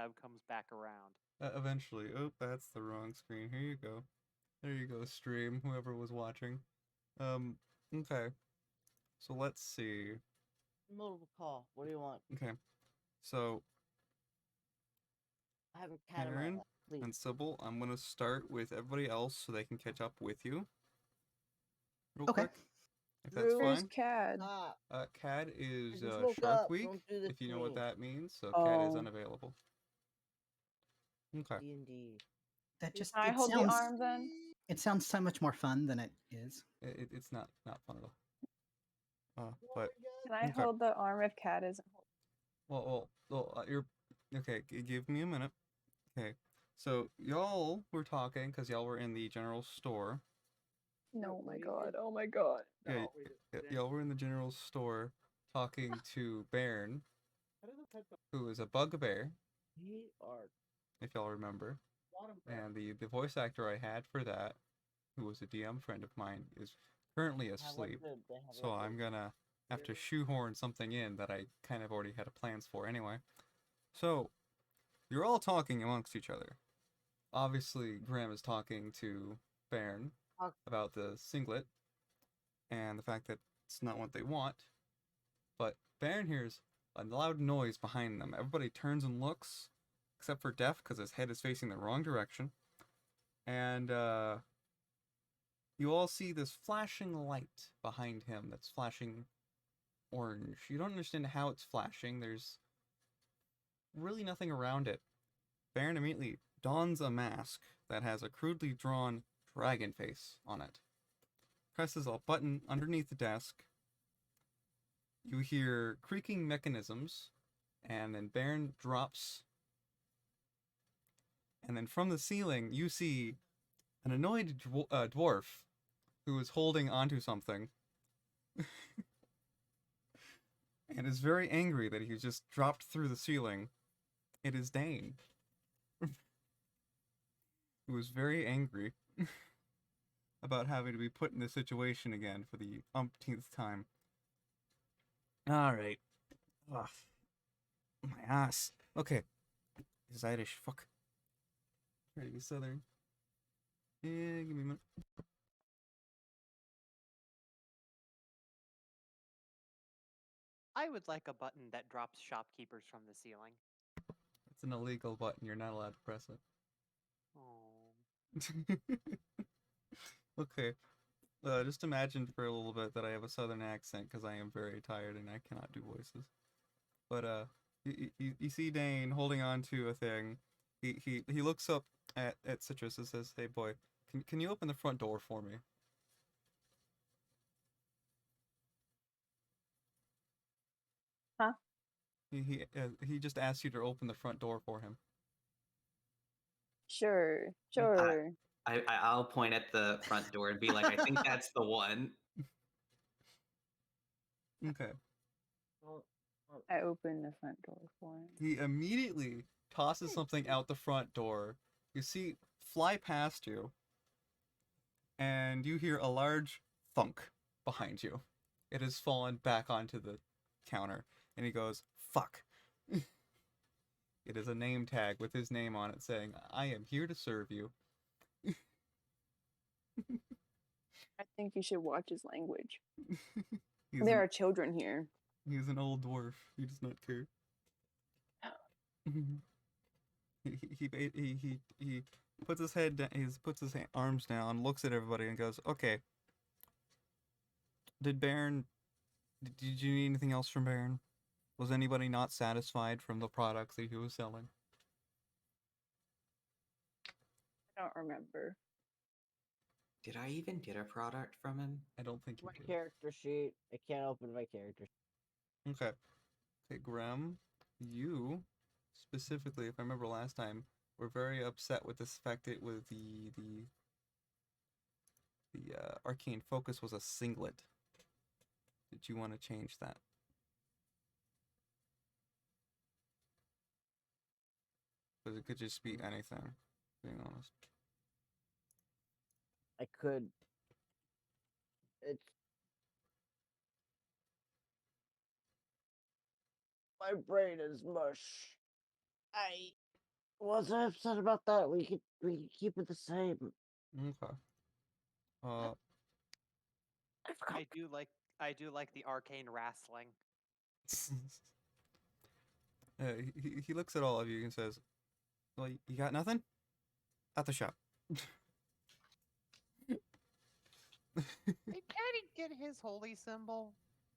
collab comes back around. Eventually. Oh, that's the wrong screen. Here you go. There you go, stream, whoever was watching. Okay. So let's see. Multiple call. What do you want? Okay. So, I have a cat in my Aaron lap, please. and Sybil, I'm going to start with everybody else so they can catch up with you. Real quick. If that's Drew, fine. Cad? Stop. CAD is I just woke Shark up. Week, Don't do this if you to know what me. that means. So CAD is Oh. unavailable. Okay. D&D. That just Can I it hold sounds the arm then? it sounds so much more fun than it is. It's not fun at all. But Can I okay. hold the arm if Cad isn't Well, you're okay. Give me a minute. Okay, so y'all were talking because y'all were in the general store. No, oh my god, oh my god. Yeah, y'all were in the general store talking to Bairn, who is a bugbear, if y'all remember. And the voice actor I had for that, who was a DM friend of mine, is currently asleep. So I'm gonna have to shoehorn something in that I kind of already had plans for anyway. So, you're all talking amongst each other. Obviously, Graham is talking to Bairn about the singlet and the fact that it's not what they want. But Bairn hears a loud noise behind them. Everybody turns and looks, except for Def, because his head is facing the wrong direction. And you all see this flashing light behind him that's flashing orange. You don't understand how it's flashing. There's really nothing around it. Bairn immediately dons a mask that has a crudely drawn dragon face on it. Presses a button underneath the desk. You hear creaking mechanisms, and then Bairn drops. And then from the ceiling, you see an annoyed dwarf who is holding onto something. And is very angry that he just dropped through the ceiling. It is Dane. Who was very angry about having to be put in this situation again for the umpteenth time. Alright. Ugh. My ass. Okay. He's Irish. Fuck. Try to be southern. Yeah, give me a minute. I would like a button that drops shopkeepers from the ceiling. It's an illegal button. You're not allowed to press it. Oh. Okay. Just imagine for a little bit that I have a southern accent because I am very tired and I cannot do voices. But you see Dane holding on to a thing. He looks up at Citrus and says, "Hey boy, can you open the front door for me?" Huh? He just asked you to open the front door for him. Sure, sure. I'll point at the front door and be like, I think that's the one. Okay. I open the front door for him. He immediately tosses something out the front door. You see fly past you, and you hear a large thunk behind you. It has fallen back onto the counter, and he goes, "Fuck." It is a name tag with his name on it saying, "I am here to serve you." I think you should watch his language. He's There are children here. He's an old dwarf. He does not care. he puts his head down, puts his arms down, looks at everybody, and goes, "Okay. Did you need anything else from Baron? Was anybody not satisfied from the products that he was selling?" I don't remember. Did I even get a product from him? I don't think you My did. character sheet. I can't open my character sheet. Okay. Okay, Graham, you specifically, if I remember last time, were very upset with this fact that with the arcane focus was a singlet. Did you want to change that? Because it could just be anything, being honest. I could. It's. My brain is mush. wasn't upset about that. We could keep it the same. Okay. I forgot. I do like the arcane wrestling. He looks at all of you and says, "Well, you got nothing? At the shop." Hey, can he get his holy symbol?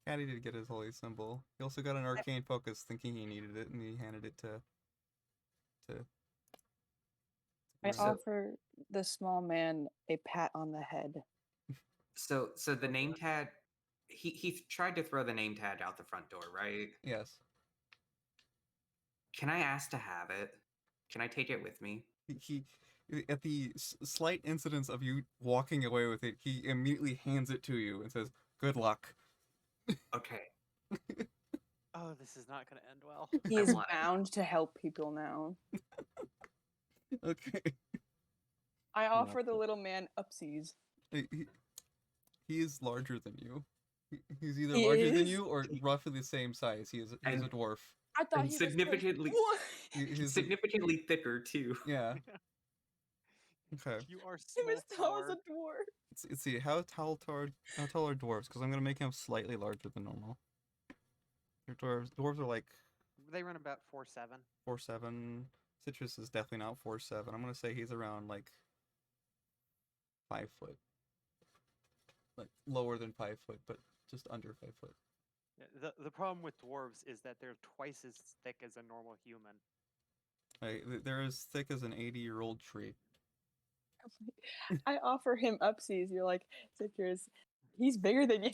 Caddy did get his holy symbol. He also got an arcane focus, thinking he needed it, and he handed it to. I So- offer the small man a pat on the head. So the name tag, he tried to throw the name tag out the front door, right? Yes. Can I ask to have it? Can I take it with me? He at the slight incidence of you walking away with it, he immediately hands it to you and says, "Good luck." Okay. Oh, this is not going to end well. He I is want it. bound to help people now. Okay. I offer the little man upsies. He is larger than you. He's either He larger than is? you or roughly the same size. He's a And- dwarf. I thought And he significantly- was He's Significantly thicker too. yeah. Okay. You are him as tall as small. a dwarf. Let's see how tall are dwarves? Because I'm gonna make him slightly larger than normal. Your dwarves are like They run about 4'7". 4'7". Citrus is definitely not 4'7". I'm gonna say he's around like 5 foot. Like lower than 5 foot, but just under 5 foot. Yeah, the problem with dwarves is that they're twice as thick as a normal human. Like, they're as thick as an 80-year-old tree. I offer him upsies. You're like, Citrus, he's bigger than you.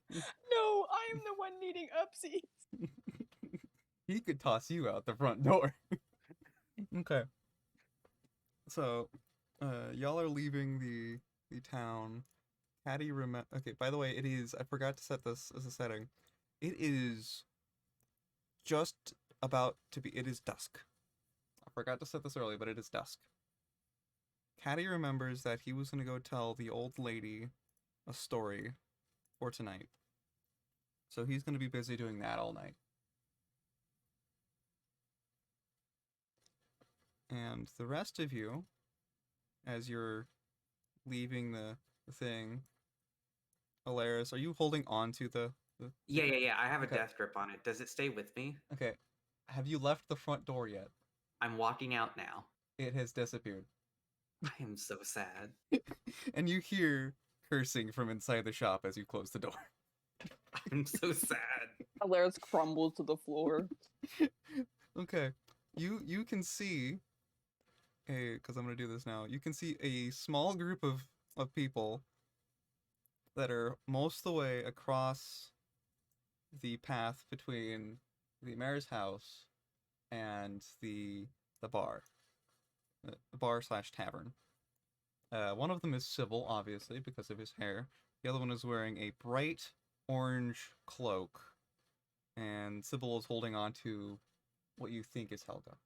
No, I am the one needing upsies. He could toss you out the front door. Okay. So, y'all are leaving the town. Patty okay, by the way, it is, I forgot to set this as a setting. It is just about to be, it is dusk. I forgot to set this early, but it is dusk. Caddy remembers that he was going to go tell the old lady a story for tonight. So he's going to be busy doing that all night. And the rest of you, as you're leaving the thing, Alaris, are you holding on to the Yeah. I have a Okay. death grip on it. Does it stay with me? Okay. Have you left the front door yet? I'm walking out now. It has disappeared. I am so sad. And you hear cursing from inside the shop as you close the door. I'm so sad. Alaris crumbles to the floor. Okay. You can see because I'm gonna do this now. You can see a small group of people that are most of the way across the path between the mayor's house and the bar. The bar / tavern. One of them is Sybil, obviously, because of his hair. The other one is wearing a bright orange cloak. And Sybil is holding on to what you think is Helga.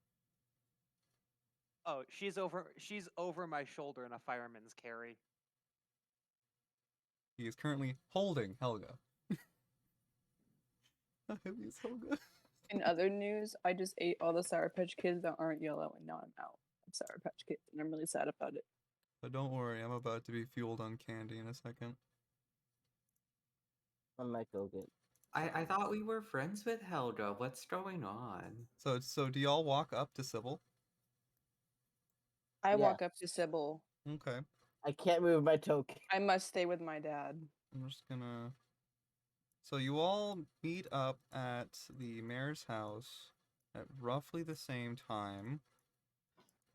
Oh, she's over my shoulder in a fireman's carry. He is currently holding Helga. How heavy is Helga? In other news, I just ate all the Sour Patch Kids that aren't yellow, and now I'm out of Sour Patch Kids, and I'm really sad about it. But don't worry, I'm about to be fueled on candy in a second. I might go get. I thought we were friends with Helga. What's going on? So do y'all walk up to Sybil? I Yeah. walk up to Sybil. Okay. I can't move my token. I must stay with my dad. I'm just gonna... So you all meet up at the mayor's house at roughly the same time.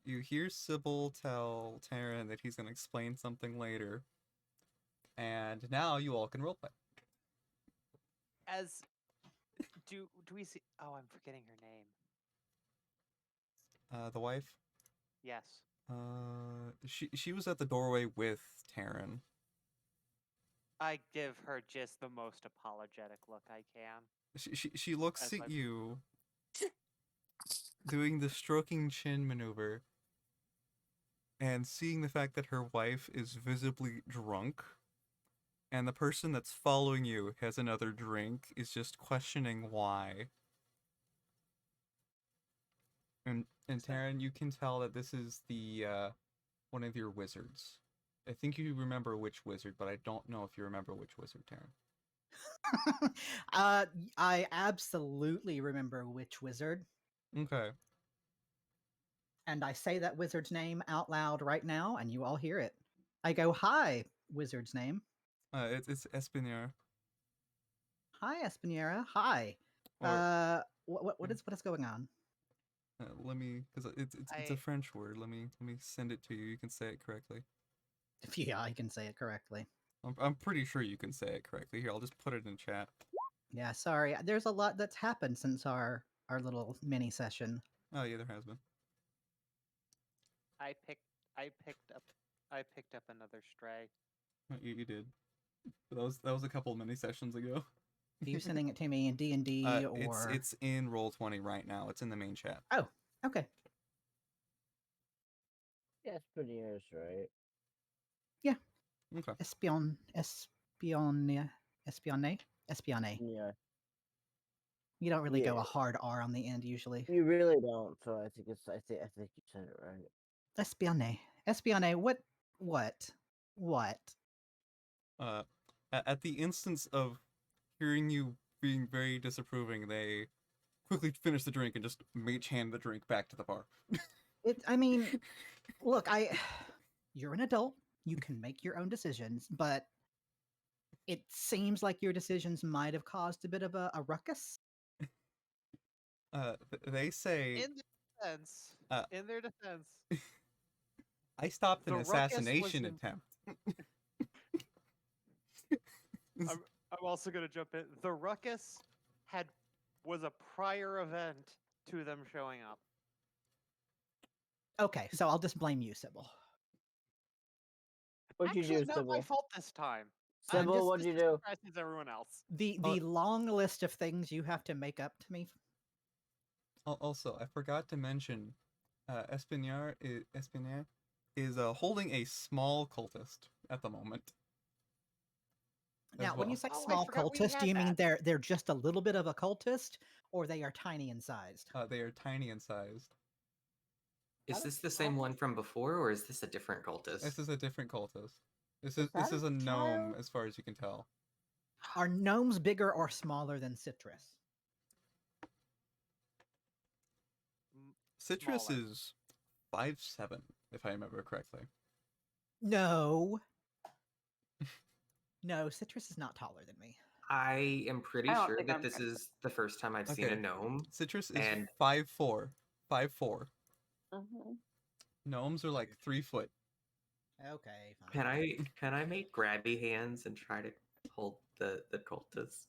You hear Sybil tell Taryn that he's gonna explain something later. And now you all can roleplay. As do we see? Oh, I'm forgetting her name. The wife? Yes. She was at the doorway with Taryn. I give her just the most apologetic look I can. She looks As at my- you doing the stroking chin maneuver and seeing the fact that her wife is visibly drunk and the person that's following you has another drink is just questioning why. And So- Taryn, you can tell that this is the one of your wizards. I think you remember which wizard, but I don't know if you remember which wizard, Taryn. I absolutely remember which wizard, Okay. and I say that wizard's name out loud right now, and you all hear it. I go, "Hi, wizard's name. It's Espinier. Hi, Espiniera. Hi. Or What is going on?" let me, because it's a I French word. Let me send it to you. You can say it correctly. Yeah, I can say it correctly. I'm pretty sure you can say it correctly. Here, I'll just put it in chat. Yeah, sorry. There's a lot that's happened since our little mini session. Oh yeah, there has been. I picked up another stray. You did. But that was a couple of mini sessions ago. Are you sending it to me in D&D or? It's in Roll20 right now. It's in the main chat. Oh, okay. Yes, pretty years, right? Okay. Espionne. Yeah. You don't really go Yeah. a hard R on the end usually. You really don't, so I think I think you said it right. Espionne. What? At the instance of hearing you being very disapproving, they quickly finish the drink and just mage hand the drink back to the bar. I mean, look, you're an adult. You can make your own decisions, but it seems like your decisions might have caused a bit of a ruckus. They say In their defense, I stopped an the ruckus assassination was in- attempt. I'm also gonna jump in. The ruckus was a prior event to them showing up. Okay, so I'll just blame you, Sybil. What'd you Actually, do, not my Sybil? fault this time. I'm Sybil, just- what'd you Just as do? surprised as everyone else. The Oh. long list of things you have to make up to me. Also, I forgot to mention, Espinier is holding a small cultist at the moment. Now, as when you well. say Oh, I small forgot we cultist, do had you mean that. they're just a little bit of a cultist, or they are tiny in sized? They are tiny in sized. Is this the same one from before, or is this a different cultist? This is a different cultist. This Is is that a a gnome, child? as far as you can tell. Are gnomes bigger or smaller than citrus? Citrus Smaller. is 5'7", if I remember correctly. No. No, citrus is not taller than me. I am pretty I don't sure think that I'm this friends is the first time I've seen a Okay. gnome. Citrus is And 5'4". 5'4". Mm-hmm. Gnomes are like 3 foot. Okay, fine. can I make grabby hands and try to hold the cultist?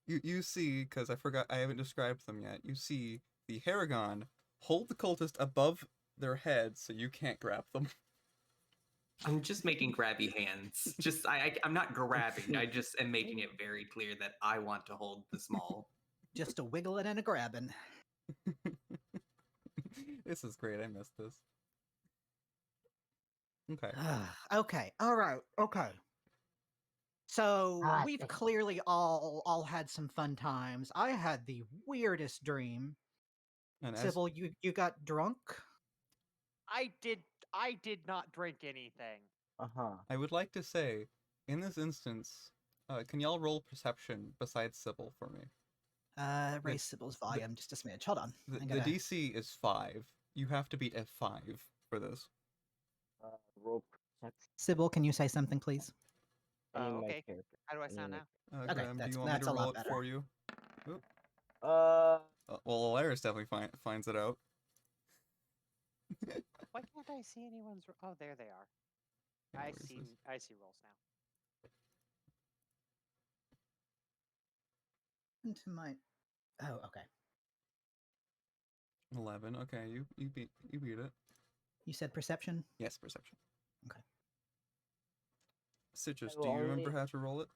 You see, because I haven't described them yet. You see the Haragon hold the cultist above their head so you can't grab them. I'm just making grabby hands. Just I'm not grabbing. I just am making it very clear that I want to hold the small. Just a wiggling and a grabbing. This is great. I missed this. Okay. Okay, all right, okay. So Ah, we've dang. clearly all had some fun times. I had the weirdest dream. And Sybil, you got drunk? I did not drink anything. Uh-huh. I would like to say, in this instance, can y'all roll perception besides Sybil for me? Raise Sybil's volume just a smidge. Hold on. The I'm gonna... DC is 5. You have to beat F5 for this. Roll perception. Sybil, can you say something, please? I need my Okay. character. How do I need sound my- now? Okay, Graham, do you want me that's to a roll lot it better. for you? Uh, Well, Alaris definitely finds it out. Why can't I see anyone's? Oh, there they are. Yeah, I where is see. this? I see rolls now. Into my... Oh, okay. 11. Okay, you beat it. You said perception? Yes, perception. Okay. Citrus, I do will you remember only- how to roll it?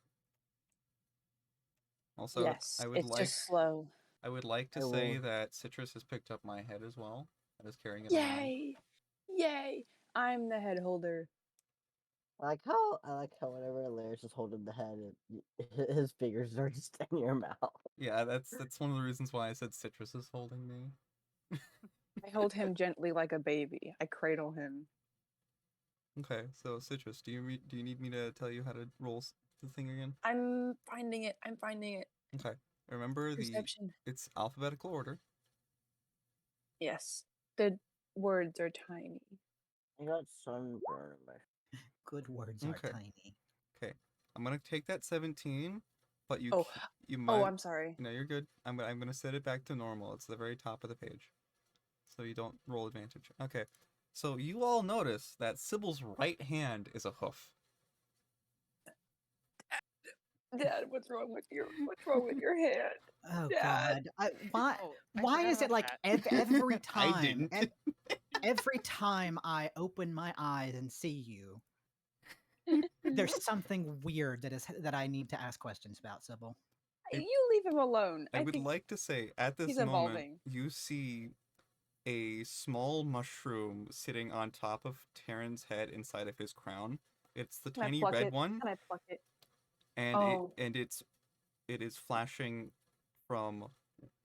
Also, Yes, I would it's like just slow. I would like to I say will- that Citrus has picked up my head as well. And is carrying it around. Yay! Yay! I'm the head holder. I like how whenever Alaris is holding the head, his fingers are just in your mouth. Yeah, that's one of the reasons why I said Citrus is holding me. I hold him gently like a baby. I cradle him. Okay, so Citrus, do you need me to tell you how to roll the thing again? I'm finding it. I'm finding it. Okay. Remember Perception. it's alphabetical order. Yes. The words are tiny. I got sunburn in my Good words Okay. are tiny. Okay. I'm gonna take that 17, but you Oh. you might. Oh, I'm sorry. No, you're good. I'm gonna set it back to normal. It's the very top of the page, so you don't roll advantage. Okay. So you all notice that Sybil's right hand is a hoof. Dad, what's wrong with your hand? Oh Dad. God! Why? Oh, I Why forgot is it about like that. every I time? didn't. Every time I open my eyes and see you, there's something weird that I need to ask questions about, Sybil. You leave him alone. I would think like to say at this he's moment evolving. you see a small mushroom sitting on top of Terran's head inside of his crown. It's the Can I tiny pluck red it? one, Can I pluck it? and Oh. it is flashing from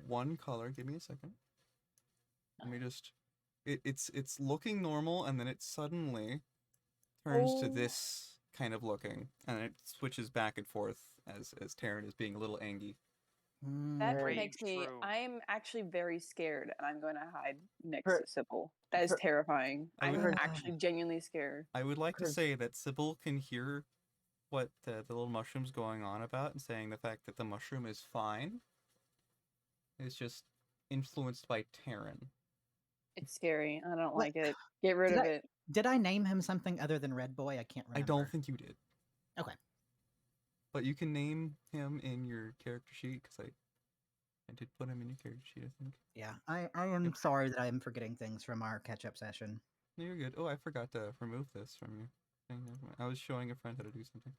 one color. Give me a second. Let me just. It's looking normal, and then it suddenly turns to Oh. this kind of looking, and it switches back and forth as Terran is being a little angry. That Rage makes me. shroom. I am actually very scared, and I'm going to hide next Per- to Sybil. That is per- terrifying. I I'm would- actually genuinely scared. I would like to Per- say that Sybil can hear what the little mushroom's going on about, and saying the fact that the mushroom is fine is just influenced by Terran. It's scary. I don't What- like it. Get rid Did of I- it. Did I name him something other than Red Boy? I can't remember. I don't think you did. Okay. But you can name him in your character sheet, because I did put him in your character sheet, I think. Yeah, I am sorry that I am forgetting things from our catch-up session. No, you're good. Oh, I forgot to remove this from your thing. Never mind. I was showing a friend how to do something.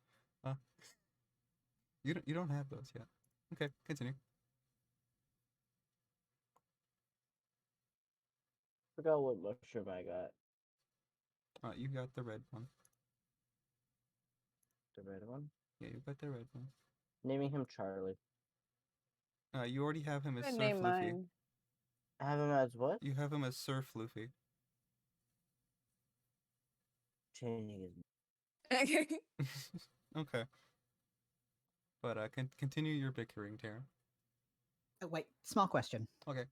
You don't have those yet. Okay, continue. Forgot what mushroom I got. You got the red one. The red one. Yeah, you got the red one. Naming him Charlie. You already have him as I'm Surf gonna name Luffy. mine. I have him as what? You have him as Surf Luffy. Changing his. Okay. But continue your bickering, Tara. Oh, wait, small question. Okay.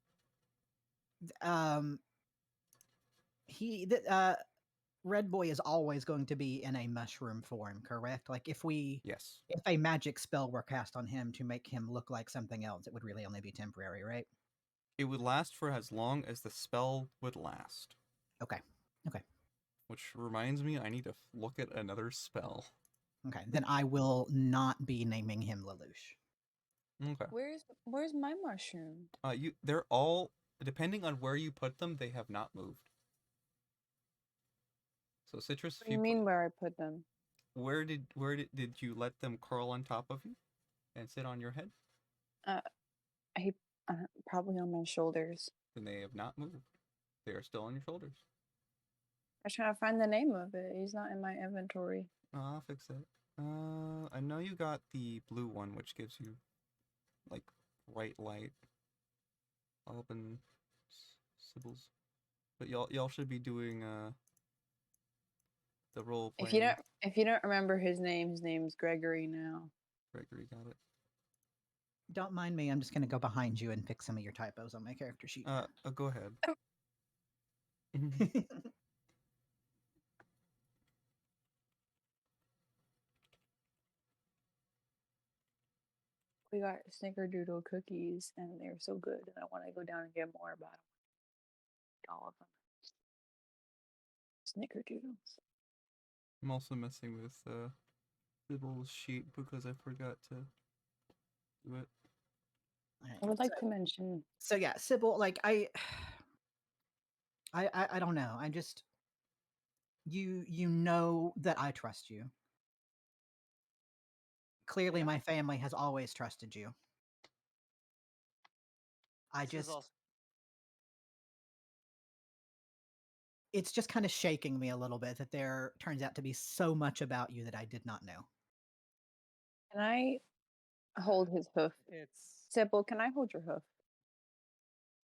Red Boy is always going to be in a mushroom form, correct? Like if Yes. a magic spell were cast on him to make him look like something else, it would really only be temporary, right? It would last for as long as the spell would last. Okay. Okay. Which reminds me, I need to look at another spell. Okay. Then I will not be naming him Lelouch. Okay. Where's my mushroom? They're all, depending on where you put them, they have not moved. So Citrus, What do you mean where I put them? where did you let them curl on top of you and sit on your head? Probably on my shoulders. Then they have not moved. They are still on your shoulders. I was trying to find the name of it. He's not in my inventory. I'll fix that. I know you got the blue one, which gives you like bright light. I'll open Sybil's, but y'all should be doing the role playing. If you don't remember his name's Gregory now. Gregory got it. Don't mind me. I'm just going to go behind you and fix some of your typos on my character sheet. Go ahead. We got snickerdoodle cookies, and they're so good, and I want to go down and get more, but I don't want all of them. Snickerdoodles. I'm also messing with Sybil's sheet because I forgot to do it. All right, I would like to mention. So yeah, Sybil, like I don't know. I'm just you know that I trust you. Clearly, my family has always trusted you. It's just kind of shaking me a little bit that there turns out to be so much about you that I did not know. Can I hold his hoof? It's Sybil, can I hold your hoof?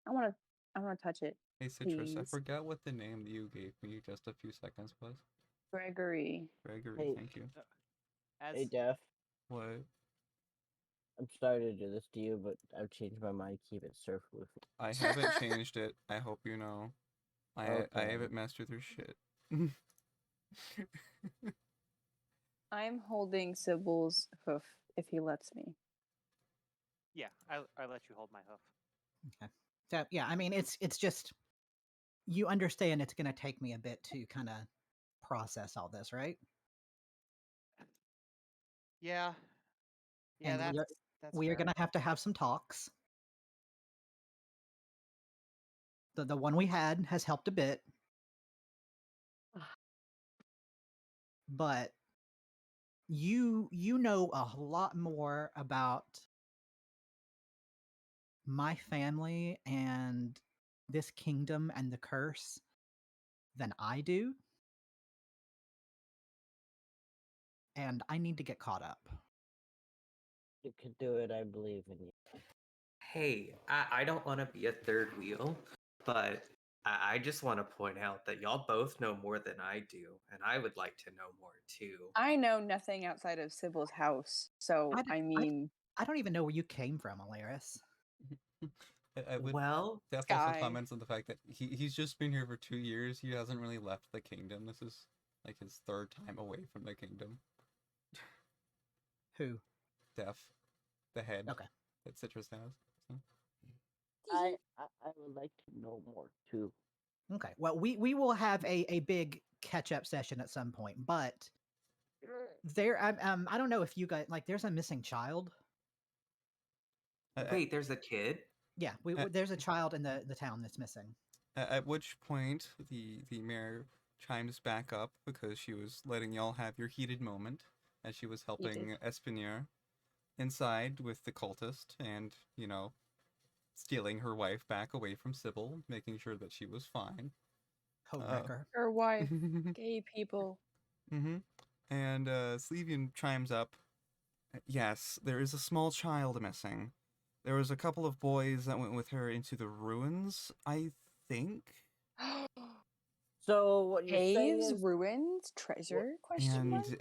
I want to touch it. Hey Citrus, I Please. forgot what the name you gave me just a few seconds was. Gregory. Gregory, Hey. thank you. As Hey, Def. What? I'm sorry to do this to you, but I've changed my mind. Keep it surf with. I haven't changed it. I hope you know. I Okay. haven't messed with your shit. I'm holding Sybil's hoof if he lets me. yeah, I let you hold my hoof. Okay. So yeah, I mean, it's just you understand it's going to take me a bit to kind of process all this, right? Yeah. Yeah, And that's we are fair. going to have some talks. The one we had has helped a bit, but you know a lot more about my family and this kingdom and the curse than I do. And I need to get caught up. You could do it. I believe in you. Hey, I don't want to be a third wheel, but I just want to point out that y'all both know more than I do, and I would like to know more too. I know nothing outside of Sybil's house, so I mean, I don't even know where you came from, Alaris. I would Well, Def also Sky. comments on the fact that he's just been here for 2 years. He hasn't really left the kingdom. This is like his third time away from the kingdom. Who? Def, the head Okay. that Citrus has. So. I would like to know more too. Okay. Well, we will have a big catch up session at some point, but there I don't know if you guys like there's a missing child. wait, there's a kid? Yeah, there's a child in the town that's missing. At which point the mayor chimes back up because she was letting y'all have your heated moment as she was helping Espinier inside with the cultist and, you know, stealing her wife back away from Sybil, making sure that she was fine. Homewrecker. her wife, gay people. Mm-hmm. And Sleevian chimes up. Yes, there is a small child missing. There was a couple of boys that went with her into the ruins, I think. So what you're saying Caves, is ruins, treasure? Question mark. And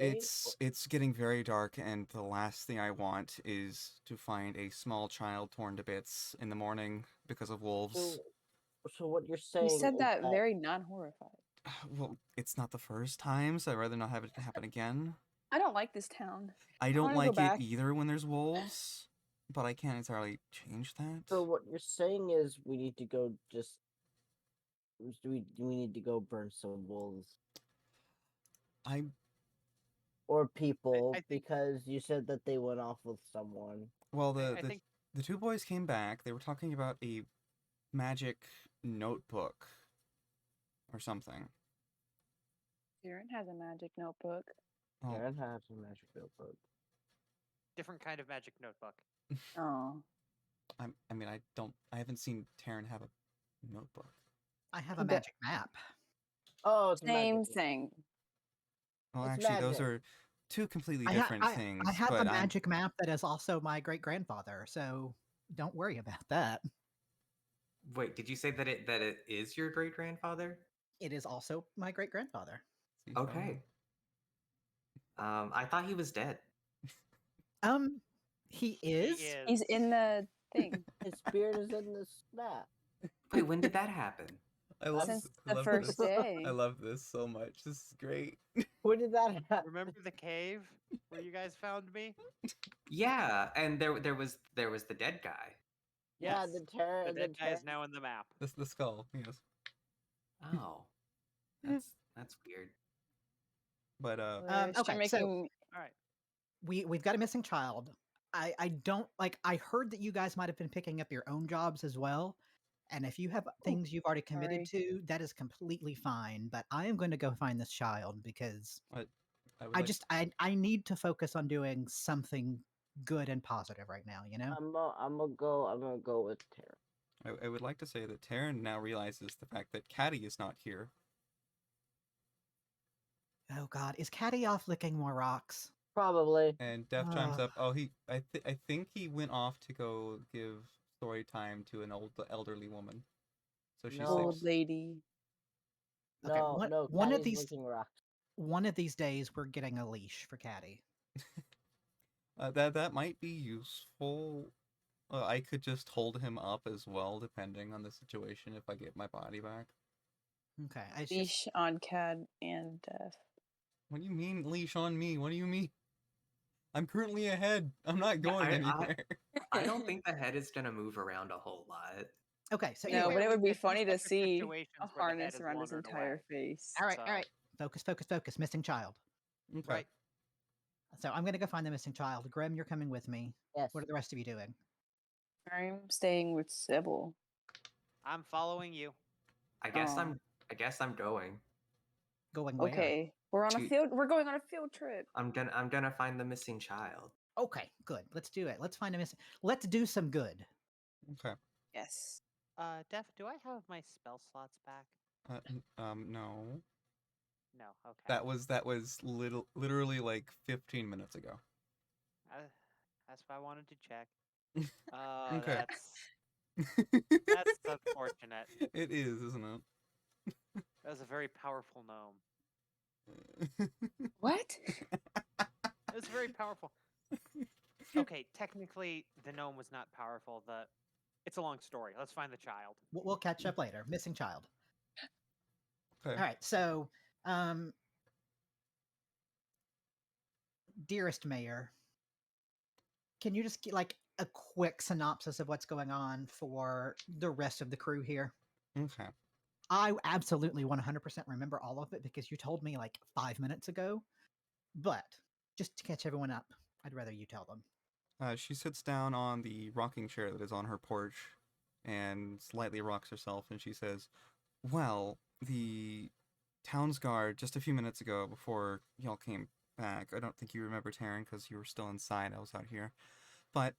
it's getting very dark, and the last thing I want is to find a small child torn to bits in the morning because of wolves. so what you're saying You said is that very non-horrified. Well, it's not the first time, so I'd rather not have it happen again. I don't like this town. I don't wanna go like it back. either when there's wolves, but I can't entirely change that. So what you're saying is we need to go just we need to go burn some wolves I or people think- because you said that they went off with someone. well I think the two boys came back. They were talking about a magic notebook or something. Darren has a magic notebook. Oh, Karen has a magic notebook. different kind of magic notebook. Oh. I mean, I haven't seen Taryn have a notebook. I have a The- magic map. Oh, it's a Same magic. thing. Well, It's actually, those magic. are two completely I different I things. have but a magic map that is also my great grandfather, so don't worry about that. Wait, did you say that it is your great grandfather? It is also my great grandfather. See, so- Okay. I thought he was dead. He is. He is. He's in the thing. His spirit is in this map. Wait, when did that happen? I love Since I the love first this. day. I love this so much. This is great. When did that happen? Remember the cave where you guys found me? Yeah, and there was the dead guy. Yeah, Yes. the terror. The dead guy is now in the map. This the skull. Yes. Oh, that's weird. But Hilarious. okay, You're so- making All right. We've got a missing child. I don't like. I heard that you guys might have been picking up your own jobs as well. And if you have things you've already committed to, that is completely fine. But I am going to go find this child because I would I like- just I need to focus on doing something good and positive right now. You know. I'm gonna go with terror. I would like to say that Taryn now realizes the fact that Caddy is not here. Oh God, is Caddy off licking more rocks? Probably. And Def chimes Ah. up. Oh, I think he went off to go give story time to an elderly woman. So she's No. Old safe. lady. Okay, No, one- no, one of Caddy's these- licking rocks. One of these days, we're getting a leash for Caddy. That might be useful. I could just hold him up as well, depending on the situation. If I get my body back. Okay, it's just Leash on Cad and Death. What do you mean leash on me? What do you mean? I'm currently ahead. I'm not going I- anywhere. I don't think the head is gonna move around a whole lot. okay. So No, anyway, but it would be There's funny to separate see situations a where the head harness is around his wandered entire away. face. all right, so- all right. Focus. Missing child. Okay. Right. So I'm gonna go find the missing child. Grim, you're coming with me. Yes. What are the rest of you doing? I'm staying with Sybil. I'm following you. I guess Oh. I guess I'm going. Going where? Okay, we're on a To- field. We're going on a field trip. I'm gonna find the missing child. Okay, good. Let's do it. Let's find a missing. Let's do some good. Okay. Yes. Def, do I have my spell slots back? No. No. Okay. That was literally like 15 minutes ago. That's why I wanted to check. Okay. That's unfortunate. It is, isn't it? That was a very powerful gnome. What? It was very powerful. Okay, technically the gnome was not powerful. It's a long story. Let's find the child. We'll catch up later. Missing child. Okay. All right. So, dearest Mayor, can you just get like a quick synopsis of what's going on for the rest of the crew here? Okay. I absolutely 100% remember all of it because you told me like 5 minutes ago. But just to catch everyone up, I'd rather you tell them. She sits down on the rocking chair that is on her porch and slightly rocks herself, and she says, well, the town's guard, just a few minutes ago before y'all came back, I don't think you remember, Taryn, because you were still inside, I was out here, but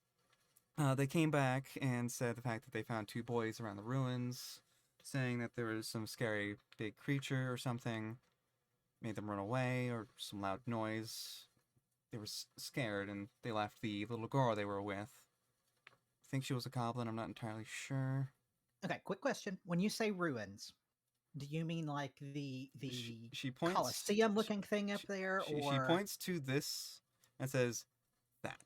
they came back and said the fact that they found 2 boys around the ruins, saying that there was some scary big creature or something, made them run away, or some loud noise. They were scared, and they left the little girl they were with. I think she was a goblin, I'm not entirely sure. Okay, quick question. When you say ruins, do you mean like the She points... Colosseum-looking thing up there, She or... points to this and says, that.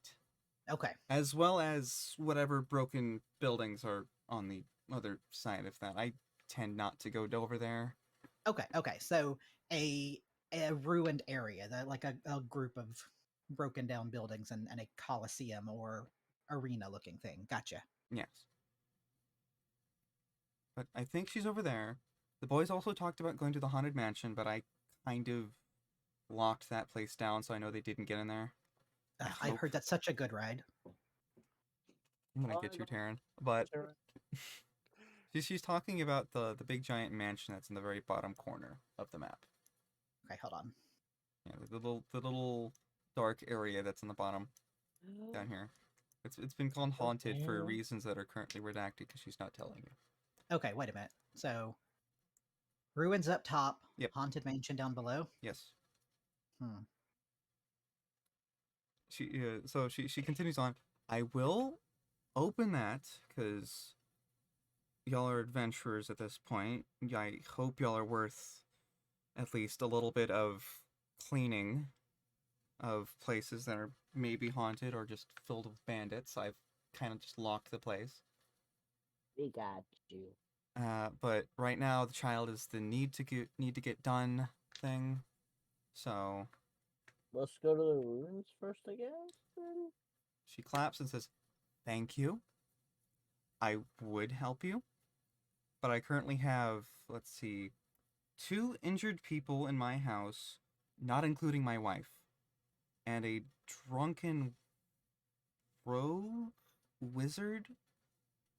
Okay, As well as whatever broken buildings are on the other side of that. I tend not to go over there. okay. So a ruined area, like a group of broken down buildings and a Colosseum or arena-looking thing. Gotcha. Yes. But I think she's over there. The boys also talked about going to the Haunted Mansion, but I kind of locked that place down, so I know they didn't get in there. I hope. heard that's such a good ride. I'm gonna get you, Taryn. But she's talking about the big giant mansion that's in the very bottom corner of the map. Okay, hold on. Yeah, the little dark area that's in the bottom down here. It's been called haunted for reasons that are currently redacted because she's not telling you. Okay, wait a minute. So, ruins up top, Yep. haunted mansion down below. Yes. Hmm. She continues on. I will open that because y'all are adventurers at this point. I hope y'all are worth at least a little bit of cleaning of places that are maybe haunted or just filled with bandits. I've kind of just locked the place. We got you. But right now the child is the need to get done thing. So Let's go to the ruins first, I guess. Then? she claps and says, "Thank you. I would help you, but I currently have, let's see, 2 injured people in my house, not including my wife, and a drunken rogue wizard,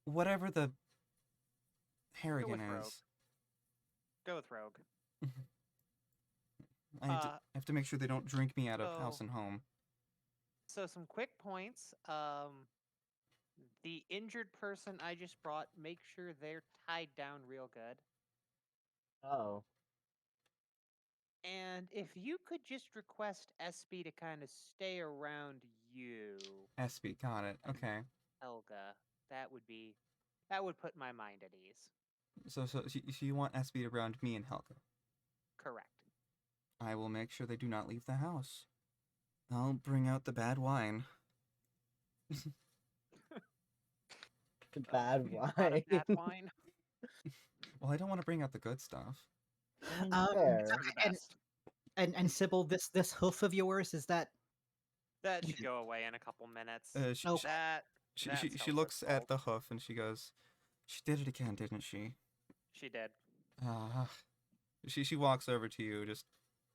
whatever the Harrigan rogue. is. Go with rogue. I have to make sure they don't drink me out of house so- and home. So some quick points. The injured person I just brought, make sure they're tied down real good. Oh. And if you could just request SB to kind of stay around you, SB, got it. Okay. Helga, that would put my mind at ease. So you want SB around me and Helga. Correct. I will make sure they do not leave the house. I'll bring out the bad wine. The bad Not a wine. bad wine. Well, I don't want to bring out the good stuff. I mean, Um, fair. For the and best. and Sybil, this hoof of yours, is that That should go away in a couple minutes. Oh. She looks at the hoof and she goes, "She did it again, didn't she?" She did. She walks over to you, just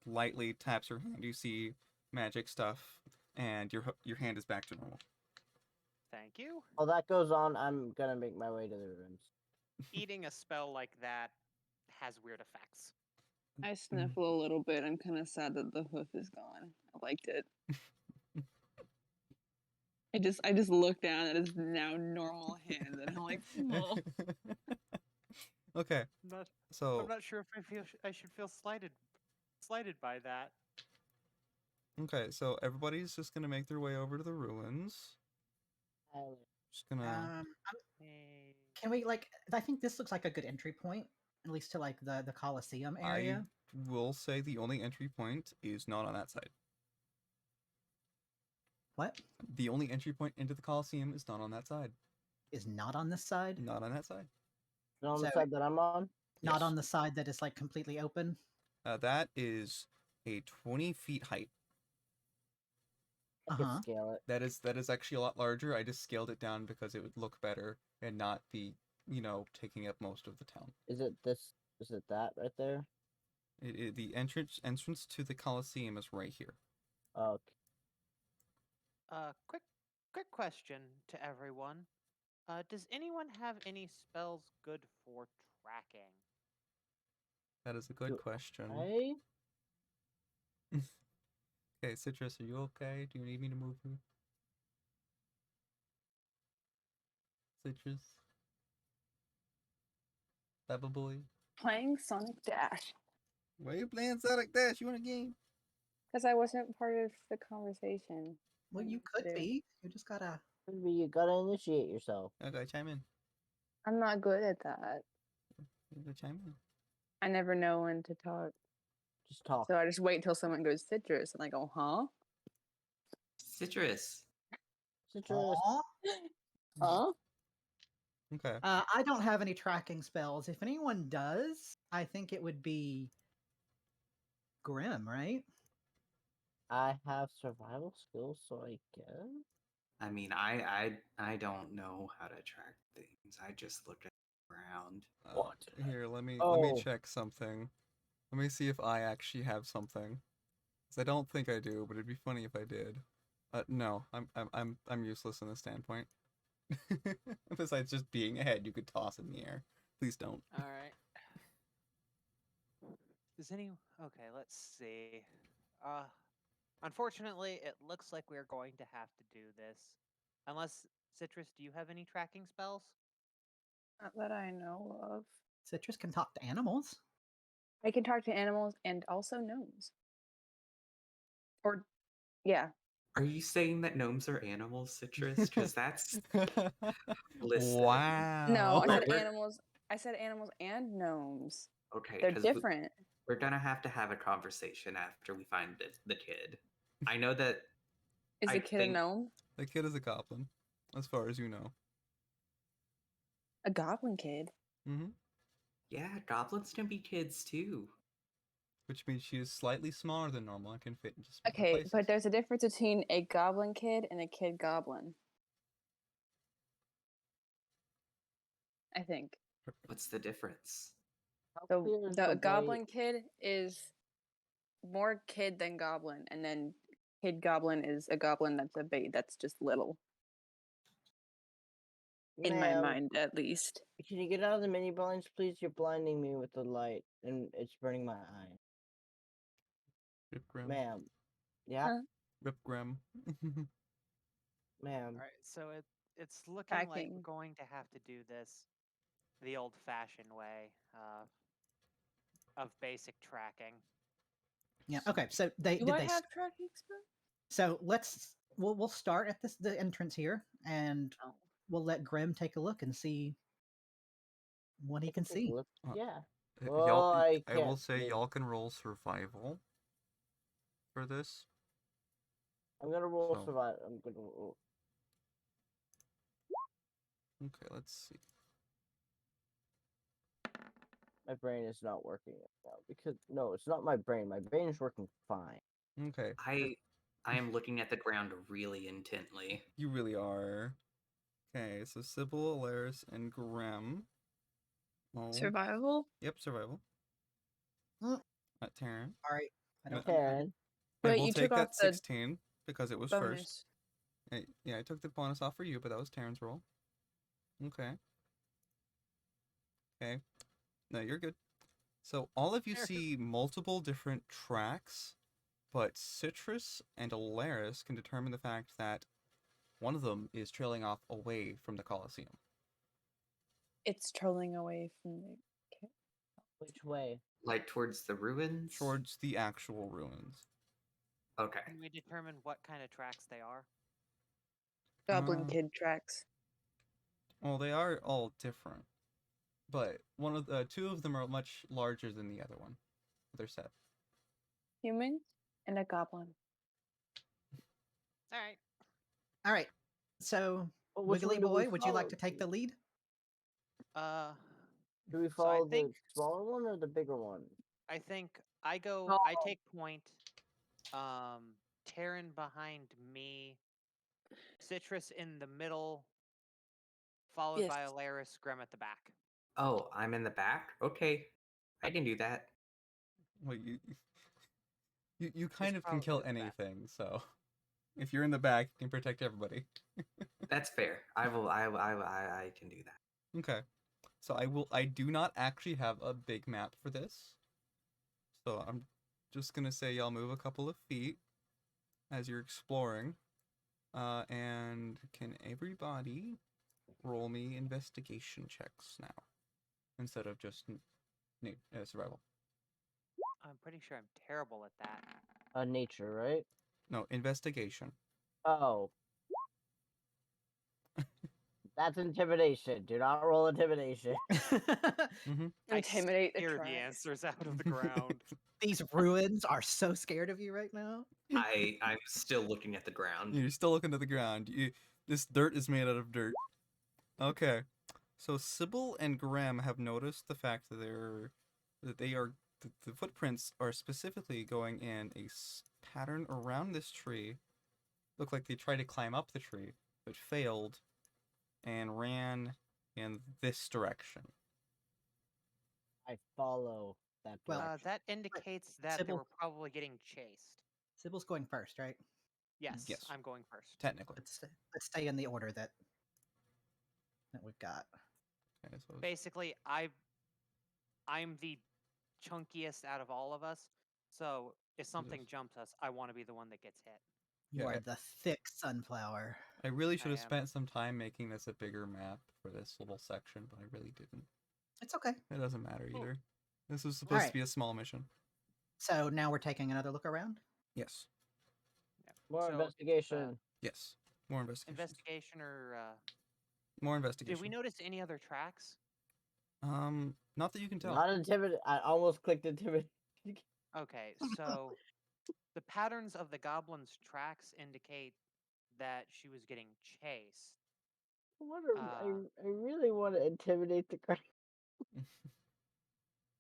lightly taps her hand. You see magic stuff, and your hand is back to normal. Thank you. While that goes on, I'm gonna make my way to the ruins. Eating a spell like that has weird effects. I sniffle a little bit. I'm kind of sad that the hoof is gone. I liked it. I just look down at his now normal hand, and I'm like, oh. Okay, I'm so not sure if I should feel slighted by that. okay, so everybody's just gonna make their way over to the ruins. Just gonna. Hey. can we like? I think this looks like a good entry point, at least to like the Colosseum area. I will say the only entry point is not on that side. What The only entry point into the Colosseum is not on that side. is not on this side? Not on that side. On the So- side that I'm on? Not Yes. on the side that is like completely open. That is a 20 feet height. I could Uh-huh. scale it. That is actually a lot larger. I just scaled it down because it would look better and not be, taking up most of the town. Is it this? Is it that right there? The entrance to the Colosseum is right here. Oh, Quick question to everyone. Does anyone have any spells good for tracking? That is a good question. okay. Okay, Citrus, are you okay? Do you need me to move you? Citrus? Baba boy? Playing Sonic Dash. Why are you playing Sonic Dash? You want a game? Because I wasn't part of the conversation. Well, you could There. be. You just gotta. Maybe you gotta initiate yourself. Okay, chime in. I'm not good at that. You gotta chime in. I never know when to talk. Just talk. So I just wait till someone goes citrus and I go, huh? Citrus. Citrus. Aw. Huh? Okay. I don't have any tracking spells. If anyone does, I think it would be Grim, right? I have survival skills, so I guess. I mean, I don't know how to track things. I just look at the ground. What? Here, let me Oh. check something. Let me see if I actually have something. 'Cause I don't think I do, but it'd be funny if I did. No, I'm useless in this standpoint. Besides just being ahead, you could toss in the air. Please don't. All right. Okay, let's see. Unfortunately, it looks like we're going to have to do this. Unless, Citrus, do you have any tracking spells? Not that I know of. Citrus can talk to animals. I can talk to animals and also gnomes. Or, yeah. Are you saying that gnomes are animals, Citrus? Because that's Listen. Wow. No, I said We're- animals. I said animals and gnomes. okay. They're 'cause different. We're gonna have to have a conversation after we find the kid. I know that. Is I the kid think- a gnome? The kid is a goblin, as far as you know. A goblin kid. Mm-hmm. Yeah, goblins can be kids too. Which means she is slightly smaller than normal and can fit into smaller Okay, places. but there's a difference between a goblin kid and a kid goblin. I think. What's the difference? How The, clear is the way- goblin kid is more kid than goblin, and then kid goblin is a goblin that's that's just little. In my Ma'am, mind, at least. Can you get out of the mini blinds, please? You're blinding me with the light, and it's burning my eye. Rip Grim. Ma'am. Yeah, Huh? Rip Grim. ma'am. All right, so it's looking like Tracking. we're going to have to do this the old-fashioned way of basic tracking. Yeah. Okay. So they Do did I they. have tracking spell? So we'll start at the entrance here, and Oh. we'll let Grim take a look and see what he I can take a see. look. Uh, Yeah. Y'all, Well, I I will can't say see. y'all can roll survival for this. I'm gonna roll So- survive. I'm gonna roll. Okay, let's see. My brain is not working right now because no, it's not my brain. My brain is working fine. Okay, I am looking at the ground really intently. you really are. Okay, so Sybil, Alaris, and Grem. Oh, Survival? yep, survival. Mm. Taryn. All right. I don't. Karen, Wait, we'll you take took off that the 16 because it was first. bonus. Yeah, I took the bonus off for you, but that was Taryn's roll. Okay. Okay. No, you're good. So all of you There. see multiple different tracks, but Citrus and Alaris can determine the fact that one of them is trailing off away from the Colosseum. It's trolling away from the. which way? Like towards the ruins? Towards the actual ruins. Okay. Can we determine what kind of tracks they are? Goblin Uh, Kid tracks. Well, they are all different, but two of them are much larger than the other one. They're set. Human and a goblin. All right. All right. So, Well, which Wiggly one do we Boy, would you like follow, to take the Chief? lead? Do we So I follow think- the smaller one or the bigger one? I think I go. No. I take point. Terran behind me. Citrus in the middle, followed by Yes. Alaris, Grem at the back. Oh, I'm in the back? Okay. I can do that. Well, you kind of can probably kill the best. anything, so if you're in the back, you can protect everybody. That's fair. I can do that. Okay. So I do not actually have a big map for this. So I'm just gonna say y'all move a couple of feet as you're exploring. And can everybody roll me investigation checks now instead of just survival? I'm pretty sure I'm terrible at that. Nature, right? No, investigation. Oh. That's intimidation. Do not roll intimidation. Mm-hmm. Intimidate I the scare the tracks. answers out of the ground. These ruins are so scared of you right now. I'm still looking at the ground. You're still looking at the ground. This dirt is made out of dirt. Okay. So Sybil and Graham have noticed the fact that the footprints are specifically going in a pattern around this tree. Look like they tried to climb up the tree, but failed and ran in this direction. I follow that Well, direction. That indicates that they Sybil- were probably getting chased. Sybil's going first, right? Yes, Yes. I'm going first. Technically. Let's stay in the order that we've got. Okay, so Basically, I'm the chunkiest out of all of us. So if something jumps us, I want to be the one that gets hit. You Yeah, are the thick sunflower. I really should have am. spent some time making this a bigger map for this little section, but I really didn't. It's okay. It doesn't matter Cool. either. This was supposed to Alright. be a small mission. So now we're taking another look around. Yes. Yeah. More So, investigation. Yes. More investigation. Investigation or More did investigation. we notice any other tracks? Not that you can tell. Not intimidate. I almost clicked intimidate. Okay, so the patterns of the goblin's tracks indicate that she was getting chased. I really want to intimidate the crowd.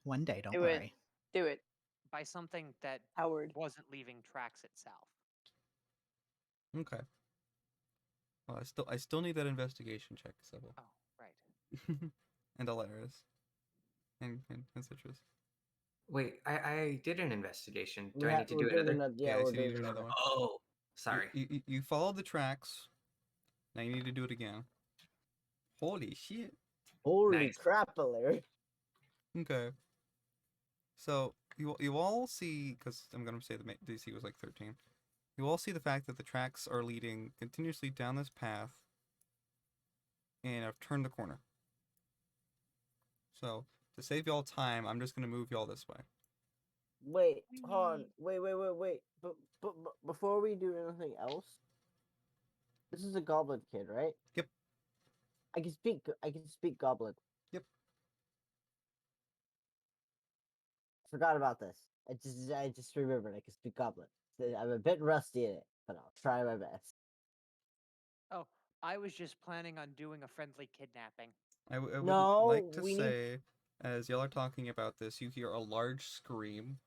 One day, don't Do it. worry. Do it, By something that Howard. wasn't leaving tracks itself. Okay. Well, I still need that investigation check, Sybil. Oh, right. And Alaris. And Citrus. Wait, I did an investigation. Do We I ha- need to we're do doing another? Yeah, so we're you need to doing do another one. Oh, sorry. You followed the tracks. Now you need to do it again. Holy shit. Holy Nice. crap, Larry. Okay. So you all see, because I'm gonna say the DC was like 13. You all see the fact that the tracks are leading continuously down this path, and I've turned the corner. So to save y'all time, I'm just gonna move y'all this way. Wait, hold on. Wait. But before we do anything else, this is a goblin kid, right? Yep. I can speak. I can speak goblin. Yep. forgot about this. I just remembered I can speak Goblin. I'm a bit rusty in it, but I'll try my best. Oh, I was just planning on doing a friendly kidnapping. I would No, like to we need- say, as y'all are talking about this, you hear a large scream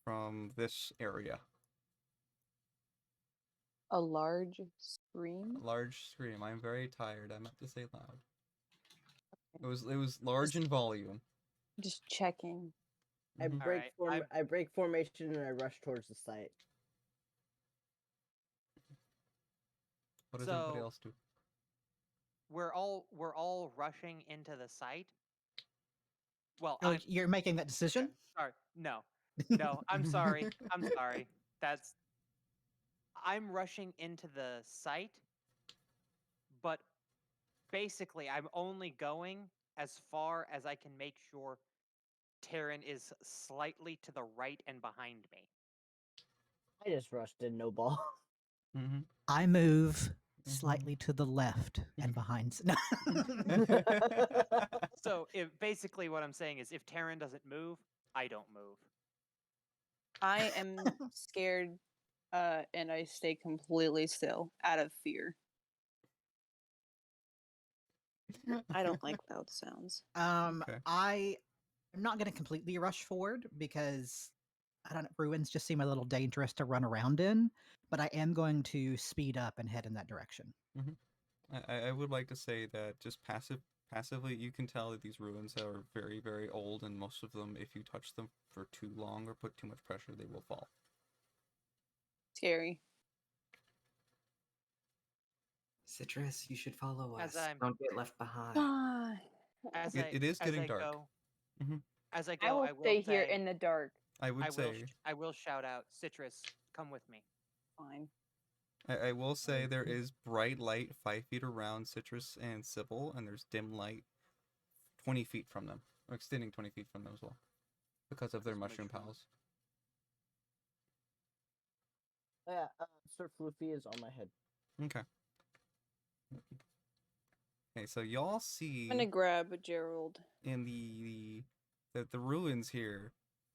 from this area. A large scream. A large scream. I'm very tired. I meant to say loud. It was large in volume. Just checking. I Mhm. break Alright, I break formation and I rush towards the site. What does everybody So- else do? we're all rushing into the site. Well, Oh, you're making that decision? sorry. No. No, I'm sorry. I'm sorry. I'm rushing into the site, but basically I'm only going as far as I can make sure Terran is slightly to the right and behind me. I just rushed in, no ball. Mm-hmm. I move slightly to the left and behind. No. So if basically what I'm saying is if Terran doesn't move, I don't move. I am scared, and I stay completely still out of fear. I don't like loud sounds. Okay. I'm not going to completely rush forward because I don't know, ruins just seem a little dangerous to run around in, but I am going to speed up and head in that direction. I would like to say that just passively, you can tell that these ruins are very, very old, and most of them, if you touch them for too long or put too much pressure, they will fall. Scary. Citrus, you should follow As us. I'm- Don't get left behind. Ah, As It is as getting I dark. Go, Mhm. As I I go, will I will stay here say, in the dark. I would say, I will shout out, Citrus, come with me. Fine. I will say there is bright light 5 feet around Citrus and Sybil, and there's dim light 20 feet from them, or extending 20 feet from them as well, because of their Just make mushroom sure. pals. Yeah, Sir Floofy is on my head. Okay. Okay, so y'all see I'm gonna grab Gerald. in the ruins here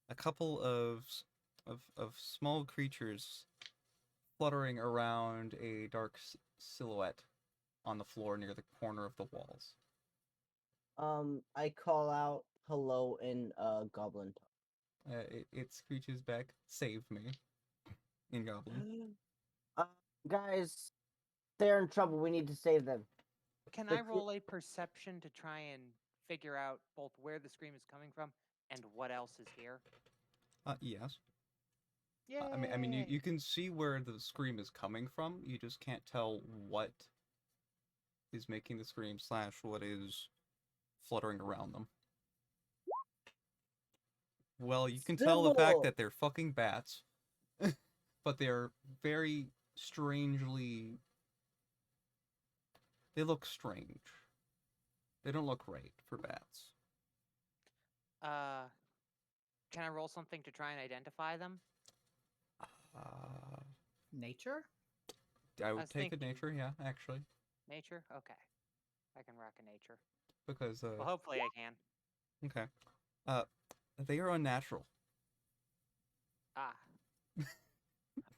a couple of small creatures fluttering around a dark silhouette on the floor near the corner of the walls. I call out hello in Goblin It screeches back, "Save me," in Goblin. tongue. Guys, they're in trouble. We need to save them. Can The I cre- roll a perception to try and figure out both where the scream is coming from and what else is here? Yes. Yeah. I mean, you can see where the scream is coming from. You just can't tell what is making the scream / what is fluttering around them. Well, you can tell the fact Sybil! that they're fucking bats, but they're very strangely. They look strange. They don't look right for bats. Can I roll something to try and identify them? Nature? I was would take a thinking- nature, yeah, actually, Nature? Okay. I can rock a nature. because Well, hopefully I can. okay, they are unnatural. Ah.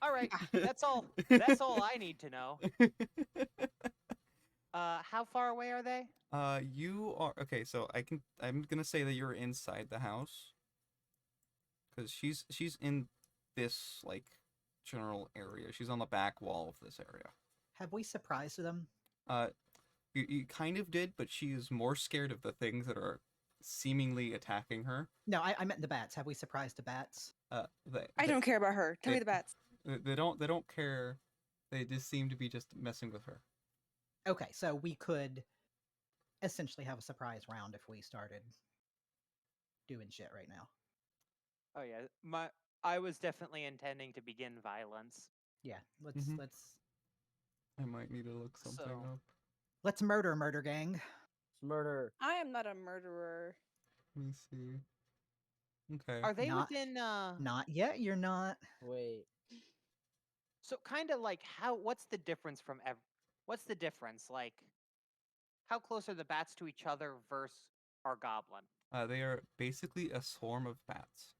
All right. That's all. That's all I need to know. How far away are they? You are okay. So I'm gonna say that you're inside the house, because she's in this like general area. She's on the back wall of this area. Have we surprised them? You kind of did, but she is more scared of the things that are seemingly attacking her. No, I meant the bats. Have we surprised the bats? I don't care about her. Tell me they- the bats. They don't care. They just seem to be just messing with her. Okay, so we could essentially have a surprise round if we started doing shit right now. Oh yeah. I was definitely intending to begin violence. Yeah, Mhm. let's I might need to look something So- up. let's murder gang. It's murder. I am not a murderer. Let me see. Okay. Are they Not- within Not yet, you're not. Wait. So kind of like what's the difference from what's the difference? Like how close are the bats to each other versus our goblin? They are basically a swarm of bats.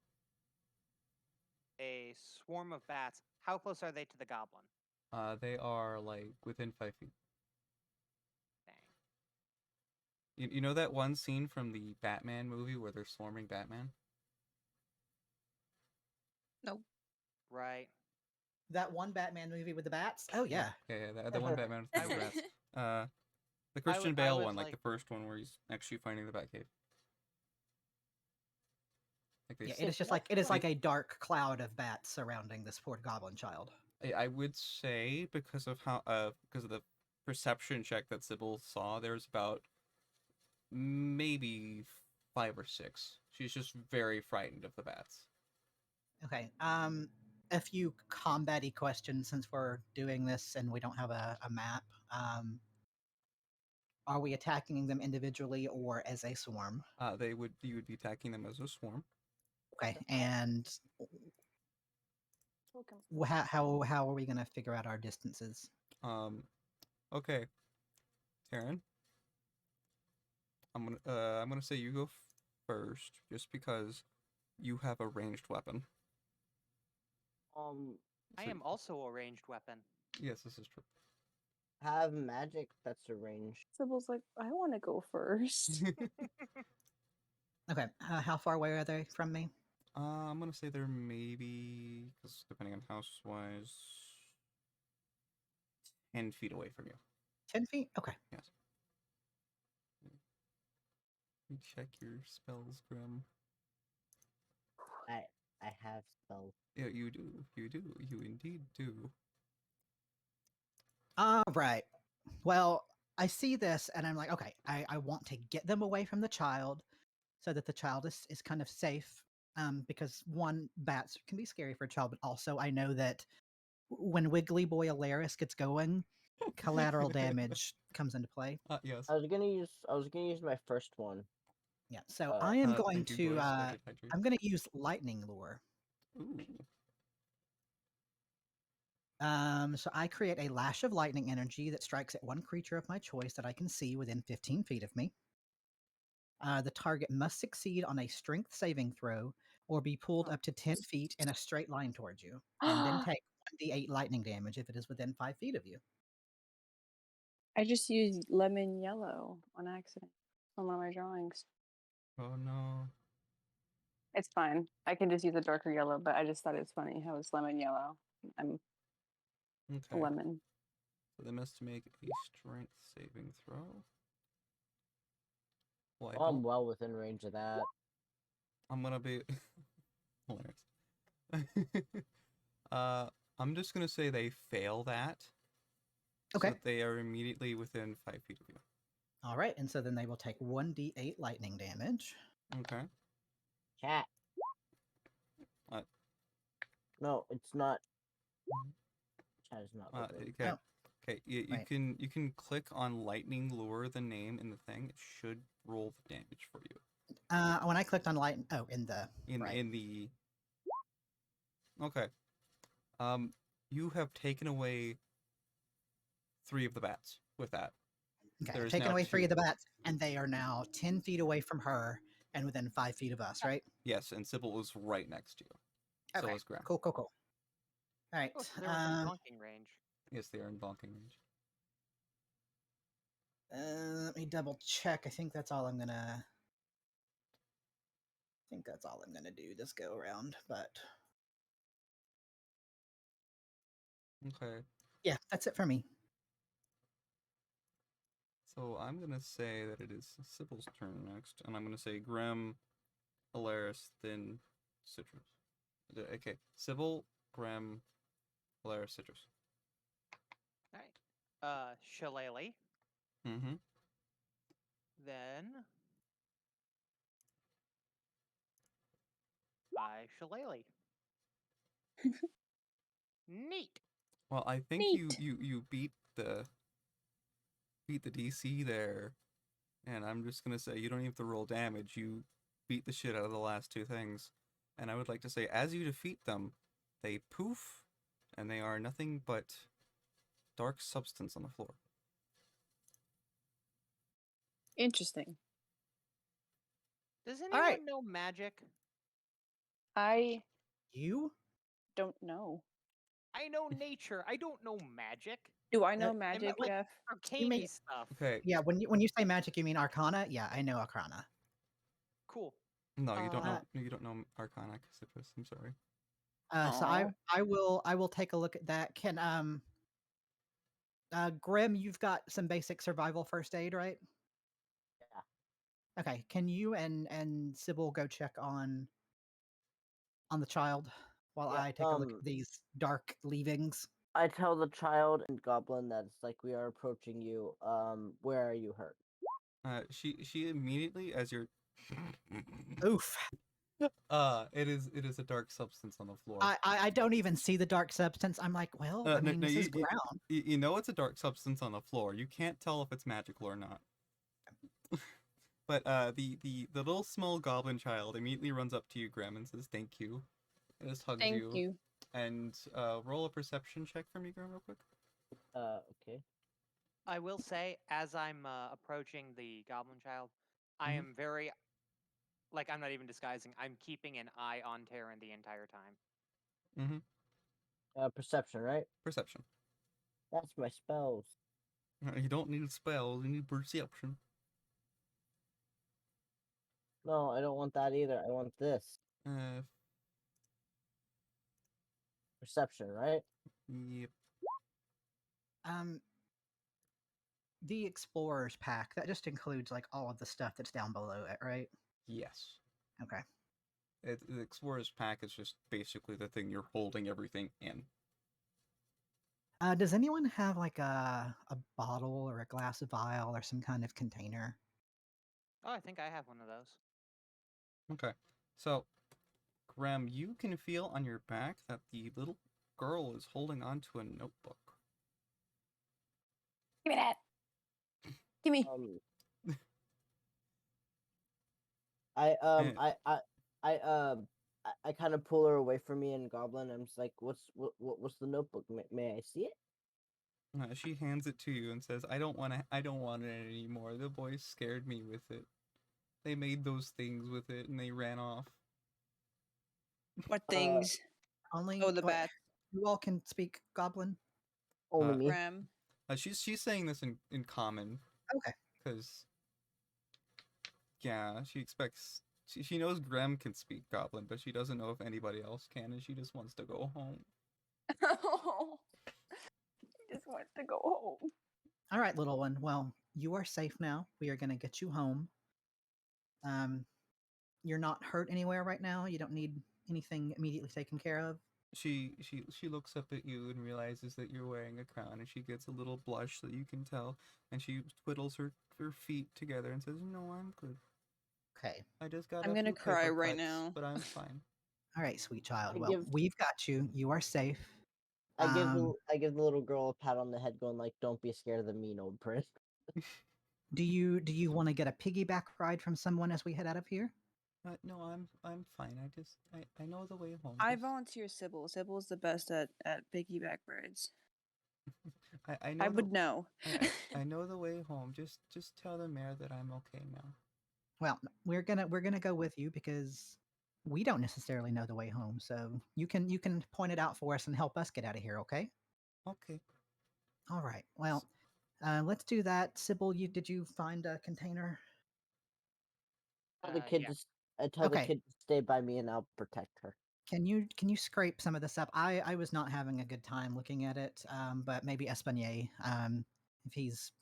A swarm of bats. How close are they to the goblin? They are like within 5 feet. Dang. You know that one scene from the Batman movie where they're swarming Batman? Right. That one Batman movie with the bats? Oh yeah. Yeah, the one Batman with I the would- bats. The I Christian would- I Bale would one, like like- the first one where he's actually finding the Batcave. Like they Yeah, s- it is just like it is like a dark cloud of bats surrounding this poor goblin child. I would say because of the perception check that Sybil saw, there's about maybe 5 or 6. She's just very frightened of the bats. Okay. A few combat-y questions since we're doing this and we don't have a map. Are we attacking them individually or as a swarm? You would be attacking them as a swarm. Okay, and how are we gonna figure out our distances? Okay, Taryn. I'm gonna say you go first, just because you have a ranged weapon. I So- am also a ranged weapon. Yes, this is true. Have magic that's a range. Sybil's like, I want to go first. Okay, how far away are they from me? I'm gonna say they're maybe, because depending on house wise, 10 feet away from you. 10 feet? Okay. Yes. You check your spells, Grim. I have spells. Yeah, you do. You do. You indeed do. All right. Well, I see this and I'm like, okay, I want to get them away from the child so that the child is kind of safe. Because one, bats can be scary for a child, but also I know that when Wiggly Boy Alaris gets going, collateral damage comes into play. Yes. I was gonna use my first one. Yeah. So Uh, I am going Thank you, to boys. I did hydrate. I'm gonna use lightning lure. Ooh. So I create a lash of lightning energy that strikes at one creature of my choice that I can see within 15 feet of me. The target must succeed on a strength saving throw or be pulled up to 10 feet in a straight line towards you, and then take 1d8 lightning damage if it is within 5 feet of you. I just used lemon yellow on accident on one of my drawings. Oh no. It's fine. I can just use a darker yellow, but I just thought it's funny how it's lemon yellow. I'm Okay. lemon. So they must make a strength saving throw. Well, Oh, I'm well within range of that. I'm gonna be hilarious. I'm just gonna say they fail that. Okay. So they are immediately within 5 feet of you. All right, and so then they will take 1d8 lightning damage. Okay. Cat. What? No, it's not. Chat is not. Liquid. Okay. Oh. Okay. You Right. can click on lightning lure, the name in the thing. It should roll the damage for you. When I clicked on light, in the right. In the. Okay. You have taken away 3 of the bats with that. Okay, There's taken now away 3 of 2. the bats, and they are now 10 feet away from her and within 5 feet of us, right? Yes, and Sybil was right next to you. So Okay, is Graham. cool. All right. Oh, so they're within bonking range. Yes, they are in bonking range. Let me double check. I think that's all I'm gonna do this go around. But Okay. yeah, that's it for me. So I'm gonna say that it is Sybil's turn next, and I'm gonna say Grim, Alaris, then Citrus. Okay, Sybil, Grim, Alaris, Citrus. Alright. Shillelagh. Mm-hmm. Then I shillelagh. Neat. Well, I think Neat. you beat the DC there, and I'm just gonna say you don't even have to roll damage. You beat the shit out of the last 2 things, and I would like to say as you defeat them, they poof, and they are nothing but dark substance on the floor. Interesting. Does All right. anyone know magic? I You? don't know. I know nature. I don't know magic. Do I know I I magic, meant like Jeff? arcane stuff. Okay. Yeah, when you say magic, you mean Arcana? Yeah, I know Arcana. Cool. No, you don't Uh, know. You don't know Arcana, Cassipus. I'm sorry. So I will take a look at that. Can Grim, you've got some basic survival first aid, right? Yeah. Okay. Can you and Sybil go check on the child while Yeah, I take a look at these dark leavings? I tell the child and goblin that it's like we are approaching you. Where are you hurt? She immediately, as you're, Oof. it is a dark substance on the floor. I don't even see the dark substance. I'm like, well, I mean, this is ground. You know it's a dark substance on the floor. You can't tell if it's magical or not. But the little small goblin child immediately runs up to you, Graham, and says, "Thank you." And just hugs Thank you. you. And roll a perception check for me, Graham, real quick. Okay. I will say, as I'm approaching the goblin child, I Mhm. am very, like, I'm not even disguising. I'm keeping an eye on Terran the entire time. Mm-hmm. Perception, right? Perception. That's my spells. You don't need spells. You need perception. No, I don't want that either. I want this. Perception, right? Yep. The explorer's pack that just includes like all of the stuff that's down below it, right? Yes. Okay. The explorer's pack is just basically the thing you're holding everything in. Does anyone have like a bottle or a glass vial or some kind of container? Oh, I think I have one of those. Okay. So, Graham, you can feel on your back that the little girl is holding onto a notebook. Give me that. Give me. I kind of pull her away from me and goblin. I'm just like, what's the notebook? May I see it? She hands it to you and says, I don't want it anymore. The boys scared me with it. They made those things with it and they ran off. What things? Only Oh, the bat. You all can speak Goblin. Only me. Ram. She's saying this in common. Okay. Because, yeah, she expects... She knows Graham can speak Goblin, but she doesn't know if anybody else can, and she just wants to go home. He just wants to go home. All right, little one. Well, you are safe now. We are going to get you home. You're not hurt anywhere right now. You don't need anything immediately taken care of. She looks up at you and realizes that you're wearing a crown, and she gets a little blush that you can tell, and she twiddles her feet together and says, "No, I'm good. Okay. I just got. I'm gonna cry right now. but I'm fine." All right, sweet child. I Well, give- we've got you. You are safe. I give the little girl a pat on the head, going like, "Don't be scared of the mean old prince." Do you want to get a piggyback ride from someone as we head out of here? No, I'm fine. I know the way home. I Just- volunteer Sybil. Sybil's the best at piggyback rides. I know. I would know. I know the way home. Just tell the mayor that I'm okay now. Well, we're gonna go with you because we don't necessarily know the way home. So you can point it out for us and help us get out of here. Okay. Okay. All right. Well, let's do that. Sybil, did you find a container? Tell the kid Yeah. I tell the Okay. kid to stay by me, and I'll protect her. Can you scrape some of this up? I was not having a good time looking at it, but maybe Espanier, if he's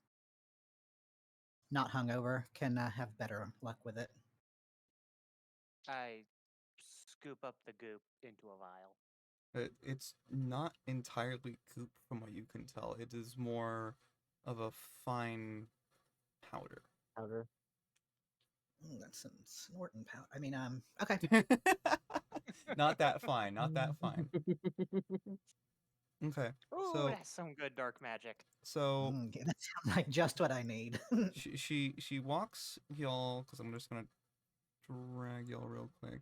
not hungover, can have better luck with it. I scoop up the goop into a vial. It's not entirely goop from what you can tell. It is more of a fine powder. Powder. That's some snorting powder. I mean, okay. Not that fine. Not that fine. Okay. Ooh, So that's some good dark magic. so Okay, that sounds like just what I need. she walks y'all, because I'm just gonna drag y'all real quick.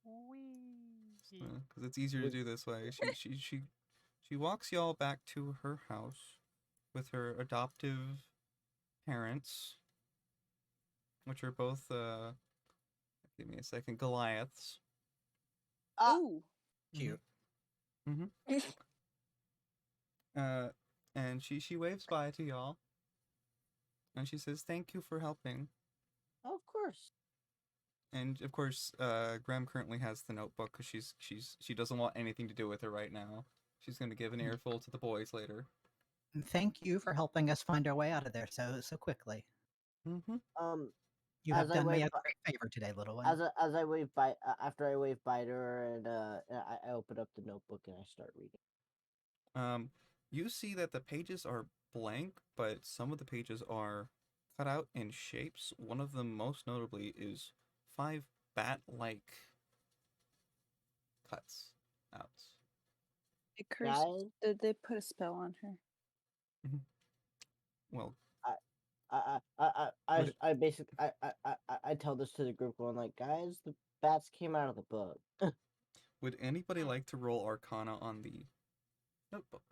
Wee. Because it's easier to do this way. She walks y'all back to her house with her adoptive parents which are both give me a second, Goliaths. Ooh. Cute. And she waves bye to y'all, and she says, "Thank you for helping." Of course. And of course, Graham currently has the notebook because she doesn't want anything to do with it right now. She's gonna give an earful to the boys later. And thank you for helping us find our way out of there so quickly. You have As I done me wave a by- great favor today, little one. As I wave by after I wave bye to her, and I open up the notebook and I start reading. You see that the pages are blank, but some of the pages are cut out in shapes. One of them, most notably, is 5 bat-like cuts out. They cursed. Guys, Did they put a spell on her? Well, I basically I tell this to the group going like, guys, the bats came out of the book. would anybody like to roll Arcana on the notebook?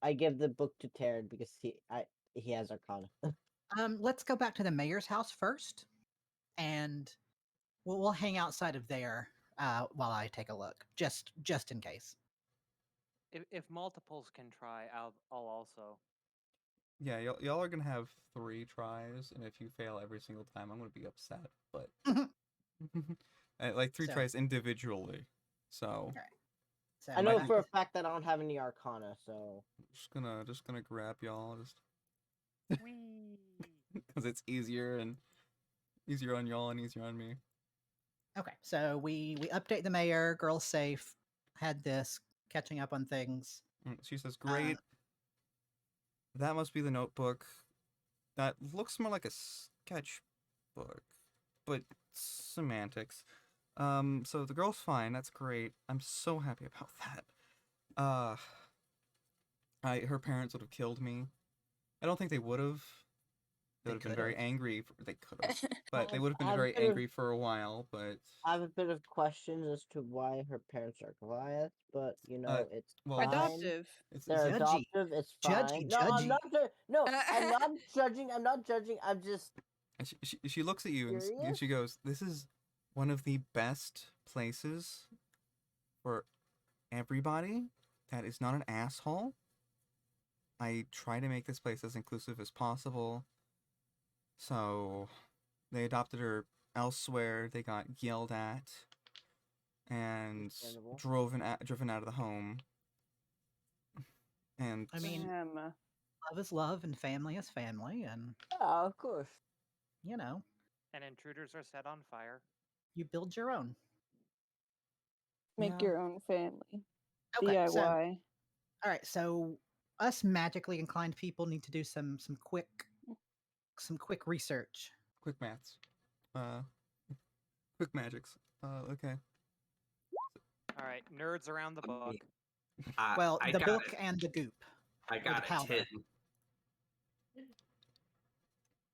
I give the book to Taryn because he has Arcana. Let's go back to the mayor's house first, and we'll hang outside of there while I take a look, just in case. If multiples can try, I'll also. Yeah, y'all are gonna have 3 tries, and if you fail every single time, I'm gonna be upset. But like 3 So- tries individually. So So I know Might be- for a fact that I don't have any Arcana, so just gonna grab y'all just Whee! because it's easier on y'all and easier on me. Okay, so we update the mayor. Girl's safe. Had this catching up on things. She says, "Great. That must be the notebook. That looks more like a sketchbook, but semantics. So the girl's fine. That's great. I'm so happy about that. Her parents would have killed me. I don't think they would have. They They would have been very could've. angry. They could have, but they would have been I've very been- angry for a while. But I have a bit of questions as to why her parents are Goliath, but it's well, fine. Adoptive. They're Judgy. adoptive. It's fine. Judgy, No, I'm judgy. not. No, I'm not judging. I'm not judging. I'm just. and she looks at you and Curious? she goes, "This is one of the best places for everybody that is not an asshole. I try to make this place as inclusive as possible. So they adopted her elsewhere. They got yelled at and Understandable. driven out of the home. And I mean, love is love and family is family, and Yeah, of course. And intruders are set on fire. you build your own. Make Yeah. your own family. Okay, DIY. so all right, so us magically inclined people need to do some quick research. quick maths. Quick magics. Okay. All right, nerds around the book. Well, I the got book it. and the goop. I the got a powder.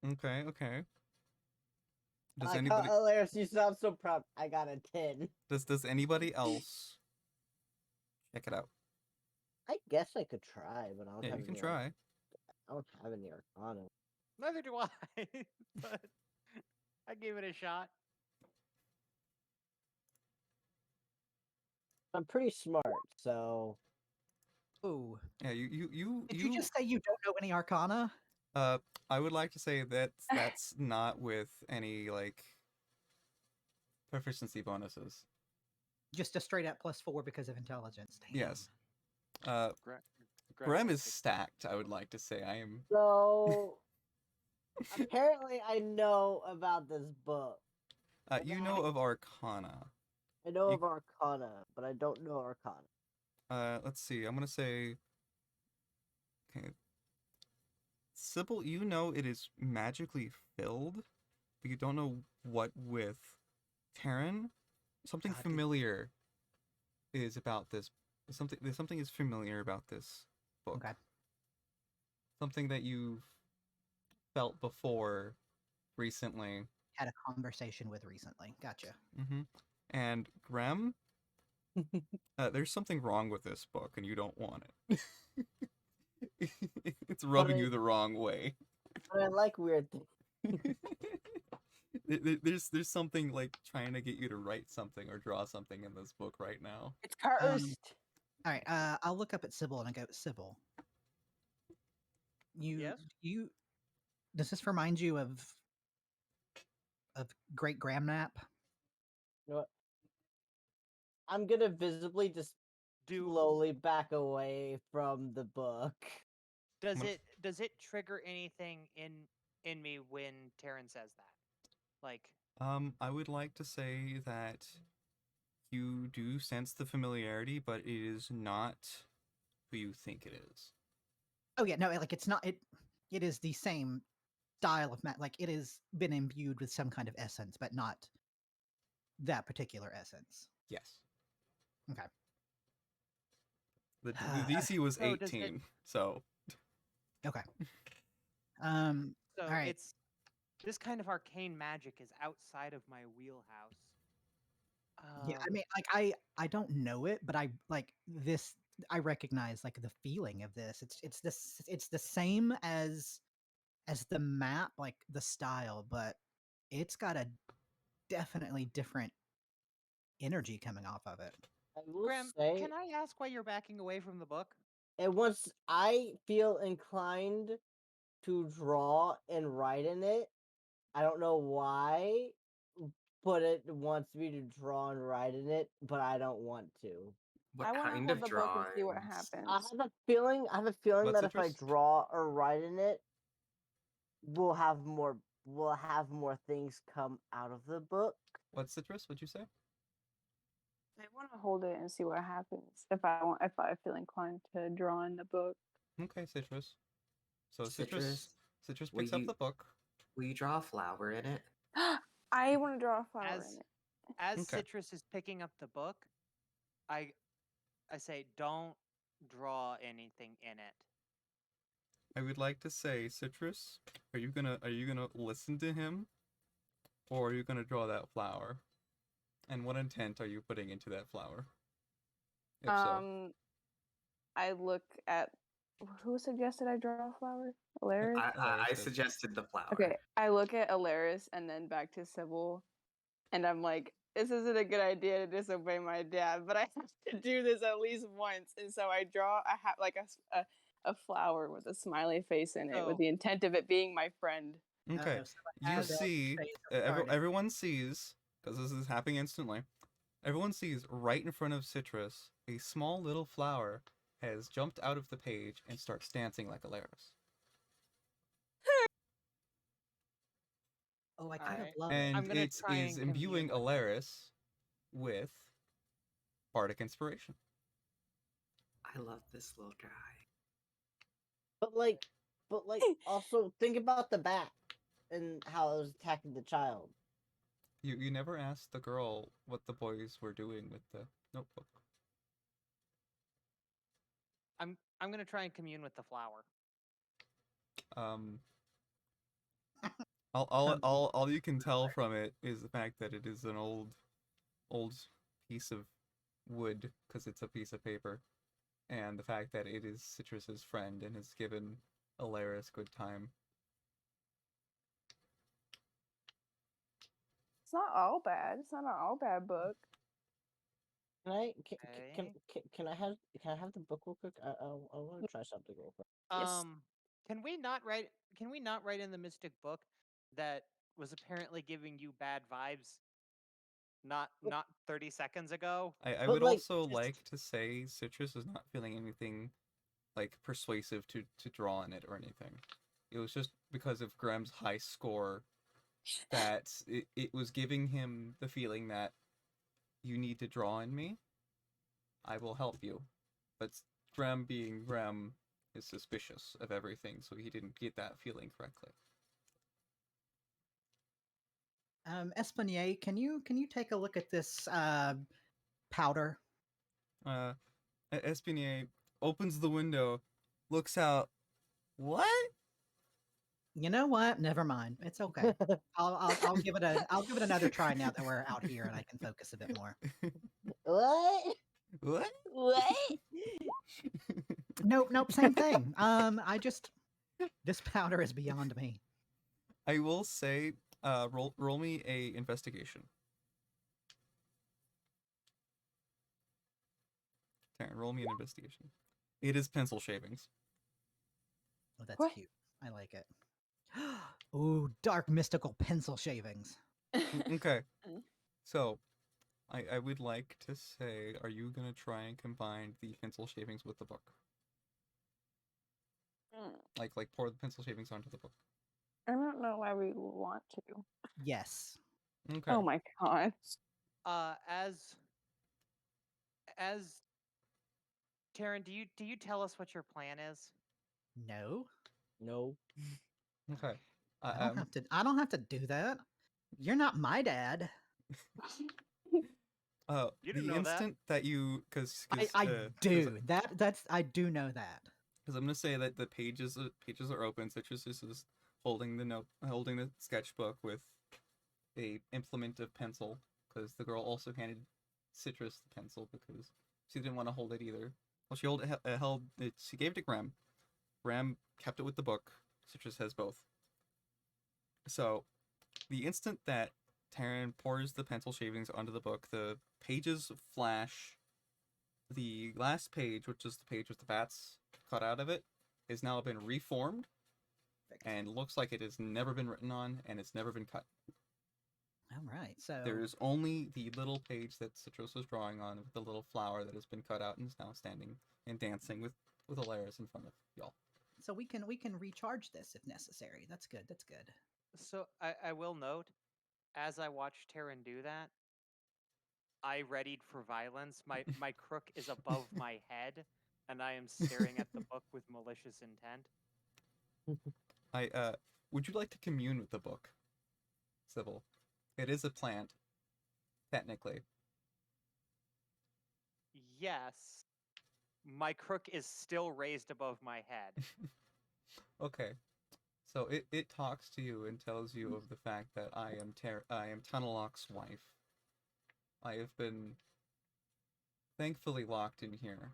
10. Okay. Does Like, anybody hilarious! You sound so proud. I got a 10. does anybody else check it out? I guess I could try, but I don't Yeah, have you can any try. I don't have any Arcana. Neither do I, but I gave it a shot. I'm pretty smart, so Ooh. Yeah, you Did you just say you don't know any Arcana? I would like to say that that's not with any like proficiency bonuses. Just a straight up +4 because of intelligence. Damn. Yes. Greg Graham said is stacked, I would like to say. I am so apparently I know about this book. you know of Arcana. I know You- of Arcana, but I don't know Arcana. Let's see. I'm gonna say okay. Sybil, you know it is magically filled, but you don't know what with. Taryn, something God, dude. familiar is about this. Something is familiar about this book. Okay. Something that you've felt before recently. Had a conversation with recently. Gotcha. And Graham, there's something wrong with this book, and you don't want it. It's rubbing you the wrong way. But I like weird things. There's something like trying to get you to write something or draw something in this book right now. It's cursed. All right, I'll look up at Sybil and I go, Sybil, Yes? does this remind you of Great Gramnap? You know what? I'm gonna visibly just slowly back away from the book. Does What- it trigger anything in me when Taryn says that? Like, I would like to say that you do sense the familiarity, but it is not who you think it is. Oh yeah, no, like it's not. It is the same style of like it has been imbued with some kind of essence, but not that particular essence. Yes. Okay. The DC was So does 18, so Okay. so all right. it's this kind of arcane magic is outside of my wheelhouse. Yeah, I mean, like I don't know it, but I like this. I recognize like the feeling of this. It's the same as the map, like the style, but it's got a definitely different energy coming off of it. I will Graham, say, can I ask why you're backing away from the book? and once I feel inclined to draw and write in it, I don't know why, but it wants me to draw and write in it, but I don't want to. What I want to kind hold of the book and see what drawings? happens. I have a feeling What, that if I Citrus? draw or write in it, we'll have more things come out of the book. What, Citrus? What'd you say? I want to hold it and see what happens if I feel inclined to draw in the book. Okay, Citrus. So Citrus, Citrus will picks up you- the book. Will you draw a flower in it? I want to draw a flower As in it. as Okay. Citrus is picking up the book, I say don't draw anything in it. I would like to say, Citrus, are you gonna listen to him, or are you gonna draw that flower? And what intent are you putting into that flower? If so, I look at who suggested I draw a flower? Alaris? I Alaris did. suggested the flower. Okay, I look at Alaris and then back to Sybil, and I'm like, this isn't a good idea to disobey my dad, but I have to do this at least once. And so I draw a flower with a smiley face in it, with So- the intent of it being my friend. okay. Uh-oh, so You as see, phase has started. everyone sees, because this is happening instantly. Everyone sees right in front of Citrus a small little flower has jumped out of the page and starts dancing like Alaris. Oh, I kind of Alright. love it. And I'm gonna it try is and imbuing commune with it. Alaris with bardic inspiration. I love this little guy. But like, also think about the bat and how it was attacking the child. You never asked the girl what the boys were doing with the notebook. I'm gonna try and commune with the flower. All you can tell from it is the fact that it is an old piece of wood, because it's a piece of paper, and the fact that it is Citrus's friend and has given Alaris good time. It's not all bad. It's not an all bad book. Can I Okay. can I have the book real quick? I want to try something real quick. Yes. Can we not write in the Mystic Book that was apparently giving you bad vibes not 30 seconds ago? I But, would like, also just- like to say Citrus is not feeling anything like persuasive to draw in it or anything. It was just because of Graham's high score that it was giving him the feeling that you need to draw in me. I will help you. But Graham, being Graham, is suspicious of everything, so he didn't get that feeling correctly. Esponier, can you take a look at this powder? Espinier opens the window, looks out. What? You know what? Never mind. It's okay. I'll give it another try now that we're out here and I can focus a bit more. What? What? What? Nope, same thing. This powder is beyond me. I will say, roll me a investigation. Taryn, roll me an investigation. It is pencil shavings. Oh, that's What? cute. I like it. Ooh, dark mystical pencil shavings. Okay. So, I would like to say, are you gonna try and combine the pencil shavings with the book? Like pour the pencil shavings onto the book. I don't know why we would want to. Yes. Okay. Oh my god. As Taryn, do you tell us what your plan is? No. No. Okay. I don't have to. I don't have to do that. You're not my dad. You didn't The know that? instant that you, because I do. That's I do know that. Because I'm gonna say that the pages are open. Citrus is holding the sketchbook with a implement of pencil, because the girl also handed Citrus the pencil because she didn't want to hold it either. Well, held it. She gave it to Graham. Graham kept it with the book. Citrus has both. So, the instant that Taryn pours the pencil shavings onto the book, the pages flash. The last page, which is the page with the bats cut out of it, has now been reformed and looks like it has never been written on and it's never been cut. All right. So There is only the little page that Citrus was drawing on with the little flower that has been cut out and is now standing and dancing with Alaris in front of y'all. So we can recharge this if necessary. That's good. That's good. So I will note, as I watched Taryn do that, I readied for violence. My crook is above my head, and I am staring at the book with malicious intent. Would you like to commune with the book, Sybil? It is a plant, technically. Yes. My crook is still raised above my head. Okay. So it talks to you and tells you of the fact that I am Tunnellock's wife. I have been thankfully locked in here,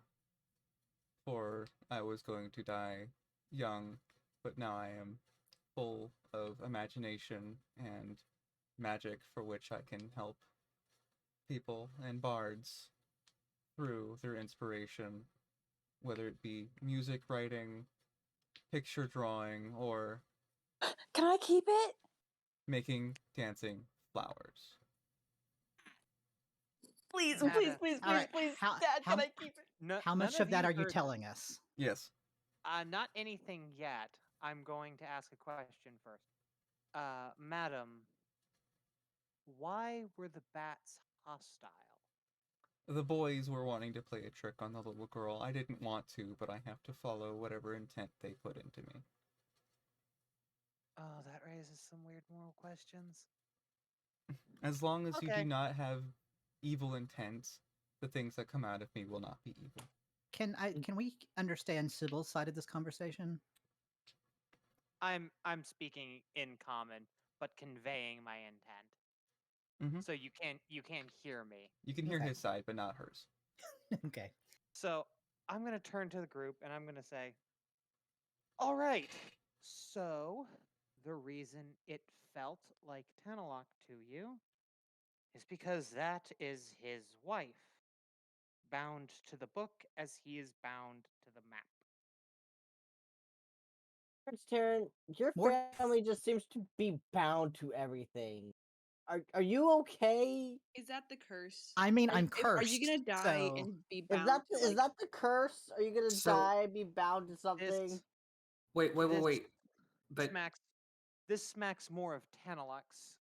for I was going to die young, but now I am full of imagination and magic for which I can help people and bards through inspiration, whether it be music writing, picture drawing, or Can I keep it? making dancing flowers. Please, Nada. please, please, All please, right, please. how- Dad, how- can I keep it? No, How much none of that are you heard- telling us? Yes. Not anything yet. I'm going to ask a question first. Madam, why were the bats hostile? The boys were wanting to play a trick on the little girl. I didn't want to, but I have to follow whatever intent they put into me. Oh, that raises some weird moral questions. As long as you Okay. do not have evil intent, the things that come out of me will not be evil. Can we understand Sybil's side of this conversation? I'm speaking in common, but conveying my intent. Mhm. So you can't hear me. You can hear Okay. his side, but not hers. Okay. So I'm gonna turn to the group and I'm gonna say, all right. So the reason it felt like Tanalock to you is because that is his wife, bound to the book as he is bound to the map. Taryn, your More- family just seems to be bound to everything. Are you okay? Is that the curse? I mean, Are I'm you- cursed. Are you gonna die so- and be Is bound? that to, is like... that the curse? Are you gonna So- die, be bound to something? Wait. This But this smacks more of Tanalock's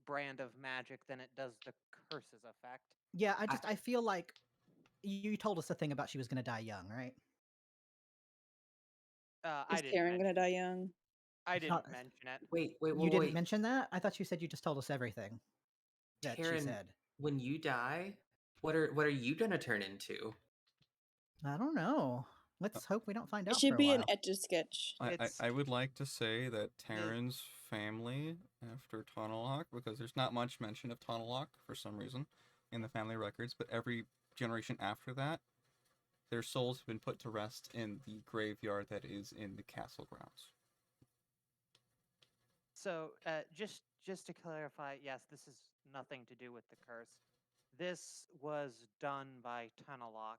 brand of magic than it does the curse's effect. Yeah, I feel like you told us the thing about she was going to die young, right? I Is didn't Karen mention, gonna die young? I didn't thought- mention it. wait. You didn't mention that? I thought you said you just told us everything that she Taryn, said. when you die, what are you gonna turn into? I don't know. Let's hope we don't find It out for should a be while. an etch-a-sketch. I would like to say that Taryn's family, after Tonalock, because there's not much mention of Tonalock for some reason in the family records, but every generation after that, their souls have been put to rest in the graveyard that is in the castle grounds. So, just to clarify, yes, this is nothing to do with the curse. This was done by Tunnellock.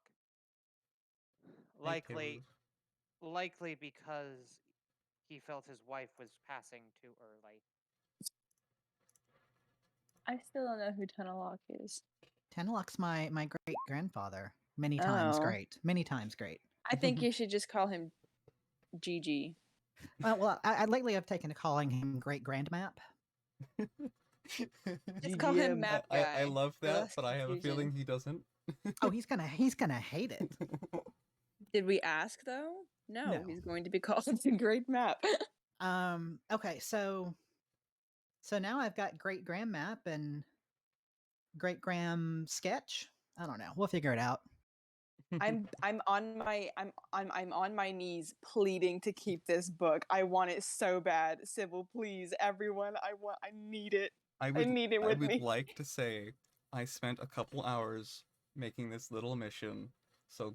Likely because he felt his wife was passing too early. I still don't know who Tunnellock is. Tenlock's my great grandfather. Many times Oh. great. Many times great. I think you should just call him GG. Well, I lately I've taken to calling him Great Grandmap. Just call him GGM. Map I Guy. love for that, less but I have a feeling confusion. he doesn't. Oh, he's gonna hate it. Did we ask though? No, No. he's going to be called the Great Map. Okay, so now I've got Great Grandmap and Great Gram Sketch. I don't know. We'll figure it out. I'm on my knees pleading to keep this book. I want it so bad. Sybil, please, everyone. I need it. I need it with me. like to say I spent a couple hours making this little mission so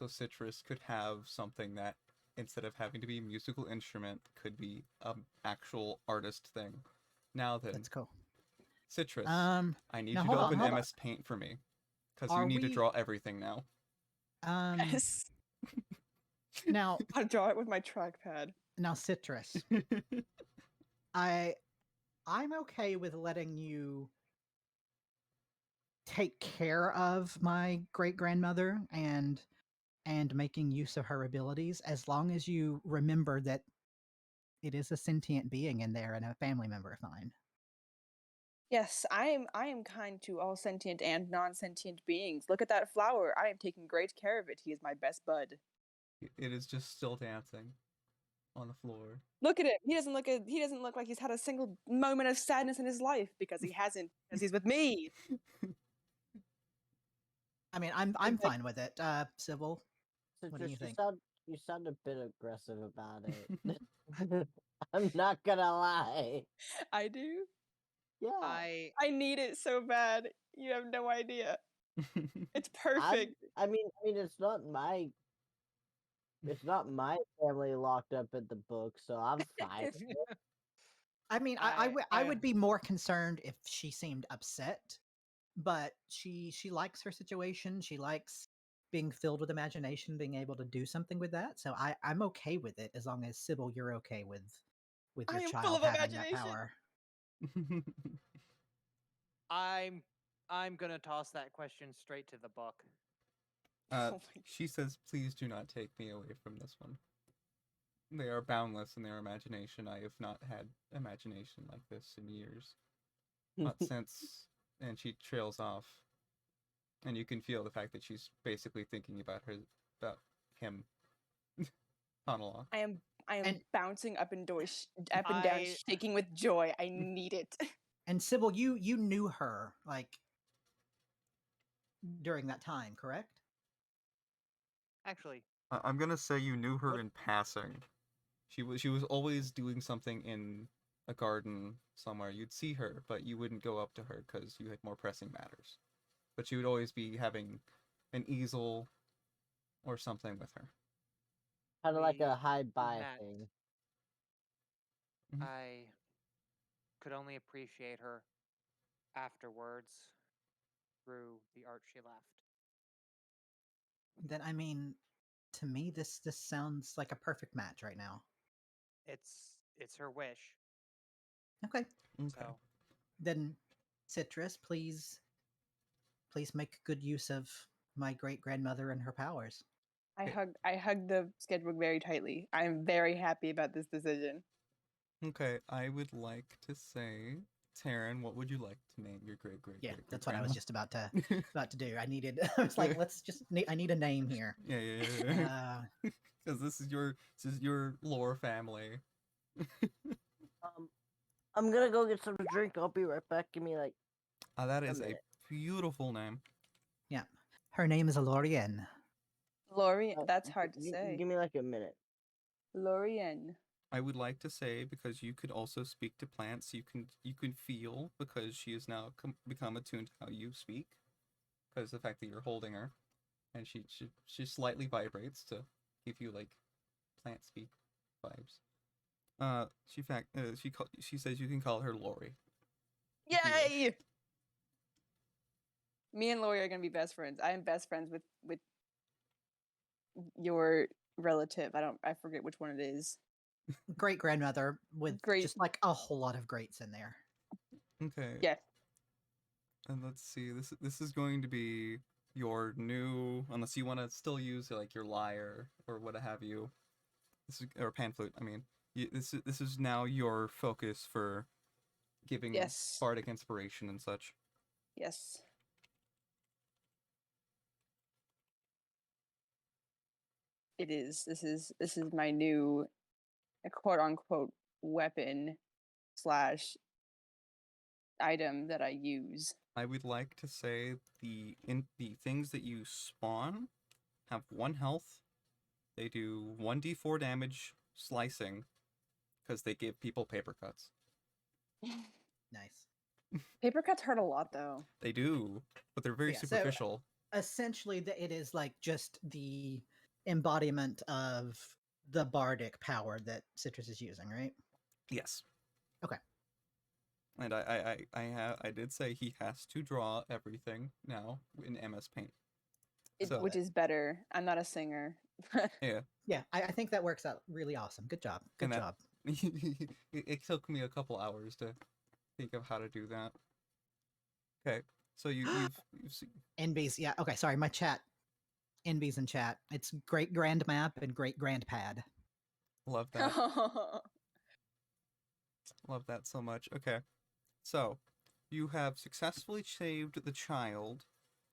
Citrus could have something that instead of having to be a musical instrument could be an actual artist thing. Now then, That's cool. Citrus, I need now you hold to on, open hold on. MS Paint for me because Are you need to we- draw everything now. Yes. Now I draw it with my trackpad. now Citrus. I'm okay with letting you take care of my great grandmother and making use of her abilities, as long as you remember that it is a sentient being in there and a family member of mine. Yes, I am kind to all sentient and non-sentient beings. Look at that flower. I am taking great care of it. He is my best bud. It is just still dancing on the floor. Look at him. He doesn't look like he's had a single moment of sadness in his life because he hasn't, because he's with me. I mean, I'm fine with it. Sybil, So what do you just think? you sound a bit aggressive about it. I'm not gonna lie. I do. Yeah. I need it so bad. You have no idea. It's I'm- perfect. I mean, it's not my family locked up in the book, so I'm fine. with it. I mean, I would be more concerned if she seemed upset, but she likes her situation. She likes being filled with imagination, being able to do something with that. So I'm okay with it as long as Sybil, you're okay with I your am full child of having that imagination. power. I'm gonna toss that question straight to the book. Oh my She says, "Please do not take me away from this one. They are boundless in their imagination. I have not had imagination like this in years. Not since." And she trails off. And you can feel the fact that she's basically thinking about him. Monologue. I am And- bouncing up and down, shaking with joy. I need it. And Sybil, you knew her like during that time, correct? Actually, I'm gonna say you knew her What- in passing. She was always doing something in a garden somewhere. You'd see her, but you wouldn't go up to her because you had more pressing matters. But she would always be having an easel or something with her. Kind of like We a hide by met. thing. I could only appreciate her afterwards through the art she left. Then I mean, to me, this sounds like a perfect match right now. It's her wish. Okay. Okay. So Then, Citrus, please make good use of my great grandmother and her powers. I hug the sketchbook very tightly. I'm very happy about this decision. Okay, I would like to say, Taryn, what would you like to name your great Yeah, that's what I was just about to do. I was like, I need a name here. Yeah. Because this is your lore family. I'm gonna go get something to drink. I'll be right back. Give me like. That is a minute. beautiful name. Yeah, her name is Lorien. Lorien, that's hard to say. Give me like a minute. Lorien. I would like to say, because you could also speak to plants, you can feel, because she has now become attuned to how you speak, because the fact that you're holding her, and she slightly vibrates to give you like plant speak vibes. She says you can call her Lori. if you wish. Yay! Me and Lori are gonna be best friends. I am best friends with your relative. I forget which one it is. Great grandmother with Great. just like a whole lot of greats in there. Okay. Yes. And let's see. This is going to be your new, unless you want to still use like your lyre or what have you. This is or pan flute. I mean, this is now your focus for giving Yes. bardic inspiration and such. Yes. It is. This is my new quote unquote weapon slash item that I use. I would like to say the things that you spawn have 1 health. They do 1d4 damage slicing because they give people paper cuts. Nice. Paper cuts hurt a lot though. They do, but they're very Yeah, so- superficial. Essentially, it is like just the embodiment of the bardic power that Citrus is using, right? Yes. Okay. And I did say he has to draw everything now in MS Paint. So- Which is better. I'm not a singer. Yeah. Yeah, I think that works out really awesome. Good job. Good And that- job. it took me a couple hours to think of how to do that. Okay, so you've seen. NB's, yeah. Okay, sorry, my chat. NB's in chat. It's great grand map and great grand pad. Love that. Love that so much. Okay, so you have successfully saved the child.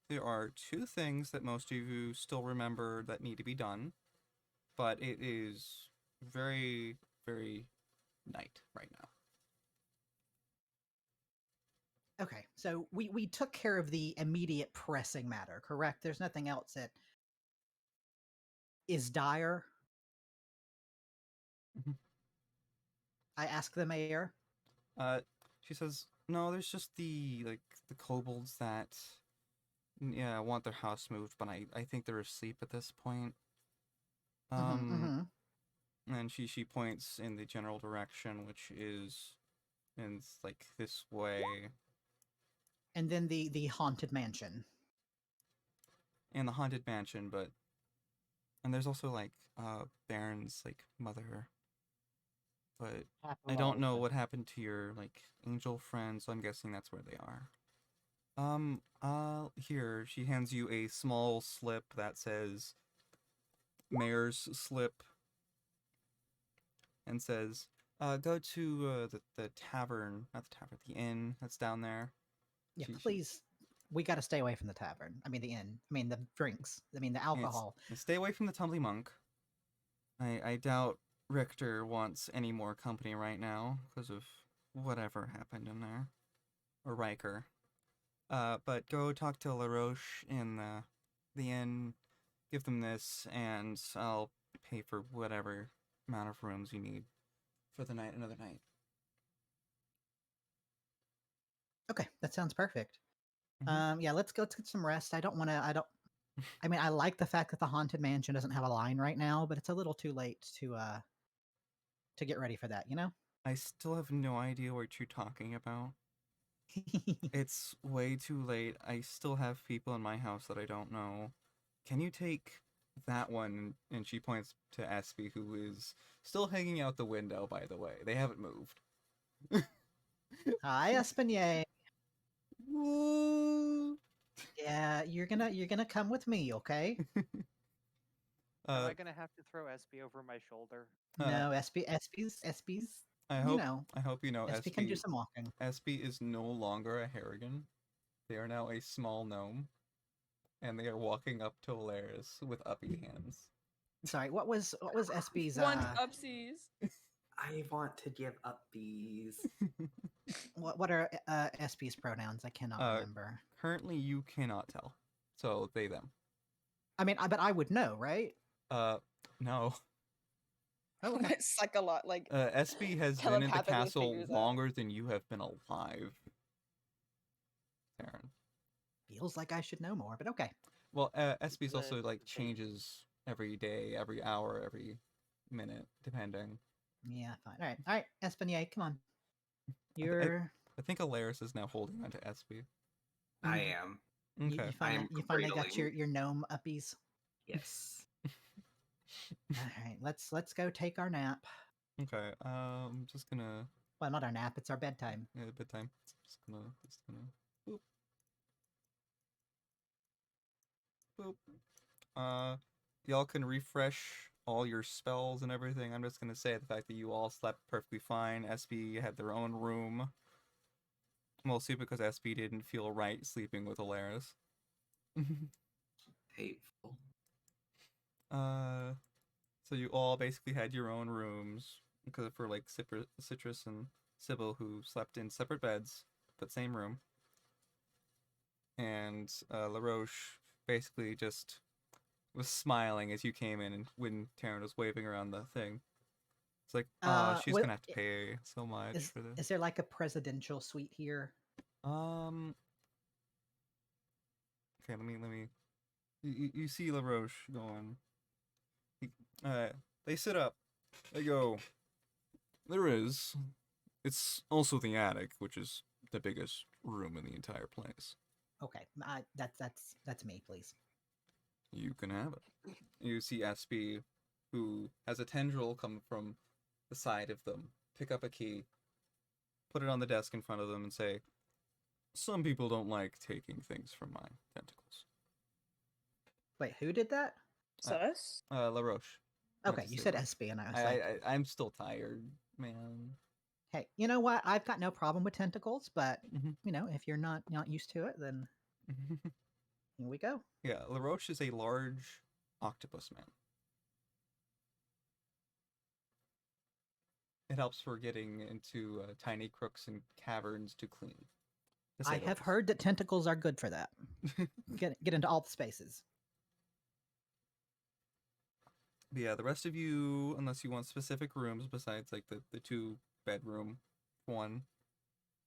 There are 2 things that most of you still remember that need to be done, but it is very, very night right now. Okay, so we took care of the immediate pressing matter, correct? There's nothing else that is dire. Mhm. I ask the mayor. She says, no, there's just the kobolds that, yeah, want their house moved, but I think they're asleep at this point. Mhm. And she points in the general direction, which is in like this way, And then the haunted mansion. and the haunted mansion, and there's also like Baron's like mother, but I don't know what happened to your like angel friend, so I'm guessing that's where they are. Here, she hands you a small slip that says Mayor's slip and says, go to the tavern, not the tavern, the inn that's down there. Yeah, She- please. We got to stay away from the tavern. I mean, the inn. I mean, the drinks. I mean, the Yes, alcohol. and stay away from the Tumbly Monk. I doubt Richter wants any more company right now because of whatever happened in there. Or Riker. But go talk to LaRoche in the inn, give them this, and I'll pay for whatever amount of rooms you need for the night, another night. Okay, that sounds perfect. Mhm. Yeah, let's get some rest. I mean, I like the fact that the haunted mansion doesn't have a line right now, but it's a little too late to get ready for that, you know? I still have no idea what you're talking about. It's way too late. I still have people in my house that I don't know. Can you take that one? And she points to Espy, who is still hanging out the window, by the way. They haven't moved. Hi, Espinier. Woo! Yeah, you're gonna come with me, okay? Am Uh, I gonna have to throw SB over my shoulder? No, SP's. I You hope know, I hope you know SP can do Espy. some walking. Espy is no longer a Harrigan. They are now a small gnome, and they are walking up to Alaris with uppy hands. Sorry, what was SP's Want upsies. I want to give up these. what are SP's pronouns? I cannot remember. Currently, you cannot tell. So they them. I mean, but I would know, right? No. Oh, okay. It's like a lot. Like Espy has been in the telepathically castle figures out. longer than you have been alive. Taryn. Feels like I should know more, but okay. Well, Espy's also Let's like see. changes every day, every hour, every minute, depending. Yeah, fine. All right, Espinier, come on. I think Alaris is now holding onto SB. I You- am. Okay. You finally got cradling. your gnome uppies. Yes. All right, let's go take our nap. Okay. I'm just gonna. Well, not our nap; it's our bedtime. Yeah, bedtime. Just gonna. Boop. Boop. Y'all can refresh all your spells and everything. I'm just gonna say the fact that you all slept perfectly fine. SB had their own room. Mostly because SB didn't feel right sleeping with Alaris. Hateful. So you all basically had your own rooms, because for like Citrus and Sybil, who slept in separate beds, but same room. And LaRoche basically just was smiling as you came in, and when Taryn was waving around the thing. It's like, oh, she's Well, gonna have to pay so much for this. Is there like a presidential suite here? Okay, let me. You see LaRoche going. They sit up. They go. There is. It's also the attic, which is the biggest room in the entire place. Okay, that's me, please. You can have it. You see SB, who has a tendril come from the side of them, pick up a key, put it on the desk in front of them, and say, "Some people don't like taking things from my tentacles." Wait, who did that? Sus? LaRoche. I had Okay, to you say said LaRoche. SB, and I was like, I'm still tired, man. hey, you know what? I've got no problem with tentacles, but Mhm. you know, if you're not used to it, then here we go. Yeah, LaRoche is a large octopus man. It helps for getting into tiny crooks and caverns to clean. I have heard that tentacles are good for that. Get into all the spaces. But yeah, the rest of you, unless you want specific rooms besides like the 2-bedroom one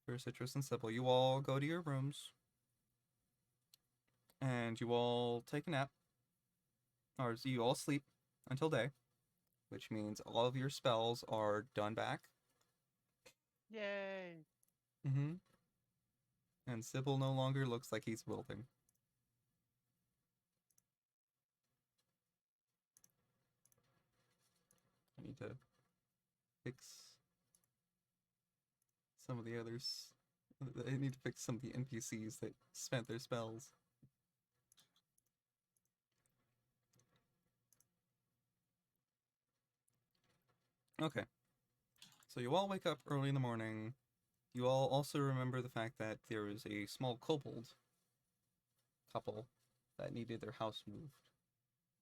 for Citrus and Sybil, you all go to your rooms and you all take a nap. Or you all sleep until day, which means all of your spells are done back. Yay! And Sybil no longer looks like he's wilting. I need to fix some of the others. I need to fix some of the NPCs that spent their spells. Okay. So you all wake up early in the morning. You all also remember the fact that there was a small kobold couple that needed their house moved.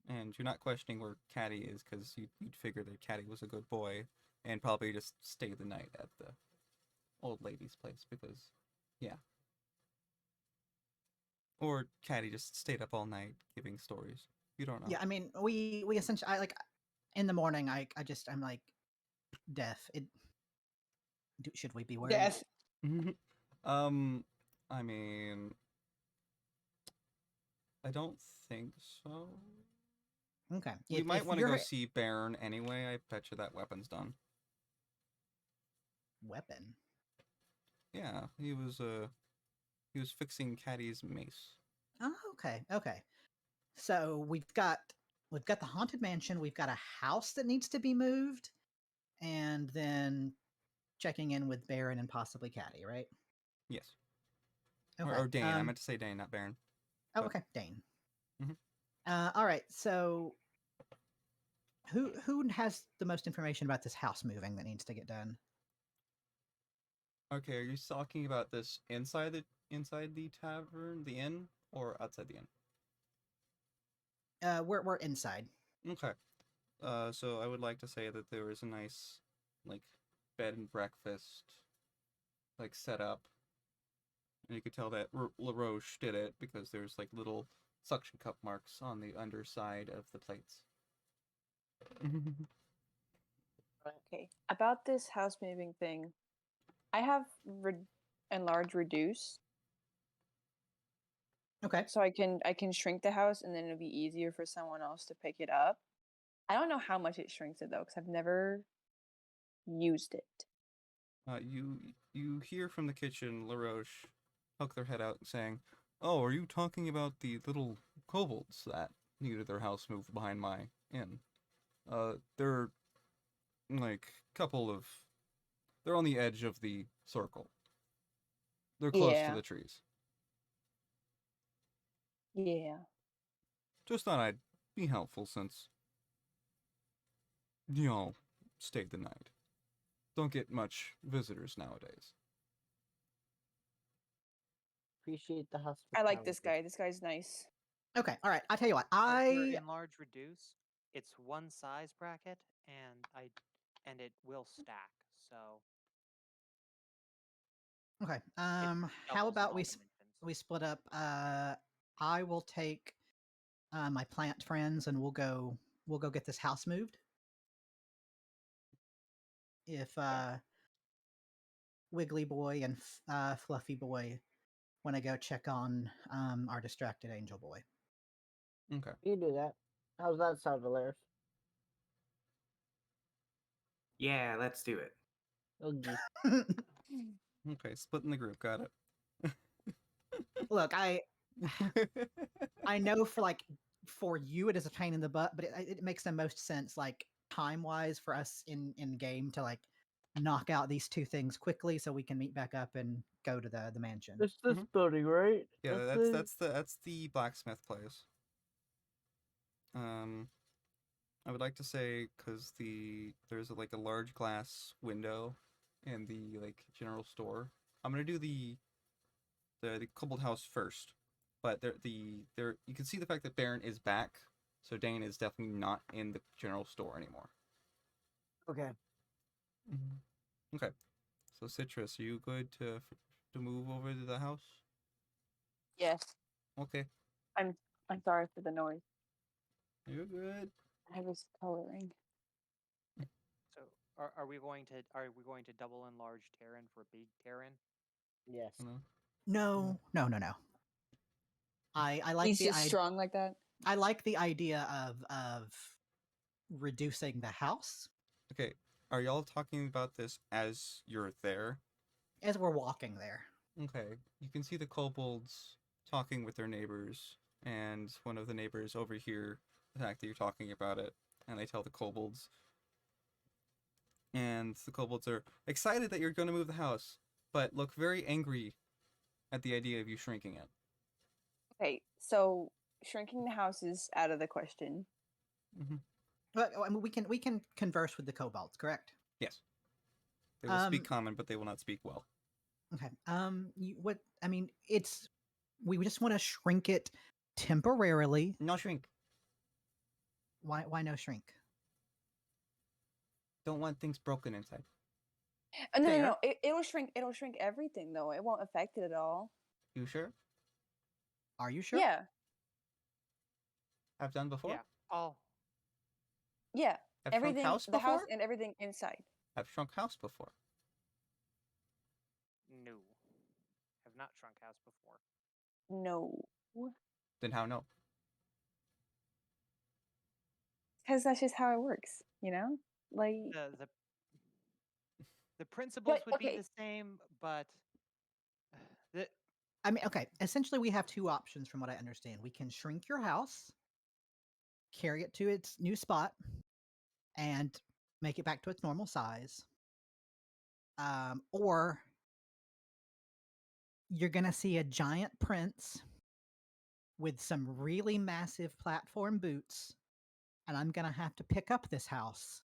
And you're not questioning where Caddy is, because you'd figure that Caddy was a good boy and probably just stay the night at the old lady's place, because, yeah. Or Caddy just stayed up all night giving stories. You don't know. Yeah, I mean, we essentially, I like, in the morning, I'm like, death. Should we be worried? Death. I mean, I don't think so. Okay. We might want to go see Baron anyway. I bet you that weapon's done. Weapon? Yeah, he was fixing Caddy's mace. Oh, okay. Okay. So we've got the haunted mansion, we've got a house that needs to be moved, and then checking in with Baron and possibly Caddy, right? Yes. Okay. Or Dane. I meant to say Dane, not Baron. Oh, but... okay, Dane. Mm-hmm. All right. So who has the most information about this house moving that needs to get done? Okay, are you talking about this inside the tavern, the inn, or outside the inn? We're inside. Okay. So I would like to say that there is a nice, like, bed and breakfast, like, set up. And you could tell that LaRoche did it because there's, like, little suction cup marks on the underside of the plates. Okay. About this house moving thing, I have enlarge reduce. Okay. So I can shrink the house and then it'll be easier for someone else to pick it up. I don't know how much it shrinks it though, because I've never used it. You hear from the kitchen LaRoche poke their head out saying, "Oh, are you talking about the little kobolds that needed their house moved behind my inn? They're like they're on the edge of the circle. They're close to Yeah. the trees. Yeah. Just thought I'd be helpful since y'all stayed the night. Don't get much visitors nowadays." Appreciate the I hospitality. like this guy. This guy's nice. Okay, all right. I tell you what. For I enlarge reduce, it's one size bracket, and it will stack. So okay. it How doubles in about all we dimensions. we split up? I will take my plant friends, and we'll go get this house moved. If Wiggly Boy and Fluffy Boy want to go check on our distracted Angel Boy. Okay. You can do that. How's that sound, Valeris? Yeah, let's do it. Oogie. Okay, splitting the group. Got it. Look, I know for you it is a pain in the butt, but it makes the most sense time wise for us in game to knock out these two things quickly so we can meet back up and go to the mansion. It's this building, right? Yeah, that's the blacksmith place. I would like to say because there's a large glass window in the general store. I'm gonna do the kobold house first, but there you can see the fact that Baron is back, so Dane is definitely not in the general store anymore. Okay. Okay, so Citrus, are you good to move over to the house? Yes. Okay, I'm sorry for the noise. you're good. I was coloring. So are we going to double enlarge Terran for big Terran? Yes. No. I like He's the just strong like that. I like the idea of reducing the house Okay, are y'all talking about this as you're there? as we're walking there. Okay, you can see the kobolds talking with their neighbors, and one of the neighbors overhear the fact that you're talking about it, and they tell the kobolds. And the kobolds are excited that you're going to move the house, but look very angry at the idea of you shrinking it. Okay, so shrinking the house is out of the question. But I mean, we can converse with the kobolds, correct? Yes. They will speak common, but they will not speak well. Okay. We just want to shrink it temporarily. No shrink. Why no shrink? Don't want things broken inside. No. It'll shrink. It'll shrink everything though. It won't affect it at all. You sure? Are you sure? Yeah. Have done before? Yeah. All Yeah. Have Everything, shrunk house the before? house and everything inside. Have shrunk house before. no. Have not shrunk house before. No. Then how no? Because that's just how it works, you know? Like The principles would okay. be the same, but the I mean, okay. Essentially, we have two options from what I understand. We can shrink your house, carry it to its new spot, and make it back to its normal size. Or you're going to see a giant prince with some really massive platform boots, and I'm going to have to pick up this house,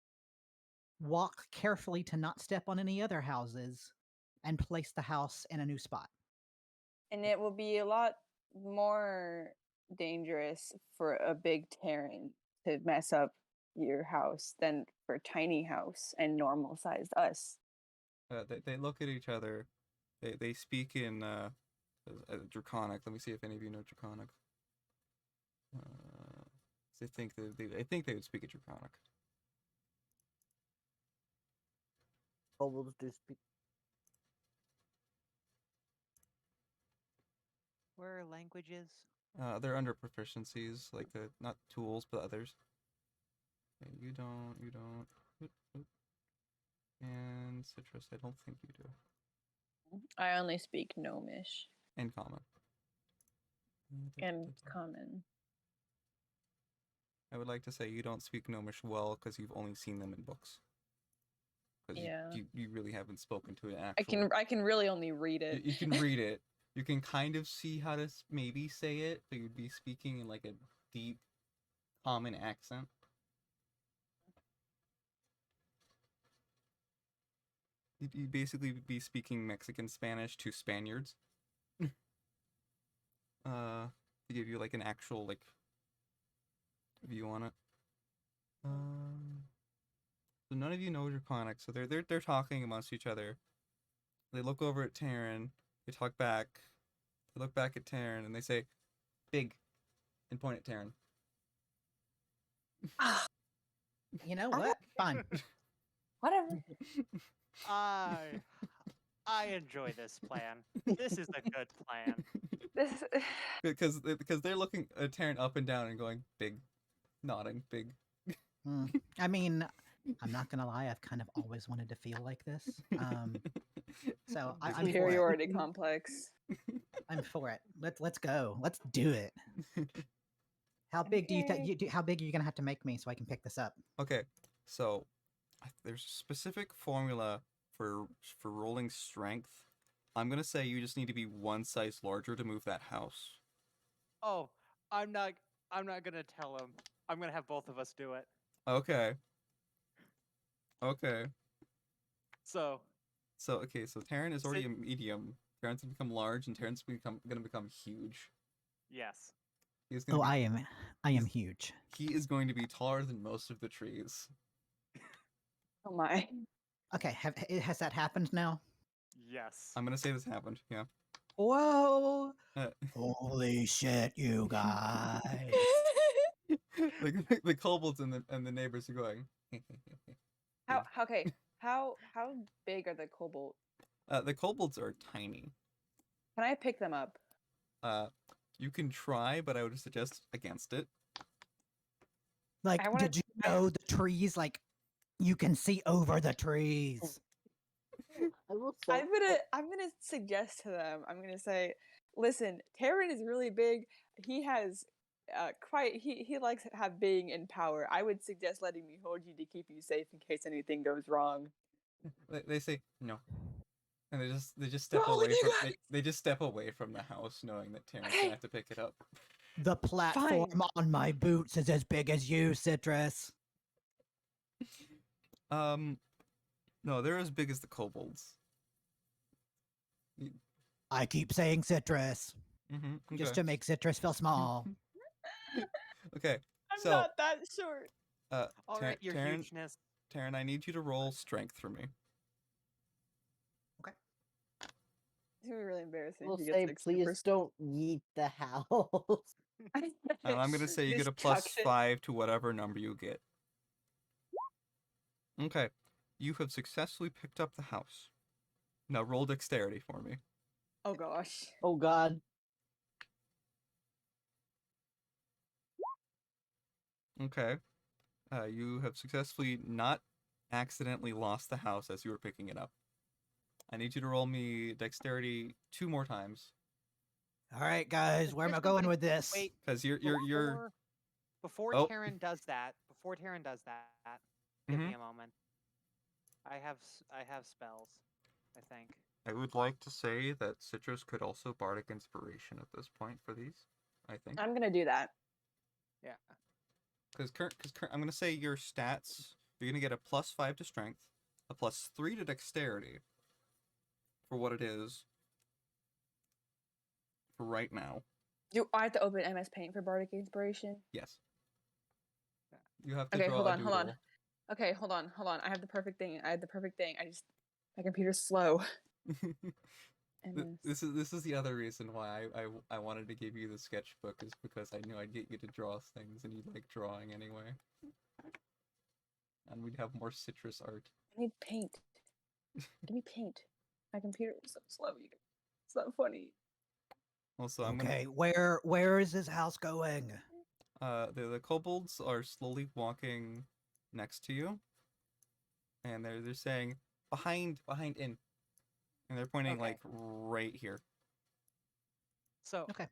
walk carefully to not step on any other houses, and place the house in a new spot. and it will be a lot more dangerous for a big Terran to mess up your house than for a tiny house and normal sized us. They look at each other. They speak in Draconic. Let me see if any of you know Draconic. I think they would speak in Draconic. Kobolds do speak. where are languages? They're under proficiencies, like not tools, but others. Okay, you don't. And Citrus, I don't think you do. I only speak Gnomish And common. and common. I would like to say you don't speak Gnomish well because you've only seen them in books. Because Yeah. you really haven't spoken to an actual... I can really only read it. You can read it. You can kind of see how to maybe say it, but you'd be speaking in like a deep, common accent. You'd basically be speaking Mexican Spanish to Spaniards. To give you like an actual like view on it. So none of you know Draconic, so they're talking amongst each other. They look over at Taryn, they talk back, they look back at Taryn, and they say, "Big," and point at Taryn. You know what? Fine. Whatever. I enjoy this plan. This is a good plan. This because they're looking at Taryn up and down and going, "Big," nodding, "Big." I mean, I'm not gonna lie. I've kind of always wanted to feel like this. So I'm for it. superiority complex. I'm for it. Let's go. Let's do it. How big do you think? How big are you gonna have to make me so I can pick this up? Okay, so there's a specific formula for rolling strength. I'm gonna say you just need to be one size larger to move that house. Oh, I'm not gonna tell him. I'm gonna have both of us do it. Okay. Okay. So Taryn is already a medium. Taryn's gonna become large, and Taryn's gonna become huge. yes. He's gonna Oh, be, I am huge. He is going to be taller than most of the trees. Oh my. Okay, has that happened now? Yes. I'm gonna say this happened. Yeah. Whoa! Uh, Holy shit, you guys! the kobolds and the neighbors are going. How big are the kobold? The kobolds are tiny. Can I pick them up? You can try, but I would suggest against it. Like, did you know the trees? Like, you can see over the trees. I'm gonna suggest to them. I'm gonna say, listen, Taryn is really big. He has he likes being in power. I would suggest letting me hold you to keep you safe in case anything goes wrong. They say no, and they just step away from they just step away from the house, knowing that Taryn's gonna have to pick it up. The platform on my boots is as big as you, Citrus. No, they're as big as the kobolds. I keep saying Citrus, Okay. just to make Citrus feel small. Okay, I'm not that short. All right, your hugeness. Taryn, I need you to roll strength for me. Okay. It's gonna be really embarrassing. We'll if he say, gets, like, please don't yeet the house. And I'm gonna say you get a Just chucks it. +5 to whatever number you get. Okay, you have successfully picked up the house. Now roll dexterity for me. Oh gosh. Oh god. Okay. You have successfully not accidentally lost the house as you were picking it up. I need you to roll me dexterity 2 more times. All right, guys, where am I going with this? Wait, Because you're before Oh. Taryn does that. Give me a moment. I have spells, I think. I would like to say that Citrus could also bardic inspiration at this point for these. I think. I'm gonna do that. Yeah. Because I'm gonna say your stats. You're gonna get a +5 to strength, a +3 to dexterity. For what it is. For right now. Do I have to open MS Paint for Bardic Inspiration? Yes. You have to Okay, draw hold a on. doodle. Okay, hold on. I have the perfect thing. My computer's slow. This is the other reason why I wanted to give you the sketchbook, is because I knew I'd get you to draw things and you'd like drawing anyway. And we'd have more Citrus art. I need paint. Give me paint. My computer is so slow. It's not funny. Also, where is this house going? The kobolds are slowly walking next to you, and they're saying, behind in, and they're pointing Okay. like right here. So Okay.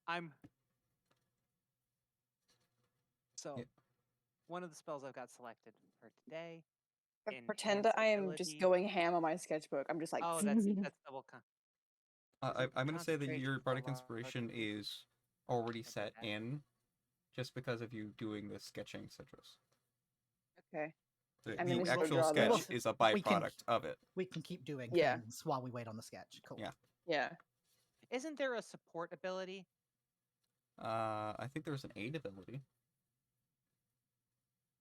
I'm so Yeah. one of the spells I've got selected for today. Pretend that I am just Enhance going ham on my sketchbook. I'm just like, Oh, that's double con. I'm gonna say that Concentration your for bardic larger inspiration group. is already Okay, set that- in, just because of you doing the sketching, Citrus. okay. The, I'm the gonna still actual draw sketch this. is a We can- byproduct of it. We can keep doing Yeah. things while we wait on the sketch. Cool. Yeah. Yeah. Isn't there a support ability? I think there's an aid ability.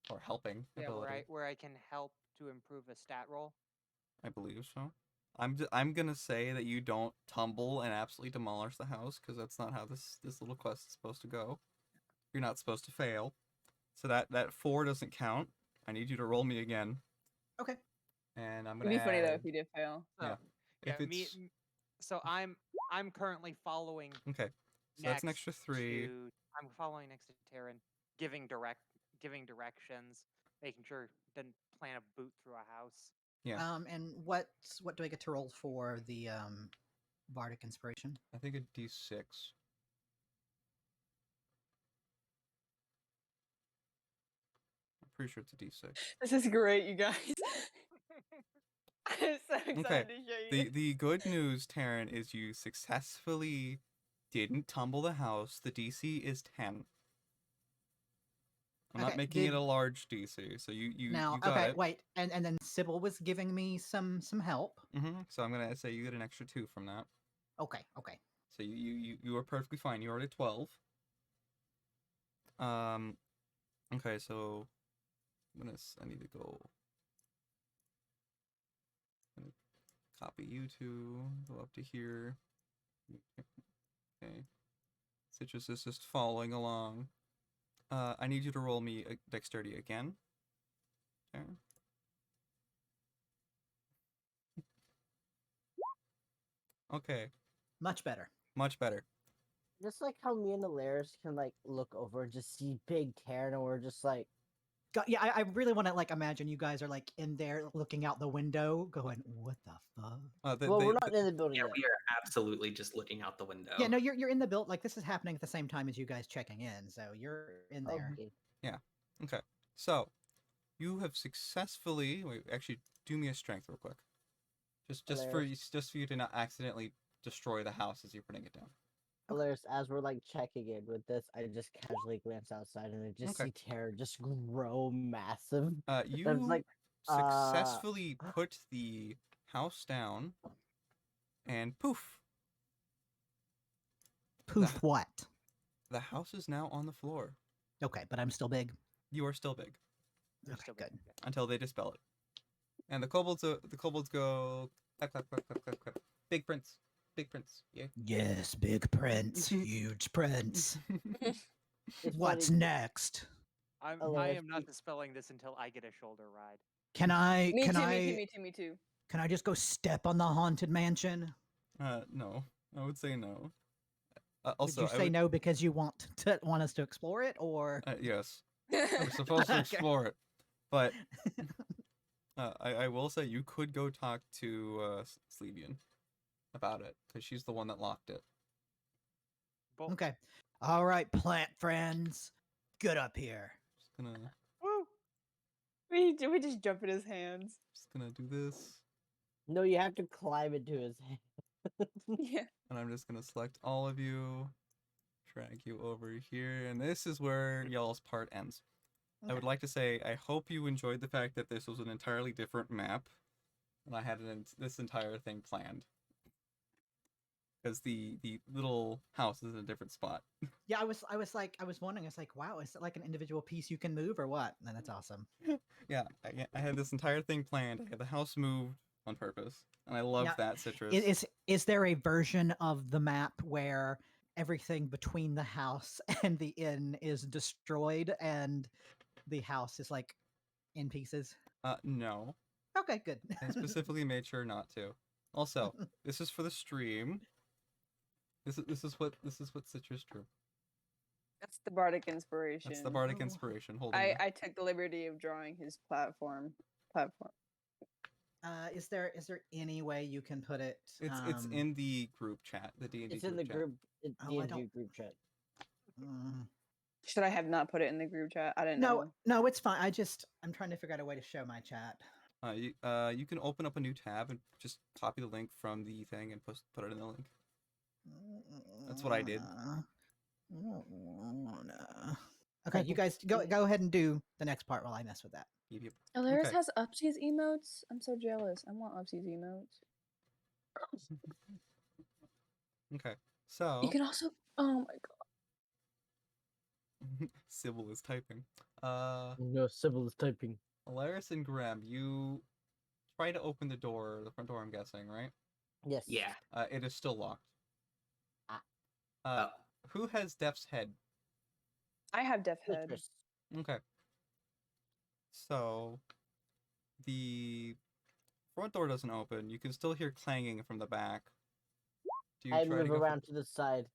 Or helping Yeah, ability. where I can help to improve a stat roll. I believe so. I'm gonna say that you don't tumble and absolutely demolish the house, because that's not how this little quest is supposed to go. You're not supposed to fail. So that 4 doesn't count. I need you to roll me again. Okay. And I'm It'd gonna be funny though add- if you did fail. So, Yeah. If it's so I'm currently following okay. So that's an extra 3. I'm following next to Taryn, giving directions, making sure it doesn't plant a boot through a house. Yeah. And what do I get to roll for the bardic inspiration? I think a D6. I'm pretty sure it's a D6. This is great, you guys. I'm so excited Okay. to show you. The good news, Taryn, is you successfully didn't tumble the house. The DC is 10. I'm not Okay, making it did- a large DC, so you Now, got okay, it. wait, and then Sybil was giving me some help. So I'm gonna say you get an extra 2 from that. Okay. So you are perfectly fine. You are at 12. Okay, so I need to go. I'm gonna copy you two. Go up to here. Okay. Citrus is just following along. I need you to roll me a dexterity again. Okay. Okay. Much better. Much better. Just like how me and Alaris can like look over and just see big Karen, and we're just like, Yeah, I really want to like imagine you guys are like in there looking out the window, going, "What the fuck?" well, we're not in the building Yeah, yet. we are absolutely just looking out the window. Yeah, no, you're in the build. Like this is happening at the same time as you guys checking in, so you're in there. Okay. Okay. So, you have successfully. Wait, actually, do me a strength real quick. Just for you to not accidentally destroy the house as you're putting it down. Alaris, as we're like checking in with this, I just casually glance outside and I just Okay. see Terror just grow massive. You That's like, successfully put the house down, and poof, Poof, what? the house is now on the floor. Okay, but I'm still big. You are still big You're Okay, still good. big. until they dispel it. And the kobolds go clap, clap, clap, clap, clap, clap. Big prince, yeah. Yes, big prince, huge prince. it's What's funny, next? I Alaris, am not dispelling this until I get a shoulder ride. Can I? Me can too, I? me too, me too. Can I just go step on the haunted mansion? No, I would say no. Did Also, you I say would, no because you want us to explore it, or? yes, we're supposed to Okay. explore it, but I will say you could go talk to Sleevian about it, because she's the one that locked it. Bolt. Okay. All right, plant friends, get up here. Woo! we just jump in his hands. Just gonna do this, no, you have to climb into his head. Yeah. and I'm just gonna select all of you, drag you over here, and this is where y'all's part ends. I would Okay. like to say I hope you enjoyed the fact that this was an entirely different map, and I had this entire thing planned. Because the little house is in a different spot. Yeah, I was wondering. I was like, wow, is it like an individual piece you can move or what? And that's awesome. Yeah, I had this entire thing planned. I had the house moved on purpose, and I loved Now, that, Citrus. Is there a version of the map where everything between the house and the inn is destroyed and the house is like in pieces? No. Okay, good. I specifically made sure not to. Also, this is for the stream. This is what Citrus drew. That's the bardic inspiration. That's the bardic Oh. inspiration. Holding I took the liberty of drawing his platform. Is there any way you can put it? It's in the group chat, the D&D It's in the chat. group Oh, I D&D don't- group chat. Should I have not put it in the group chat? I didn't No, know. no, it's fine. I'm trying to figure out a way to show my chat. You can open up a new tab and just copy the link from the thing and put it in the link. That's what I did. Okay, you guys go ahead and do the next part while I mess with that. Yep. Alaris Okay. has Upsies emotes. I'm so jealous. I want Upsies emotes. Okay. So You can also. Oh my god. Sybil is typing. No, Sybil is typing. Alaris and Graham, you try to open the front door, I'm guessing, right? Yes. Yeah. It is still locked. Ah. Who has Death's head? I have deaf head. Citrus. Okay. So the front door doesn't open. You can still hear clanging from the back. Do you I try move to go around to the side.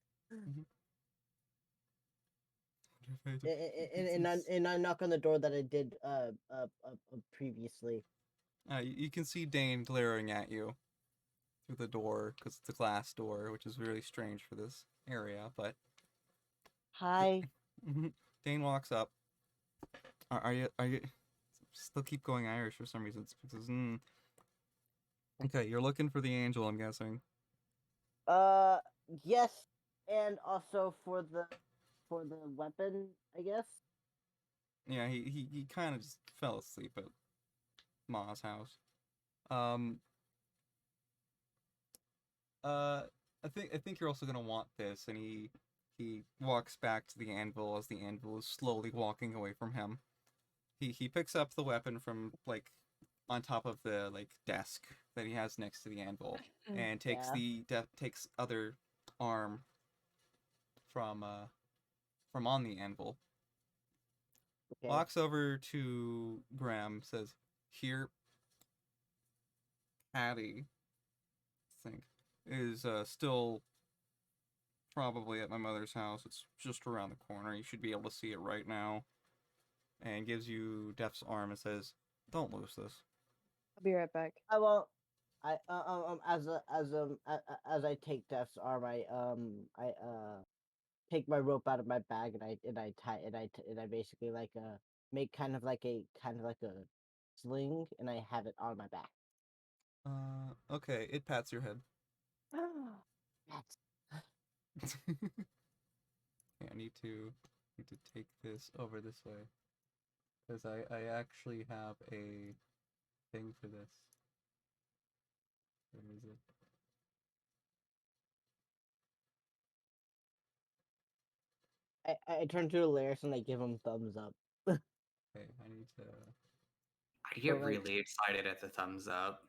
And I knock on the door that I did previously. You can see Dane glaring at you through the door because it's a glass door, which is really strange for this area. But Hi. Dane walks up. Are you still keep going Irish for some reason? It's because okay, you're looking for the angel, I'm guessing. Yes, and also for the weapon, I guess. Yeah, he kind of just fell asleep at Ma's house. I think you're also gonna want this, and he walks back to the anvil as the anvil is slowly walking away from him. He picks up the weapon from like on top of the like desk that he has next to the anvil, and takes takes other arm from on the anvil. Okay. Walks over to Graham, says, "Here, Patty, I think, is still probably at my mother's house. It's just around the corner. You should be able to see it right now." And gives you Death's arm and says, "Don't lose this." I'll be right back. I won't. I as I take Death's arm, I take my rope out of my bag and I basically like make kind of like a sling, and I have it on my back. Okay, it pats your head. That's Yeah, I need to take this over this way. Because I actually have a thing for this. Where is it? I turn to Alaris and I give him thumbs up. Okay, I need to... I get like- really excited at the thumbs up.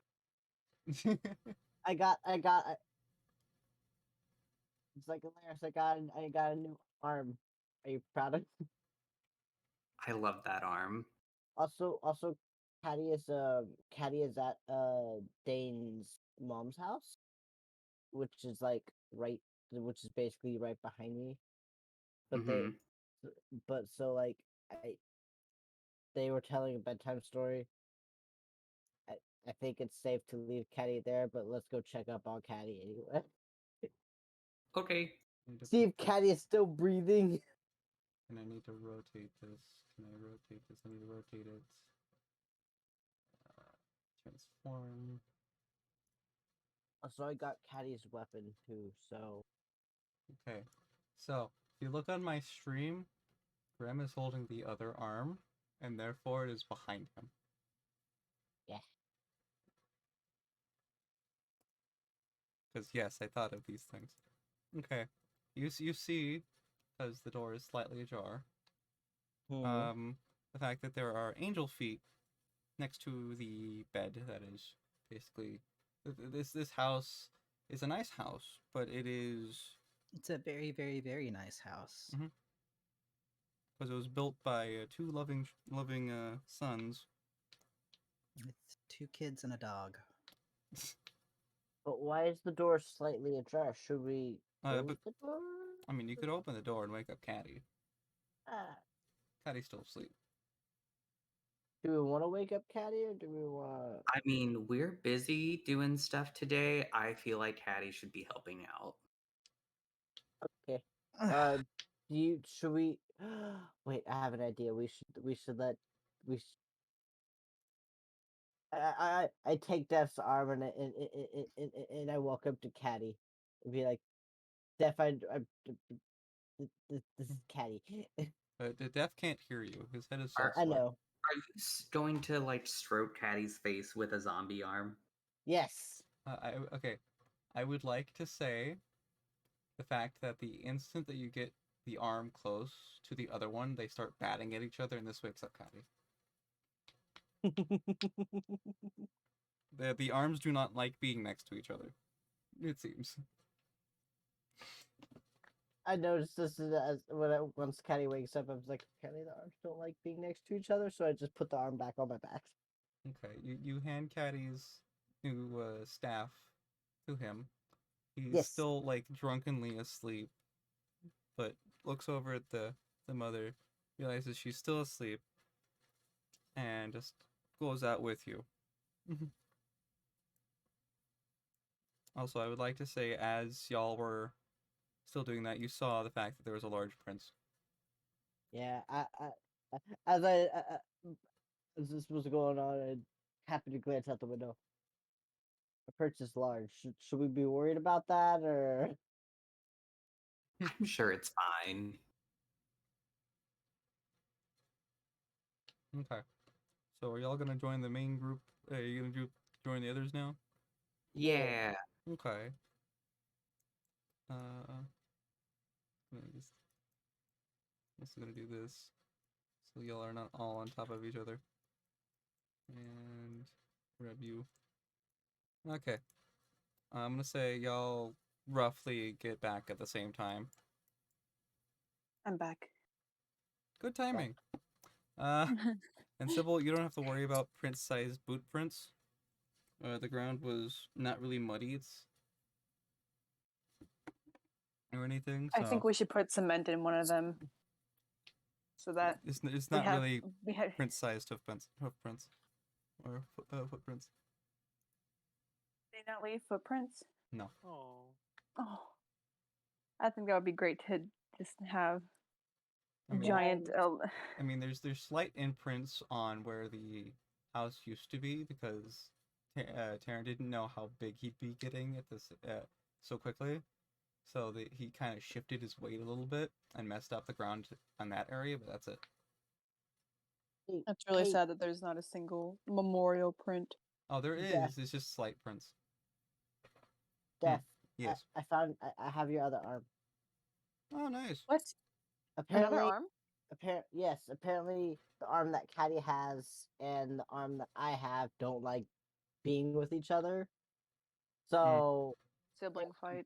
I got. It's like Alaris. I got a new arm. Are you proud of? I love that arm. Also, Caddy is at Dane's mom's house, which is basically right behind me. But they were telling a bedtime story. I think it's safe to leave Caddy there, but let's go check up on Caddy anyway. Okay. See if Caddy is still breathing. And I need to rotate this. Can I rotate this? I need to rotate it. Transform. So I got Caddy's weapon too, so... Okay. So, if you look on my stream, Graham is holding the other arm, and therefore it is behind him. Yeah. Because, yes, I thought of these things. Okay. You see, because the door is slightly ajar, the fact that there are angel feet next to the bed. That is basically... This house is a nice house, but it is... It's a very, very, very nice house. Because it was built by two loving sons. With 2 kids and a dog. But why is the door slightly ajar? Should we close But the door? I mean, you could open the door and wake up Caddy. Ah, Caddy's still asleep. Do we want to wake up Caddy or do we want? I mean, we're busy doing stuff today. I feel like Hattie should be helping out. Okay. Should we? Wait, I have an idea. We should let we. I take Def's arm and I walk up to Caddy and be like, Def, this is Caddy. The Deaf can't hear you. His head is Are- so I sore. know. Are you going to like stroke Cattie's face with a zombie arm? Yes. Okay. I would like to say the fact that the instant that you get the arm close to the other one, they start batting at each other, and this wakes up Caddy. The arms do not like being next to each other. It seems. I noticed this once Caddy wakes up. I was like, Caddy, the arms don't like being next to each other, so I just put the arm back on my back. Okay, you hand Caddy's new staff to him. He's Yes. still like drunkenly asleep, but looks over at the mother, realizes she's still asleep, and just goes out with you. Also, I would like to say, as y'all were still doing that, you saw the fact that there was a large prince. Yeah, as this was going on, I happened to glance out the window. The perch is large. Should we be worried about that, or? I'm sure it's fine. Okay. So are y'all gonna join the main group? Are you gonna join the others now? Yeah. Okay. I'm just gonna do this, so y'all are not all on top of each other. And grab you. Okay. I'm gonna say y'all roughly get back at the same time. I'm back. Good timing. And Sybil, you don't have to worry about prince-sized boot prints. The ground was not really muddy, or anything. So I think we should put cement in one of them, so that it's we not have really we have. prince-sized hoof prints, or footprints. They not leave footprints. No. Oh. Oh, I think that would be great to just have I mean, giant. I mean, there's slight imprints on where the house used to be because Taryn didn't know how big he'd be getting at this so quickly, so he kind of shifted his weight a little bit and messed up the ground on that area, but that's it. It's really Hey, sad that there's not a single memorial print. Oh, there is. Def. It's just slight prints. Def. Yes. I found. I have your other arm. Oh, nice. What? Apparently, Another arm? Yes. Apparently, the arm that Caddy has and the arm that I have don't like being with each other. So Sibling fight.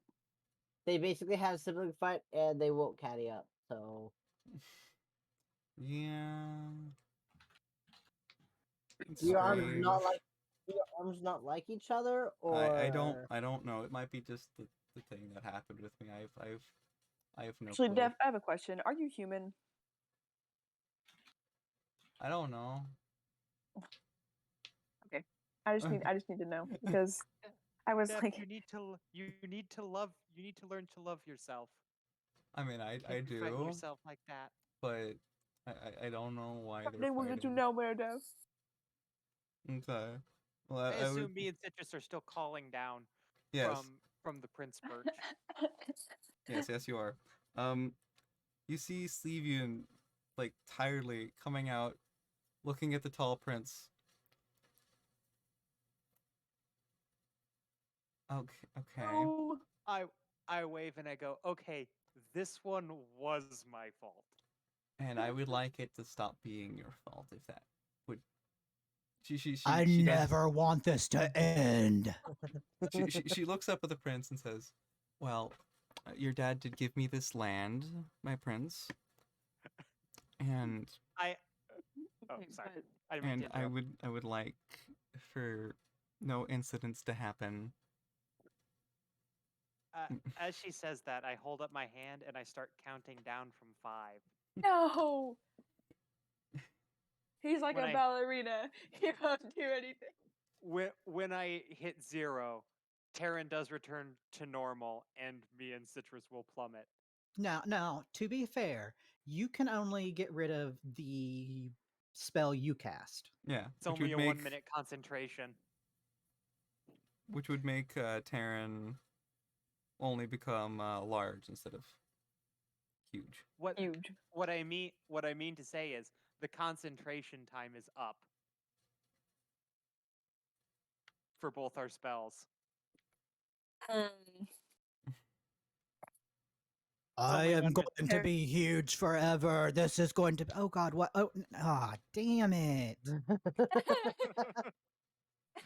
they basically had a sibling fight, and they woke Caddy up. So Yeah. It's your arms strange. not like each other, or I don't know. It might be just the thing that happened with me. I have no Actually, clue. Def, I have a question. Are you human? I don't know. Okay. I just need to know because I was Def, like, you need to learn to love yourself. I mean, I Can't be fighting do, yourself like that. but I don't know why I they're will let you fighting. know where, Def. Okay. Well, I I assume would. me and Citrus are still calling down Yes. from the Prince Birch. Yes, you are. You see Sleevian, like, tiredly coming out, looking at the tall prince. Okay. Oh. I wave and I go, okay, this one was my fault. And I would like it to stop being your fault if that would. She I does- never want this to end. she looks up at the prince and says, "Well, your dad did give me this land, my prince, and Oh, Okay, sorry. but I didn't mean to interrupt. I would like for no incidents to happen." As she says that, I hold up my hand and I start counting down from 5. No. He's like When a I- ballerina. He won't do anything. When I hit 0, Terran does return to normal, and me and Citrus will plummet. Now, to be fair, you can only get rid of the spell you cast. Yeah, It's only a 1-minute concentration. which would make Terran only become large instead of huge. Huge. What I mean to say is the concentration time is up for both our spells. I only am 1 going minute. to be huge forever. This is going to. Oh God! What? Oh, damn it!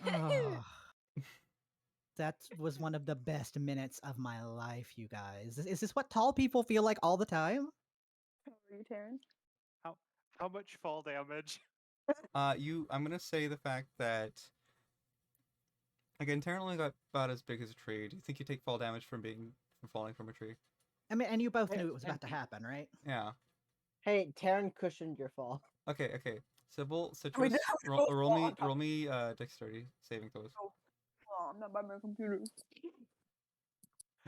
Oh, that was one of the best minutes of my life, you guys. Is this what tall people feel like all the time? How are you, Taryn? How much fall damage? I'm gonna say the fact that again, Terran only got about as big as a tree. Do you think you take fall damage from falling from a tree? I mean, and you both Hey, knew it was about to 10 feet. happen, right? Yeah. Hey, Terran cushioned your fall. Okay. Sybil, We Citrus, know. roll me dexterity saving throws. Oh, I'm not by my computer.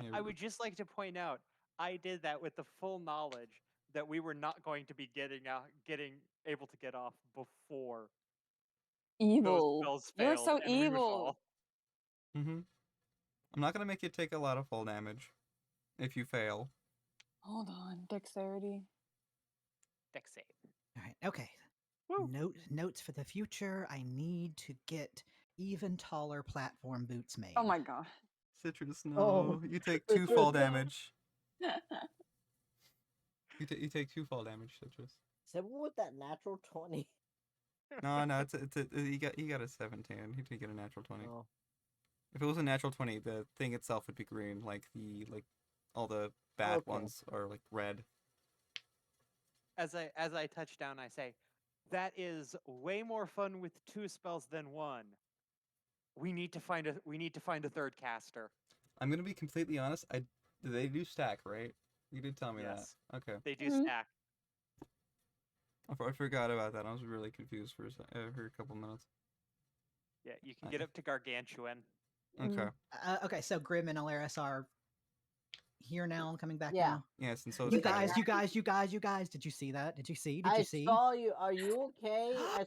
Yeah, I would just like to point out, I did that with the full knowledge that we were not going to be getting able to get off before Evil. those spells You're failed so and we would evil. fall. Mm-hmm. I'm not gonna make you take a lot of fall damage if you fail. Hold on. Dexterity. Dex save. All right. Okay. Woo. Notes for the future. I need to get even taller platform boots made. Oh my god. Citrus, no. Oh, You take 2 Citrus, fall no. damage. You take 2 fall damage, Citrus. Sybil with that natural 20. No, he got a 17. He didn't get a natural 20. Oh. If it was a natural 20, the thing itself would be green, like all the bad Okay. ones are like red. As I touch down, I say, that is way more fun with 2 spells than 1. We need to find a third caster. I'm gonna be completely honest. They do stack, right? You did tell me Yes. that. Okay. They do Mhm. stack. I forgot about that. I was really confused for a couple minutes. Yeah, you can get up to Gargantuan. Okay. Okay, so Grim and Alaris are here now, coming back Yeah. now. Yes, and so You is guys, Terran. you guys. Did you see that? Did you see? Did I you see? saw you. Are you okay?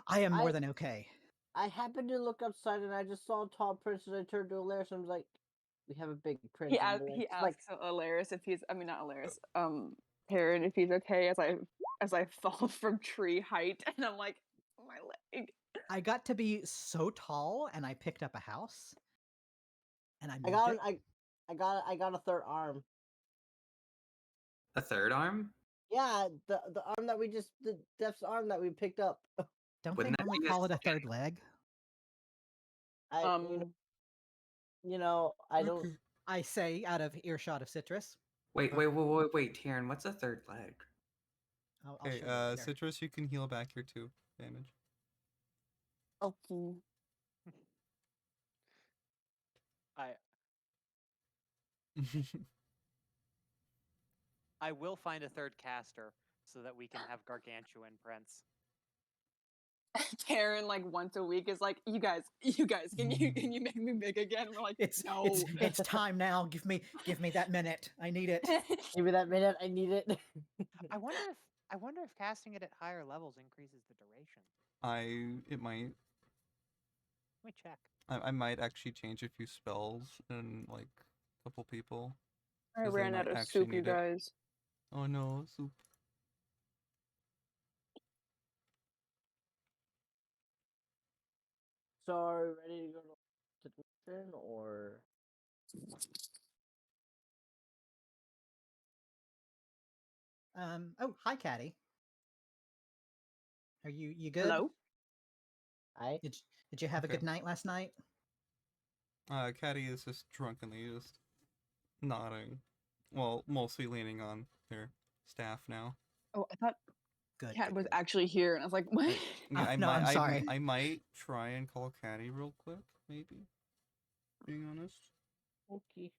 I am more I- than okay. I happened to look outside and I just saw a tall prince and I turned to Alaris and I was like, we have a big prince. He and asks. Alaris He is like, asks Alaris if he's. I mean, not Alaris. Taryn, if he's okay as I fall from tree height, and I'm like, my leg. I got to be so tall, and I picked up a house, and I I moved got it. I got a third arm. A third arm? Yeah, the arm that the Death's arm that we picked up. Don't Wouldn't they that normally be a call it a third leg? I don't. I say out of earshot of Citrus. Wait, Taryn, what's a third leg? I'll Okay, show you later. Citrus, you can heal back your 2 damage. Okay. I will find a third caster so that we can have Gargantuan Prince. Taryn, like once a week, is like, you guys, can you make me big again? We're like, It's no. it's time now. Give me that minute. I need it. Give me that minute. I need it. I wonder if casting it at higher levels increases the duration. It might. Let me check. I might actually change a few spells in like a couple people. I 'cause they ran out might of actually soup, you need it. guys. Oh no, soup. So are we ready to go to situation or? Oh, hi, Caddy. Are you good? Hello. Did you have a Okay. good night last night? Caddy is just drunkenly just nodding. Well, mostly leaning on their staff now. Oh, I thought Good. Cat good, was good. actually here, and I was like, what? Yeah, no, I'm sorry. I might try and call Caddy real quick, maybe. Being honest. Okay.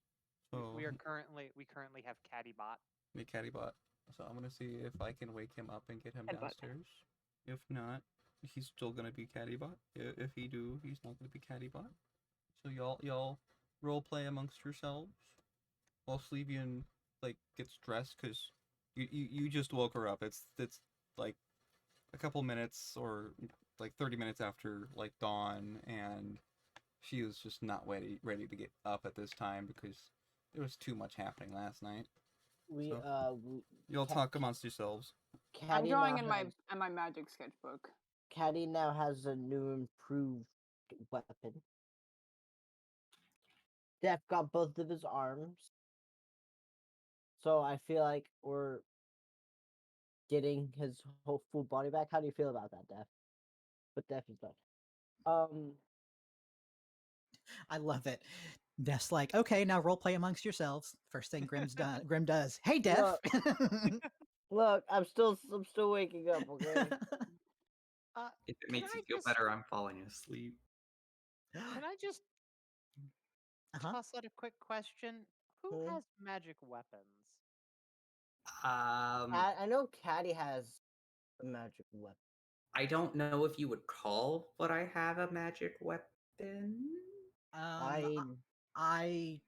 So We currently have Caddybot. the Caddy bot. So I'm gonna see if I can wake him up and get him Headbutt. downstairs. If not, he's still gonna be Cattybot. If he do, he's not gonna be Cattybot. So y'all role play amongst yourselves while Sleevian like gets dressed because you just woke her up. It's like a couple minutes or like 30 minutes after like dawn, and she was just not ready to get up at this time because there was too much happening last night. We So, y'all talk amongst yourselves. I'm Caddy drawing now in my magic sketchbook. Caddy now has a new improved weapon. Def got both of his arms. So I feel like we're getting his whole full body back. How do you feel about that, Def? But Def is done. I love it. Def's like, okay, now role play amongst yourselves. First thing Grim does. Hey, Def. Look, I'm still waking up. Okay. If it Can makes you I feel just- better, I'm falling asleep. Can I just toss out a quick question? Who Hmm? has magic weapons? I know Caddy has a magic weapon. I don't know if you would call what I have a magic weapon. I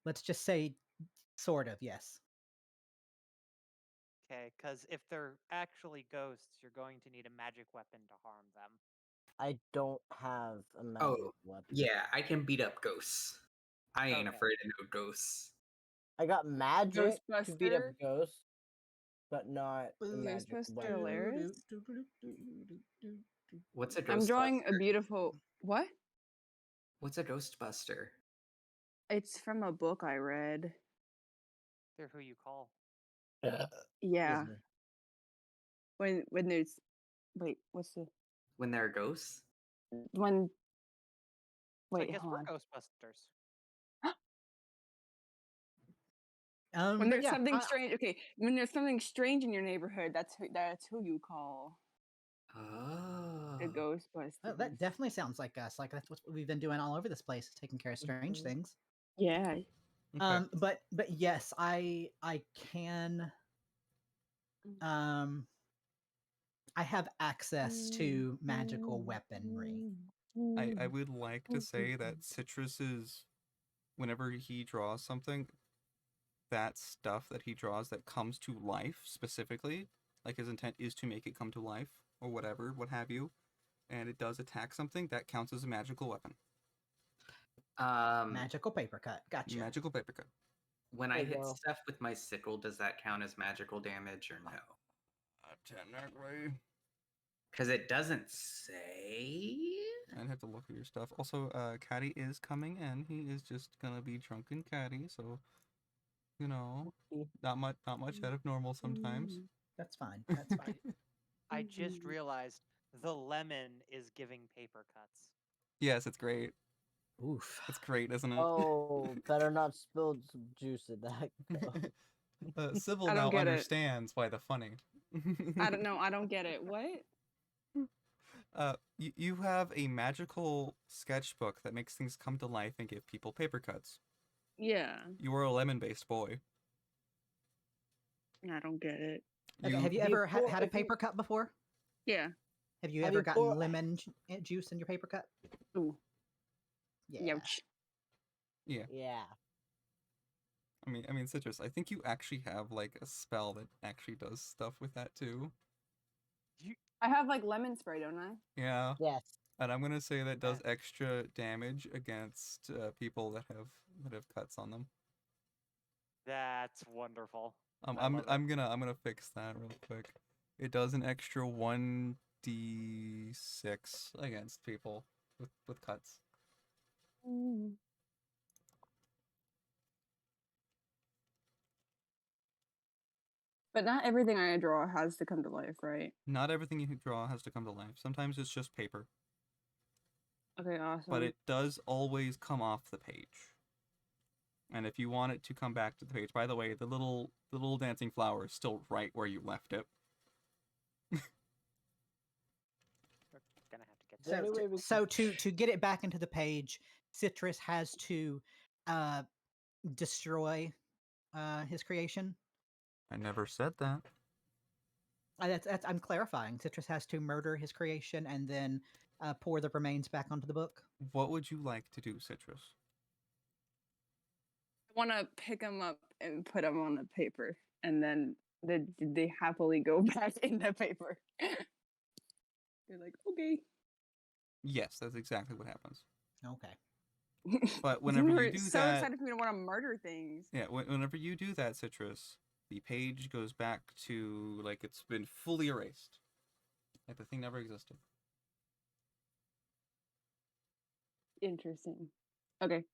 let's just say sort of, yes. Okay, because if they're actually ghosts, you're going to need a magic weapon to harm them. I don't have a magic weapon. Yeah, I can beat up ghosts. I ain't Okay. afraid of no ghosts. I got magic to beat up Ghostbuster? ghosts, but not a magic Ghostbuster weapon. hilarious. What's a Ghostbuster? I'm drawing a beautiful what? What's a Ghostbuster? It's from a book I read. They're who you call. Yeah. me. When there's wait, what's the When they're ghosts? when So I wait, guess hold we're on. Ghostbusters. When But there's yeah, something strange, okay. When there's something strange in your neighborhood, that's who you call the Oh. Ghostbusters. that definitely sounds like us. Like that's what we've been doing all over this place, taking care of strange Mhm. things. Yeah. Okay. But yes, I can. I have access to magical weaponry. I would like to say that Citrus is, whenever he draws something, that stuff that he draws that comes to life specifically, like his intent is to make it come to life or whatever, what have you, and it does attack something, that counts as a magical weapon. Magical paper cut. Gotcha. Magical paper cut. When There I you hit go. stuff with my sickle, does that count as magical damage or no? Technically. Because it doesn't say. I'd have to look at your stuff. Also, Caddy is coming in. He is just gonna be drunken Caddy, so you know, not much out of normal sometimes. That's fine. That's fine. I just realized the lemon is giving paper cuts. Yes, it's great. Oof. It's great, isn't it? Oh, better not spill some juice in that. Sybil I don't now get it. understands why the funny. I don't know. I don't get it. What? You have a magical sketchbook that makes things come to life and give people paper cuts. Yeah. You are a lemon-based boy. I don't get it. Okay, have you If ever you pour- had a if you- paper cut before? Yeah. Have you Have ever you gotten pour- lemon juice in your paper cut? Ooh. Yeah. Youch. Yeah. Yeah. I mean, Citrus, I think you actually have like a spell that actually does stuff with that too. I have like lemon spray, don't I? Yeah. Yes. And I'm gonna say that does extra damage against people that have cuts on them. That's wonderful. I I'm love it. I'm gonna fix that real quick. It does an extra 1d6 against people with cuts. But not everything I draw has to come to life, right? Not everything you draw has to come to life. Sometimes it's just paper, Okay, awesome. but it does always come off the page. And if you want it to come back to the page, by the way, the little dancing flower is still right where you left it. We're gonna have to get Is there that. any way we So to get it back into the page, Citrus has to destroy his creation. I never said that. I'm clarifying. Citrus has to murder his creation and then pour the remains back onto the book. What would you like to do, Citrus? I want to pick them up and put them on the paper, and then they happily go back in the paper. They're like, okay. Yes, that's exactly what happens. Okay. But whenever you were do so that, excited for me to want to murder things. yeah, whenever you do that, Citrus, the page goes back to like it's been fully erased, like the thing never existed. Interesting. Okay.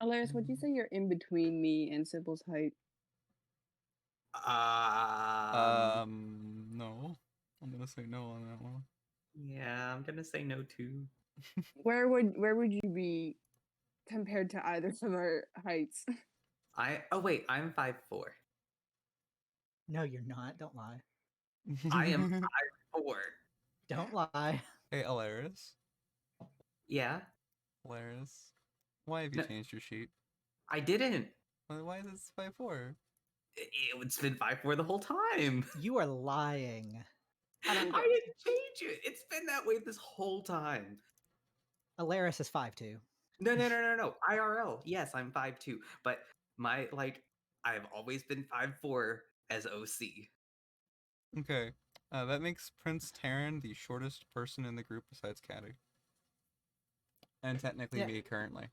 Alaris, would you say you're in between me and Sybil's height? No. I'm gonna say no on that one. Yeah, I'm gonna say no too. Where would you be compared to either of our heights? Oh wait, I'm 5'4". No, you're not. Don't lie. I am 5'4". Don't lie. Hey, Alaris. Yeah, Alaris. Why have you No. changed your sheet? I didn't. Why is this 5'4"? It's been 5'4" the whole time. You are lying. I don't I get it. didn't change it. It's been that way this whole time. Alaris is 5'2". No. IRL. Yes, I'm 5'2", but I've always been 5'4" as OC. Okay. That makes Prince Terran the shortest person in the group besides Caddy. And technically Yeah. me currently.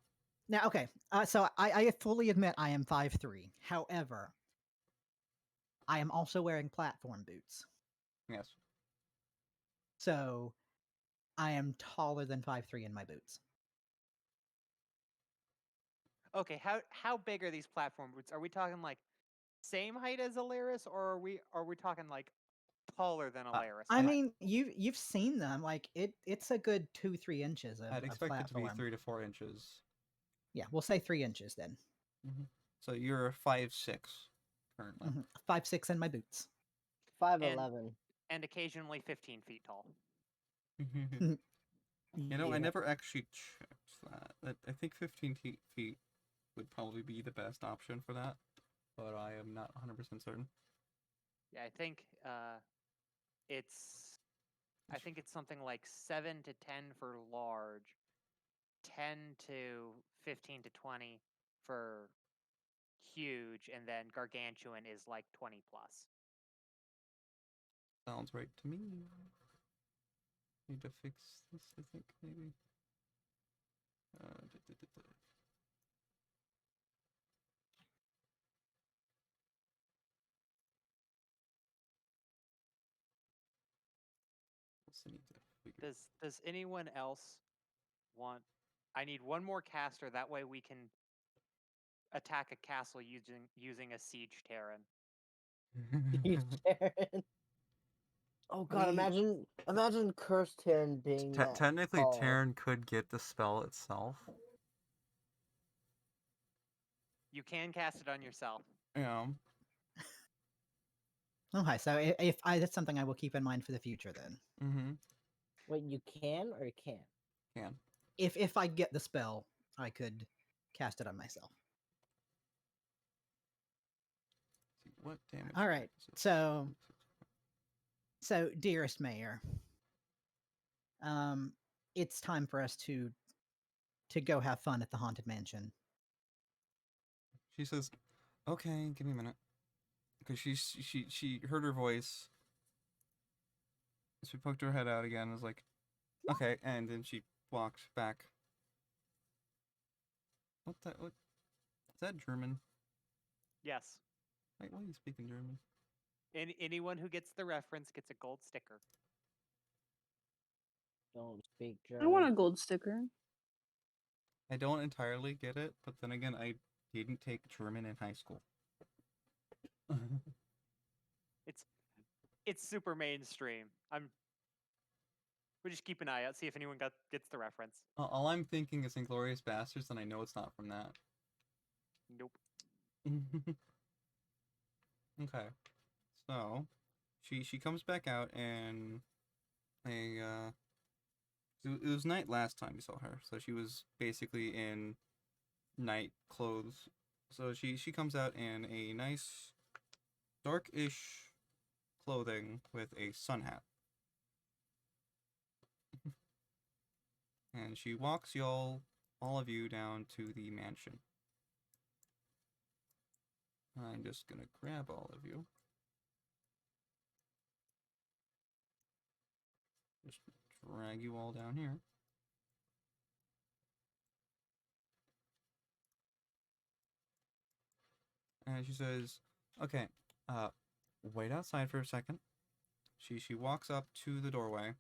Now, okay. So I fully admit I am 5'3". However, I am also wearing platform boots. Yes. So I am taller than 5'3" in my boots. Okay, how big are these platform boots? Are we talking like same height as Alaris, or are we talking like taller than Alaris? I mean, you've seen them. Like it's a good 2-3 inches of I'd expect it to be platform. 3 to 4 inches. Yeah, we'll say 3 inches then. So you're 5'6" currently. 5'6" in my boots. 5'11". And occasionally 15 feet tall. You know, I Yeah. never actually checked that. I think 15 feet would probably be the best option for that, but I am not 100% certain. Yeah, I think it's something like 7 to 10 for large, 10 to 15 to 20 for huge, and then gargantuan is like 20 plus. Sounds right to me. Need to fix this, I think, maybe. Does anyone else want? I need one more caster. That way we can attack a castle using a siege Terran. He's Terran. Oh god, imagine Cursed Terran being that Technically, tall. Terran could get the spell itself. You can cast it on yourself. Yeah. Okay, so if that's something I will keep in mind for the future then. Mm-hmm. Wait, you can or you can't? Can. If I get the spell, I could cast it on myself. What damage? All right, so dearest Mayor, it's time for us to go have fun at the Haunted Mansion. She says, "Okay, give me a minute," because she heard her voice. She poked her head out again. And was like, "Okay," and then she walked back. What is that German? Yes. Wait, why are you speaking German? Anyone who gets the reference gets a gold sticker. Don't speak German. I want a gold sticker. I don't entirely get it, but then again, I didn't take German in high school. It's super mainstream. We'll just keep an eye out, see if anyone gets the reference. All I'm thinking is Inglourious Basterds, and I know it's not from that. Nope. Okay, so she comes back out, and it was night last time you saw her, so she was basically in night clothes. So she comes out in a nice dark-ish clothing with a sun hat. And she walks all of you down to the mansion. I'm just gonna grab all of you. Just drag you all down here. And she says, okay, wait outside for a second. She walks up to the doorway.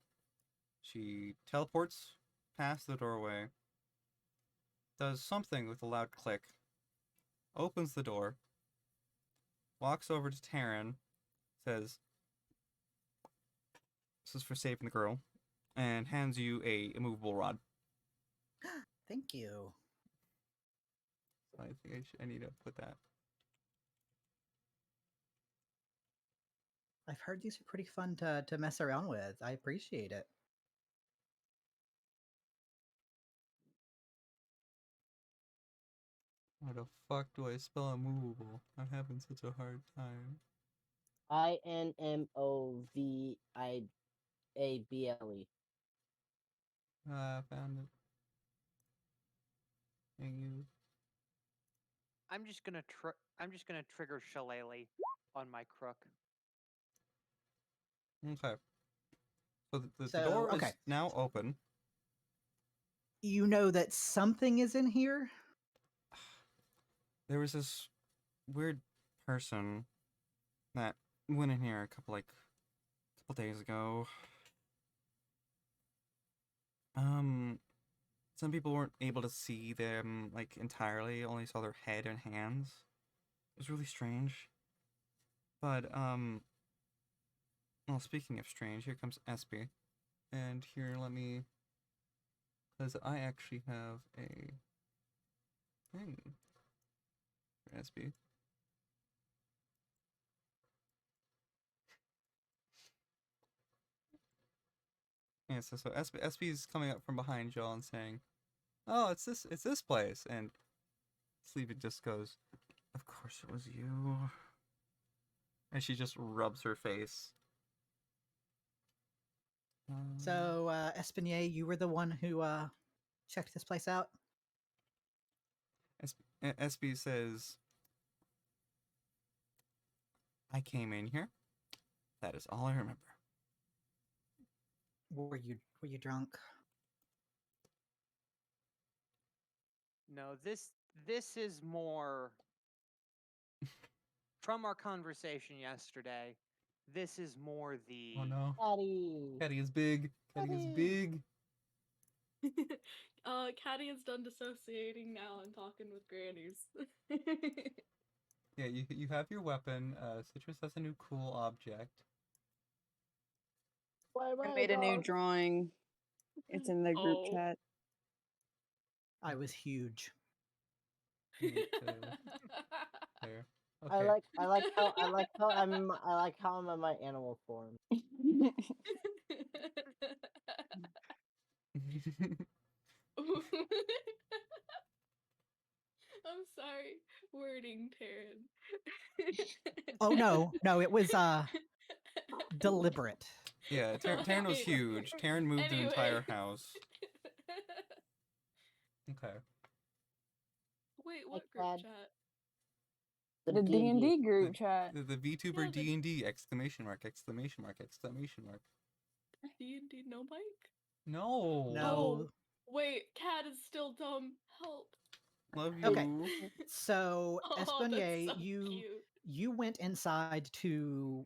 She teleports past the doorway, does something with a loud click, opens the door, walks over to Taryn, says, this is for saving the girl, and hands you a immovable rod. Thank you. So I think I need to put that. I've heard these are pretty fun to mess around with. I appreciate it. How the fuck do I spell immovable? I'm having such a hard time. INMOVIABLE. Ah, I found it. Thank you. I'm just gonna trigger Shillelagh on my crook. Okay. So the So, door okay. is now open. You know that something is in here? There was this weird person that went in here a couple days ago. Some people weren't able to see them like entirely, only saw their head and hands. It was really strange. But well, speaking of strange, here comes Espy. And here, let me, because I actually have a thing for Espy. Yeah, so Espy's coming up from behind y'all and saying, "Oh, it's this place." And Sleepy just goes, "Of course it was you." And she just rubs her face. So, Espinier, you were the one who checked this place out? Espy says, "I came in here. That is all I remember." Were you drunk? No, this is more from our conversation yesterday. This is more the Oh no. Daddy. Caddy is big. Caddy is big. Caddy is done dissociating now and talking with grannies. Yeah, you have your weapon. Citrus has a new cool object. I made a new drawing. It's in the group Oh. chat. I was huge. Me too. There. Okay. I like how I'm in my animal form. I'm sorry, wording, Taryn. Oh no, it was deliberate. Yeah, Taryn was huge. Taryn moved an entire house. Okay. Wait, what Dad. group chat? The D&D group chat. The VTuber Yeah, the- DnD exclamation mark exclamation mark exclamation mark. D&D no mic? No. No. Oh, wait, Cat is still dumb. Help. Love you. Okay. So, Oh, Espinier, that's so cute. you went inside to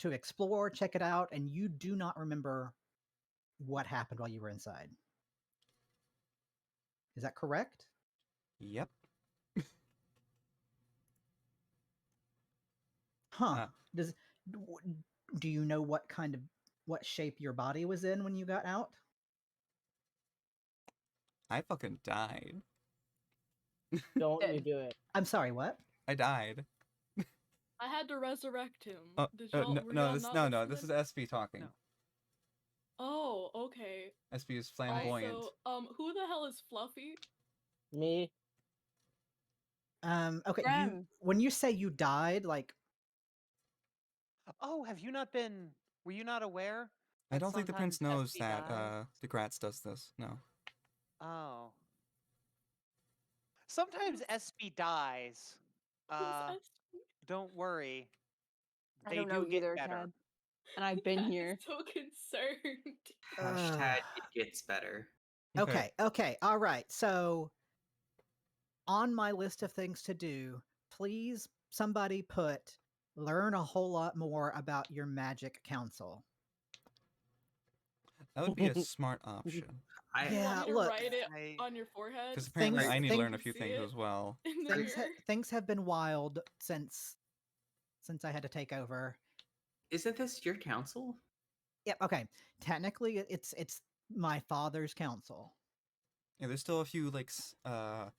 explore, check it out, and you do not remember what happened while you were inside. Is that correct? Yep. Huh. Do you know what shape your body was in when you got out? I fucking died. Don't you do it. I'm sorry, what? I died. I had to resurrect him. Oh, Did y'all, were y'all not no. This is listening? SB talking. No. Oh, okay. SB is flamboyant. Also, who the hell is Fluffy? Me. Okay, Graham. when you say you died, like Oh, have you not been? Were you not aware? I that don't think the prince sometimes knows SP that dies? the Gratz does this. No. Oh. Sometimes SP dies. Who's Uh, SP? don't worry. I They don't know do get either, better. Tad. And I've been Tad is here. so concerned. Hashtag it gets better. okay, all right. So on my list of things to do, please somebody put learn a whole lot more about your magic council. That would be a smart option. I You want Yeah, me to look, write it I- on your forehead? Because so apparently Things- I need to things- learn a you few see things it as well. in the mirror? things have been wild since I had to take over. isn't this your council? Yep. Okay. Technically, it's my father's council. Yeah, there's still a few like I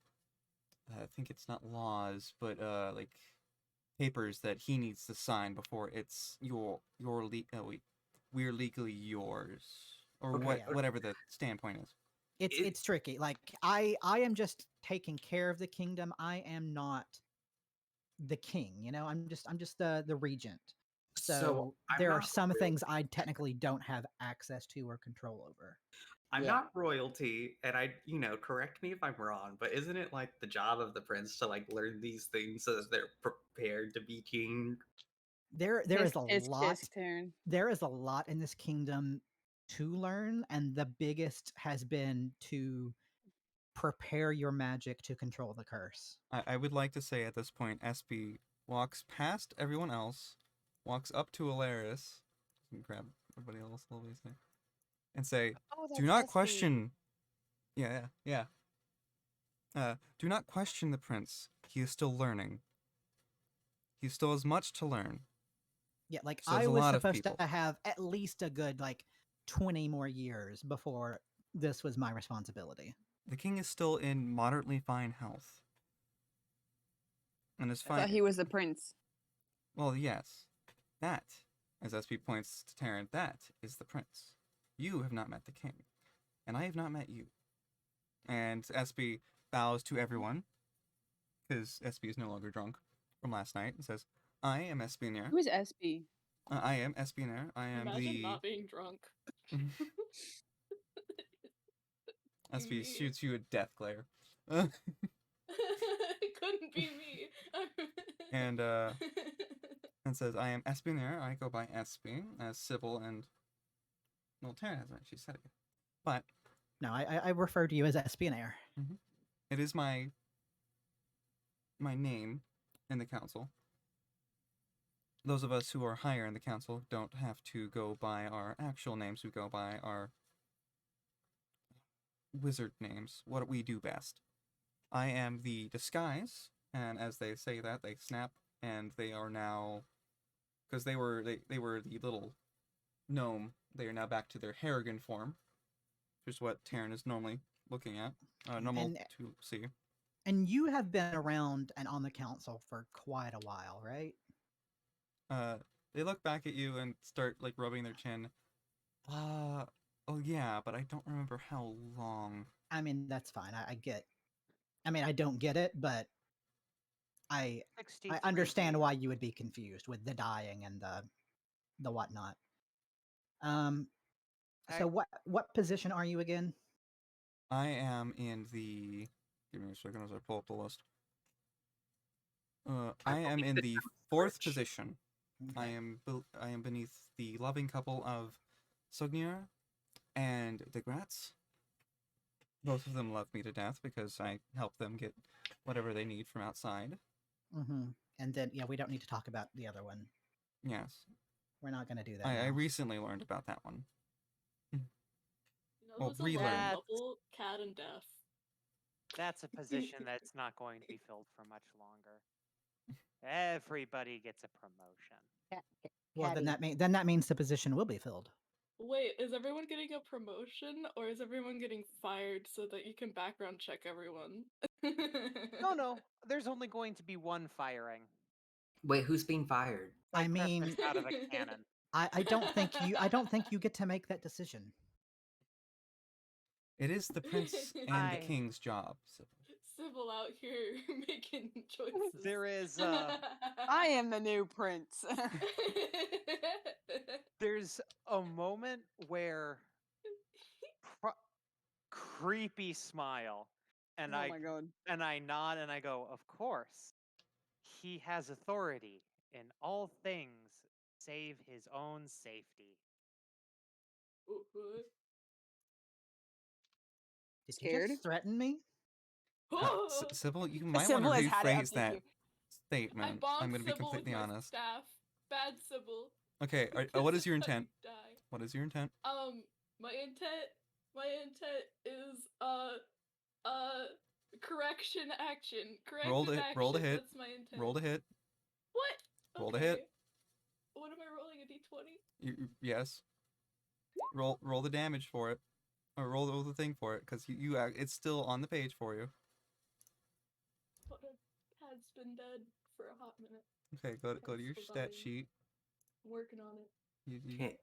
think it's not laws, but like papers that he needs to sign before it's we're legally yours, or Okay, whatever the standpoint is. It's tricky. Like I am just taking care of the kingdom. I am not the king. You know, I'm just the regent. So I'm there are not some royal- things I technically don't have access to or control over. I'm Yeah. not royalty, and correct me if I'm wrong, but isn't it like the job of the prince to like learn these things so that they're prepared to be king? There is a lot. It's Taryn. There is a lot in this kingdom to learn, and the biggest has been to prepare your magic to control the curse. I would like to say at this point, SB walks past everyone else, walks up to Alaris, and grab everybody else a little bit, and say, Oh, "Do not question." Yeah. Do not question the prince. He is still learning. He still has much to learn. Yeah, like So there's I a was lot of supposed people. to have at least a good 20 more years before this was my responsibility. The king is still in moderately fine health. And is I thought fine. he was the prince. Well, yes. That, as SP points to Taryn, that is the prince. You have not met the king. And I have not met you. And SB bows to everyone, because SB is no longer drunk from last night, and says, I am Espionnaire. Who's SB? I am Espionnaire. I am Imagine not being drunk. SB Me. shoots you a death glare. It couldn't be me. and says, I am Espionnaire. I go by SB, as Sybil and... Well, Taryn hasn't actually said it. But... No, I refer to you as Espionnaire. It is my name in the council. Those of us who are higher in the council don't have to go by our actual names. We go by our wizard names, what we do best. I am the disguise, and as they say that, they snap, and they are now, because they were the little gnome, they are now back to their Harrigan form, which is what Taryn is normally looking at, normal to see. And you have been around and on the council for quite a while, right? They look back at you and start rubbing their chin. Oh yeah, but I don't remember how long. I mean, that's fine. I get. I mean, I don't get it, but I 63 understand years. why you would be confused with the dying and the whatnot. So what position are you again? I am in the. Give me a second as I pull up the list. I am in the 4th position. I am beneath the loving couple of Sognir and the Gratz. Both of them love me to death because I help them get whatever they need from outside. And then we don't need to talk about the other one. Yes. We're not going to do that. I recently learned about that one. Well, was a lovely relearn. couple, Cat and Death. That's a position that's not going to be filled for much longer. Everybody gets a promotion. Well, then that means the position will be filled. Wait, is everyone getting a promotion or is everyone getting fired so that you can background check everyone? No, there's only going to be one firing. Wait, who's being fired? I mean, Christmas out of a cannon. I don't think you get to make that decision. It is the prince and the king's job. So. Sybil out here making choices. There is I am the new prince. there's a moment where creepy smile, and Oh my god. I nod and I go, of course. He has authority in all things save his own safety. Did you Scared? just threaten me? Sybil, you might want to Sybil has had it up rephrase to that here. I statement. bonked I'm going to be Sybil with completely my honest. staff. Bad Sybil. Okay, what Because is your if I intent? die. What is your intent? My intent is correction action. Roll Corrective to action. roll to hit. That's my intent. Roll to hit. What? Roll to hit. What am I rolling, a d20? Yes. Roll the damage for it, or roll the thing for it, because it's still on the page for you. But Pad's been dead for a hot minute. Okay, go to your Pad's stat surviving. sheet. I'm working on it. Okay.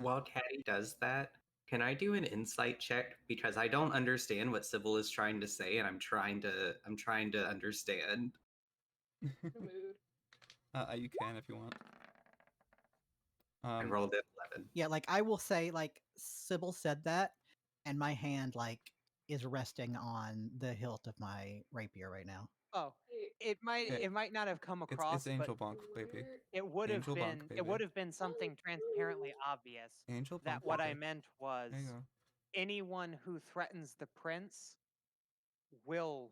While Caddy does that, can I do an insight check? Because I don't understand what Sybil is trying to say, and I'm trying to understand. The mood. You can if you want. I rolled it 11. Yeah, like I will say, like Sybil said that, and my hand like is resting on the hilt of my rapier right now. Oh, it might not have come across, It's Angel but Bonk, baby. it would have Angel been Bonk, it baby. would have been something transparently obvious Angel that Bonk, what I baby. meant was There you go. anyone who threatens the prince will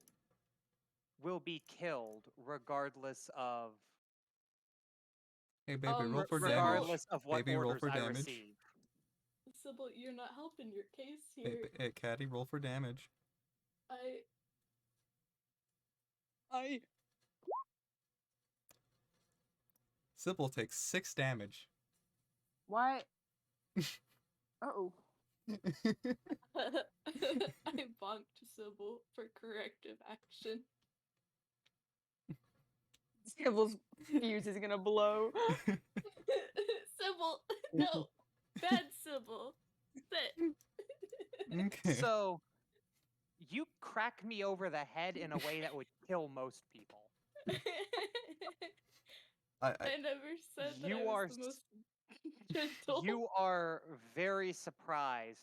be killed regardless of Hey, baby, roll for Sybil- damage. regardless of what Baby, roll orders for I damage. receive. Sybil, you're not helping your case Hey, here. hey, Caddy, roll for damage. Sybil takes 6 damage. Why? Uh-oh. I bonked Sybil for corrective action. Sybil's fuse is gonna blow. Sybil, no, bad Sybil. Okay. So you crack me over the head in a way that would kill most people. I never said that You I are was the most gentle. You are very surprised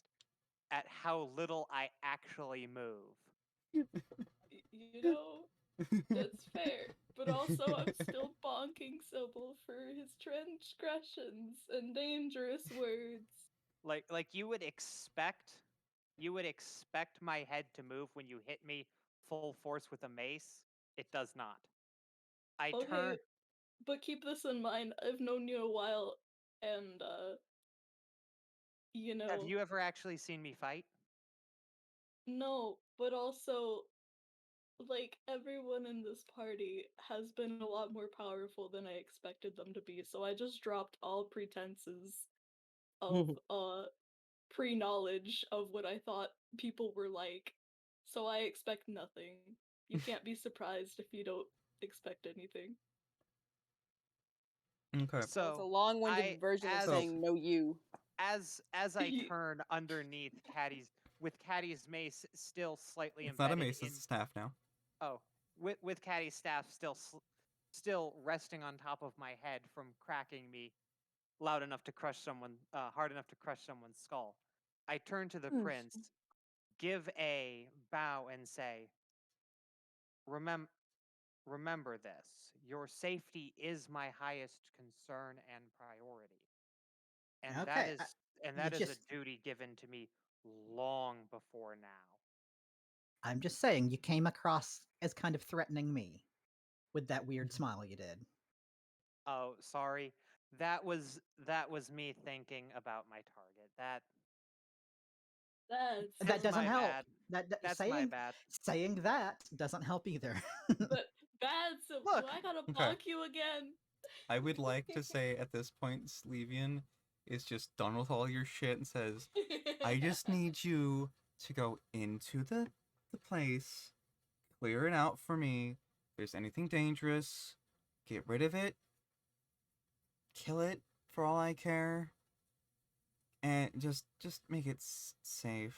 at how little I actually move. You know, that's fair. But also, I'm still bonking Sybil for his transgressions and dangerous words. Like you would expect my head to move when you hit me full force with a mace. It does not. I Okay, turn. but keep this in mind. I've known you a while, and you know. Have you ever actually seen me fight? No, but also, like, everyone in this party has been a lot more powerful than I expected them to be, so I just dropped all pretenses of pre-knowledge of what I thought people were like. So I expect nothing. You can't be surprised if you don't expect anything. Okay. So It's a long-winded version of saying no you. As I turn underneath Caddy's mace still slightly It's embedded not a mace, it's a staff now. Oh, with Caddy's staff still resting on top of my head from cracking me loud enough to crush someone, hard enough to crush someone's skull. I turn to the prince, give a bow, and say, Remember this. Your safety is my highest concern and priority. And Okay, that is just- a duty given to me long before now. I'm just saying, you came across as kind of threatening me with that weird smile you did. Oh, sorry. That was me thinking about my target. That doesn't my help. bad. That's my bad. Saying that doesn't help either. But bad, so Look, I gotta okay. bonk you again. I would like to say at this point, Sleevian is just done with all your shit and says, I just need you to go into the place, clear it out for me. If there's anything dangerous, get rid of it, kill it for all I care, and just make it safe.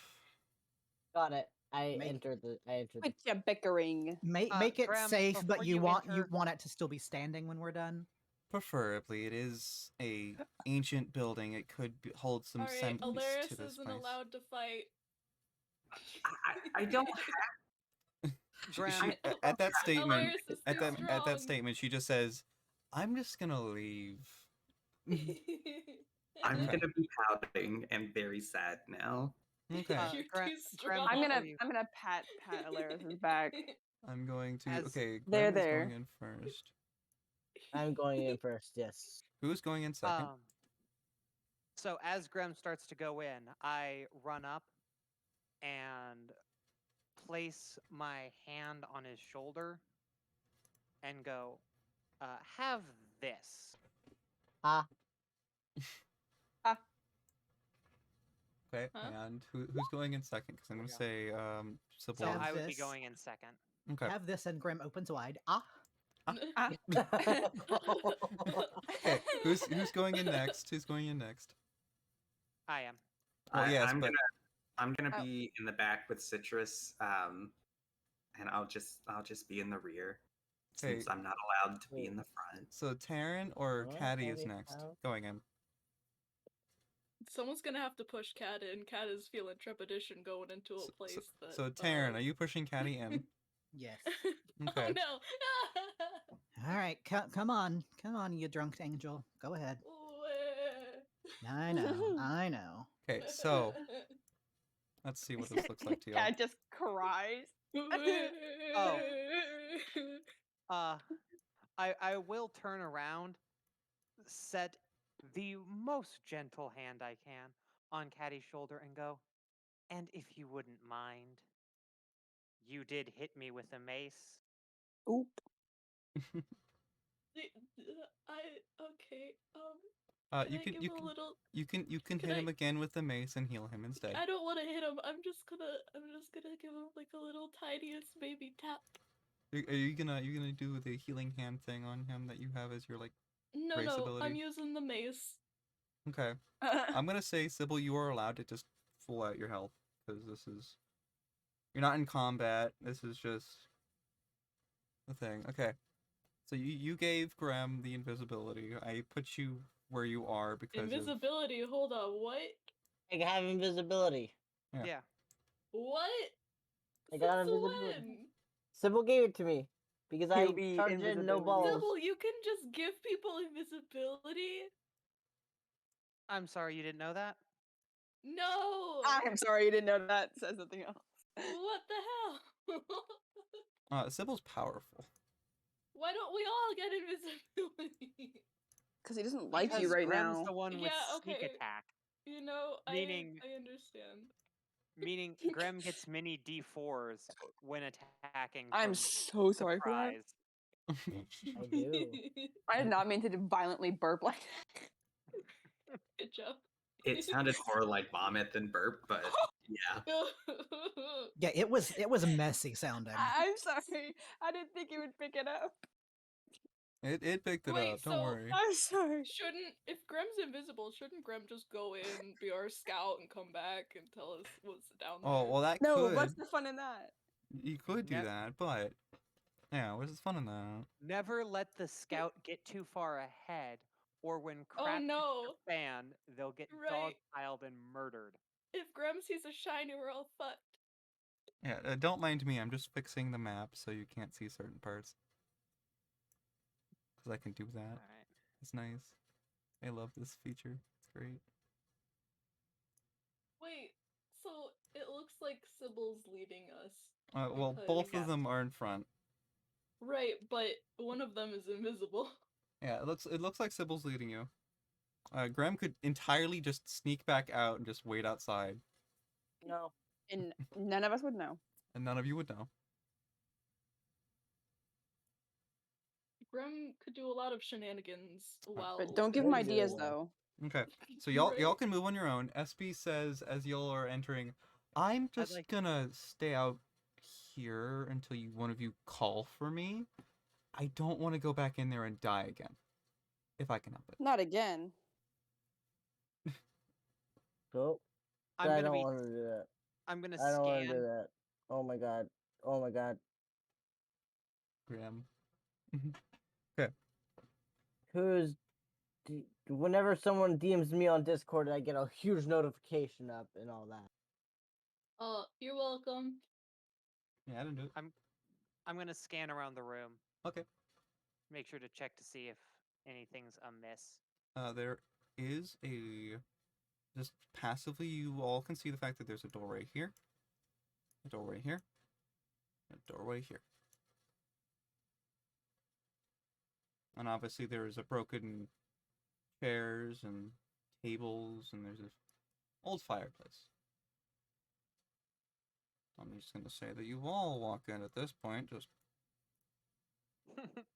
Got it. I Make- entered the. I entered. Quit your bickering. Make it Graham, safe, but before you you want enter- it to still be standing when we're done. Preferably, it is a ancient building. It could hold some Alright, semblance Alaris to this isn't place. allowed to fight. I don't. Graham, At that statement, Alaris is at too that strong. statement, she just says, "I'm just gonna leave." I'm Okay. gonna be pouting and very sad now. Okay. You're Graham, too Graham, strong. I'm before gonna you- I'm gonna pat Alaris's back. I'm going to. As- Okay, There, Grim is there. going in first. I'm going in first. Yes. Who's going in second? So as Graham starts to go in, I run up and place my hand on his shoulder and go, have this. Ah. Okay, Huh? and who's going in second? Because I'm gonna say Sybil. So Have I would be this. going in second. Okay. Have this, and Grim opens wide. Ah. Ah. Okay. Who's going in next? Who's going in next? I am. Well, yes, I'm but gonna Oh. be in the back with Citrus, and I'll just be in the rear since Okay. I'm not allowed to be in the front. so Taryn or What? Caddy is Caddy, next. how? Going in. Someone's gonna have to push Kat in. Kat is feeling trepidation going into a place that. So Taryn, are you pushing Caddy in? Yes. Okay. Oh no! All right, come on, you drunk angel. Go ahead. I know. Okay, so let's see what this looks like to y'all. Cat just cries. I will turn around, set the most gentle hand I can on Caddy's shoulder and go, and if you wouldn't mind, you did hit me with a mace. Oop. Okay. You I can give a little? you can Can hit I- him again with the mace and heal him instead. I don't want to hit him. I'm just gonna give him like a little tiniest baby tap. Are you gonna do the healing hand thing on him that you have as your like No, grace I'm ability? using the mace. Okay. I'm gonna say, Sybil, you are allowed to just full out your health because you're not in combat. This is just the thing. Okay. So you gave Graham the invisibility. I put you where you are because Invisibility. Hold on. What? I have invisibility. Yeah. Yeah. What? I got Since invisibility. when? Sybil gave it to me because I QB charged in no invisibility. balls. Sybil, you can just give people invisibility? I'm sorry you didn't know that? No! I'm sorry you didn't know that. Says something else. What the hell? Sybil's powerful. Why don't we all get invisibility? Because he doesn't like Because you right Grem's now. the one with Yeah, sneak okay. attack. You know, Meaning- I understand. Meaning Grem gets mini D4s when attacking. I'm from so sorry for that. surprise. I do. I did not mean to violently burp like that. Good job. It sounded more like vomit than burp, but yeah. Yeah, it was messy sounding. I'm sorry. I didn't think you would pick it up. It picked it Wait, up. Don't so- worry. I'm sorry. If Grem's invisible, shouldn't Grem just go in, be our scout, and come back and tell us what's down there? Oh well, that No, could. what's the fun in that? You could do Yep. that, but yeah, what's the fun in that? Never let the scout get too far ahead, or when Oh crap hits no! the fan, they'll get Right. dogpiled and murdered. If Grem sees a shiny, we're all fucked. Yeah, don't mind me. I'm just fixing the map so you can't see certain parts. Because I can do that. Alright. It's nice. I love this feature. It's great. Wait, so it looks like Sybil's leading us. Well, Because- both Yeah. of them are in front. Right, but one of them is invisible. Yeah, it looks like Sybil's leading you. Graham could entirely just sneak back out and just wait outside, No. And none of us would know. and none of you would know. Grem could do a lot of shenanigans while. But don't give him Crazy. ideas though. Okay, so y'all Right. can move on your own. SB says as y'all are entering, I'm just like- gonna stay out here until one of you call for me. I don't want to go back in there and die again, if I can help it. Not again. Nope. I'm I gonna don't be. want to do that. I'm gonna I don't want to do scan. that. Oh my god. Oh my god. Graham. Whenever someone DMs me on Discord, I get a huge notification up and all that. Oh, you're welcome. Yeah, I didn't do it. I'm gonna scan around the room. Okay. Make sure to check to see if anything's amiss. There is a... Just passively, you all can see the fact that there's a door right here. A door right here. A doorway here. And obviously there is a broken chairs and tables, and there's an old fireplace. I'm just going to say that you all walk in at this point, just...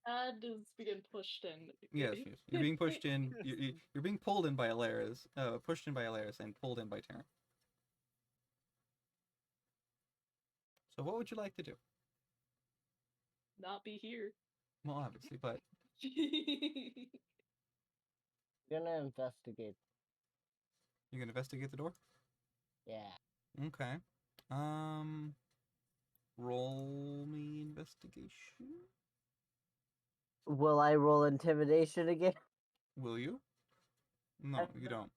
Ad is being pushed in. Yes, yes. You're being pushed in. You're being pulled in by Alaris. Pushed in by Alaris and pulled in by Taryn. So what would you like to do? Not be here. Well, obviously, but... Gonna investigate. You're going to investigate the door? Yeah. Okay. Roll me investigation. Will I roll intimidation again? Will you? No, I- you don't.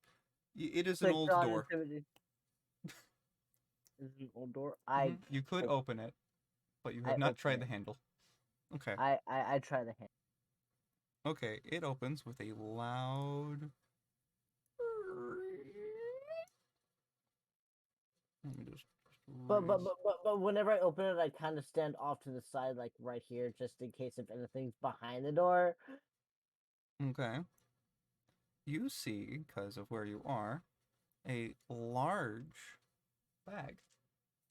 It is an Click old on door. intimidation. Is it an old door? Mhm. You could I- open it, but you I have not tried open the it. handle. Okay. I try the hand. Okay, it opens with a loud... Let me just But raise- whenever I open it, I kind of stand off to the side, like right here, just in case if anything's behind the door. Okay. You see, because of where you are, a large bag.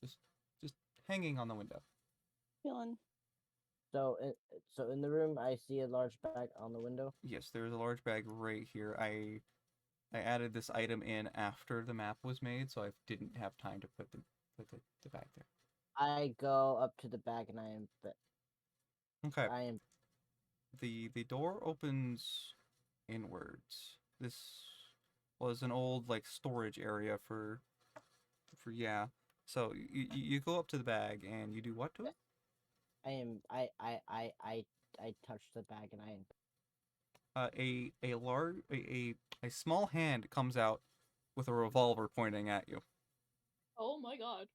Just hanging on the window. Feeling. So in the room, I see a large bag on the window. Yes, there is a large bag right here. I added this item in after the map was made, so I didn't have time to put the bag there. I go up to the bag and Okay. I am. The door opens inwards. This was an old like storage area for yeah. So you go up to the bag and you do what to it? I touch the bag and I am. A small hand comes out with a revolver pointing at you. Oh my god.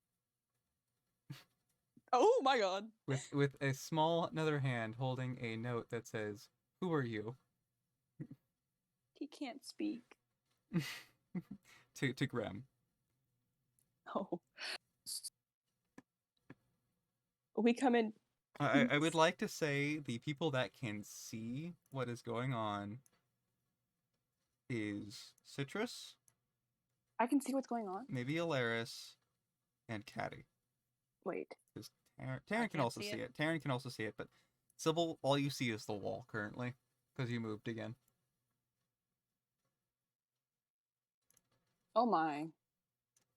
Oh my god. With a small another hand holding a note that says, "Who are you?" He can't speak. to Graham. Oh. We come in. I would like to say the people that can see what is going on is Citrus, I can see what's going on. maybe Alaris, and Caddy. Wait. Taryn can can't also see see it. it. Taryn can also see it, but Sybil, all you see is the wall currently because you moved again. Oh my.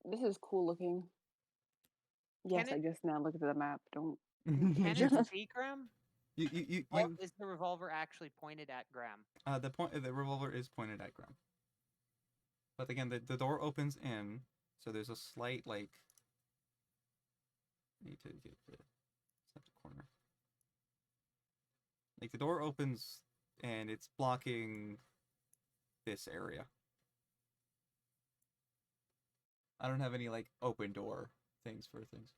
This is cool looking. Yes, I it- just now looked at the map. Don't. Can it see Graham? you Or is the revolver actually pointed at Graham? the revolver is pointed at Graham. But again, the door opens in, so there's a slight like. Need to get the center corner. Like the door opens and it's blocking this area. I don't have any like open door things for things.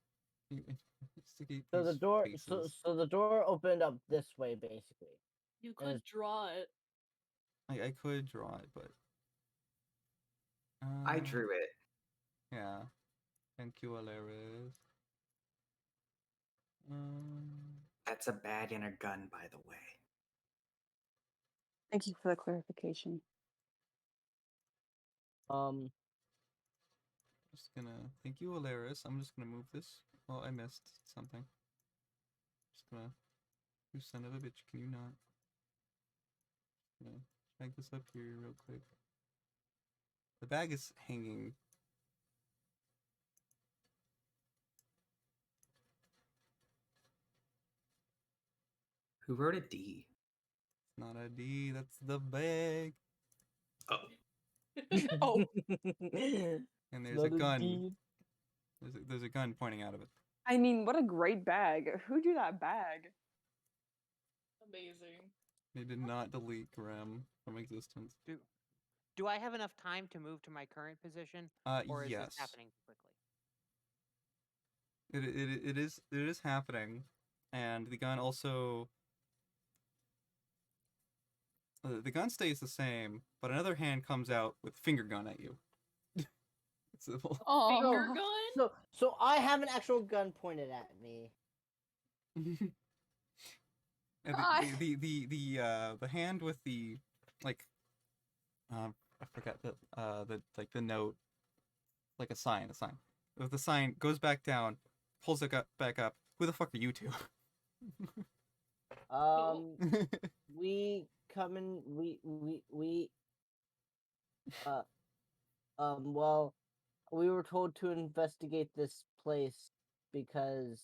So the door, so the door opened up this way, basically. You could draw it. I could draw it, but I drew it. Yeah. Thank you, Alaris. That's a bag and a gun, by the way. Thank you for the clarification. Just gonna thank you, Alaris. I'm just gonna move this. Oh, I missed something. Just gonna. You son of a bitch! Can you not? Gonna drag this up here real quick. The bag is hanging. Who wrote a D? It's not a D. That's the bag. Oh. Oh. And there's a gun. There's a gun pointing out of it. I mean, what a great bag. Who drew that bag? Amazing. They did not delete Grim from existence. Do I have enough time to move to my current position, or is this Yes. happening quickly? It is happening, and the gun also. The gun stays the same, but another hand comes out with finger gun at you. Civil. Finger Oh, gun? So I have an actual gun pointed at me. And God. the hand with the like I forgot the note, like a sign with the sign goes back down, pulls it back up. Who the fuck are you two? We come in. We. Well, we were told to investigate this place because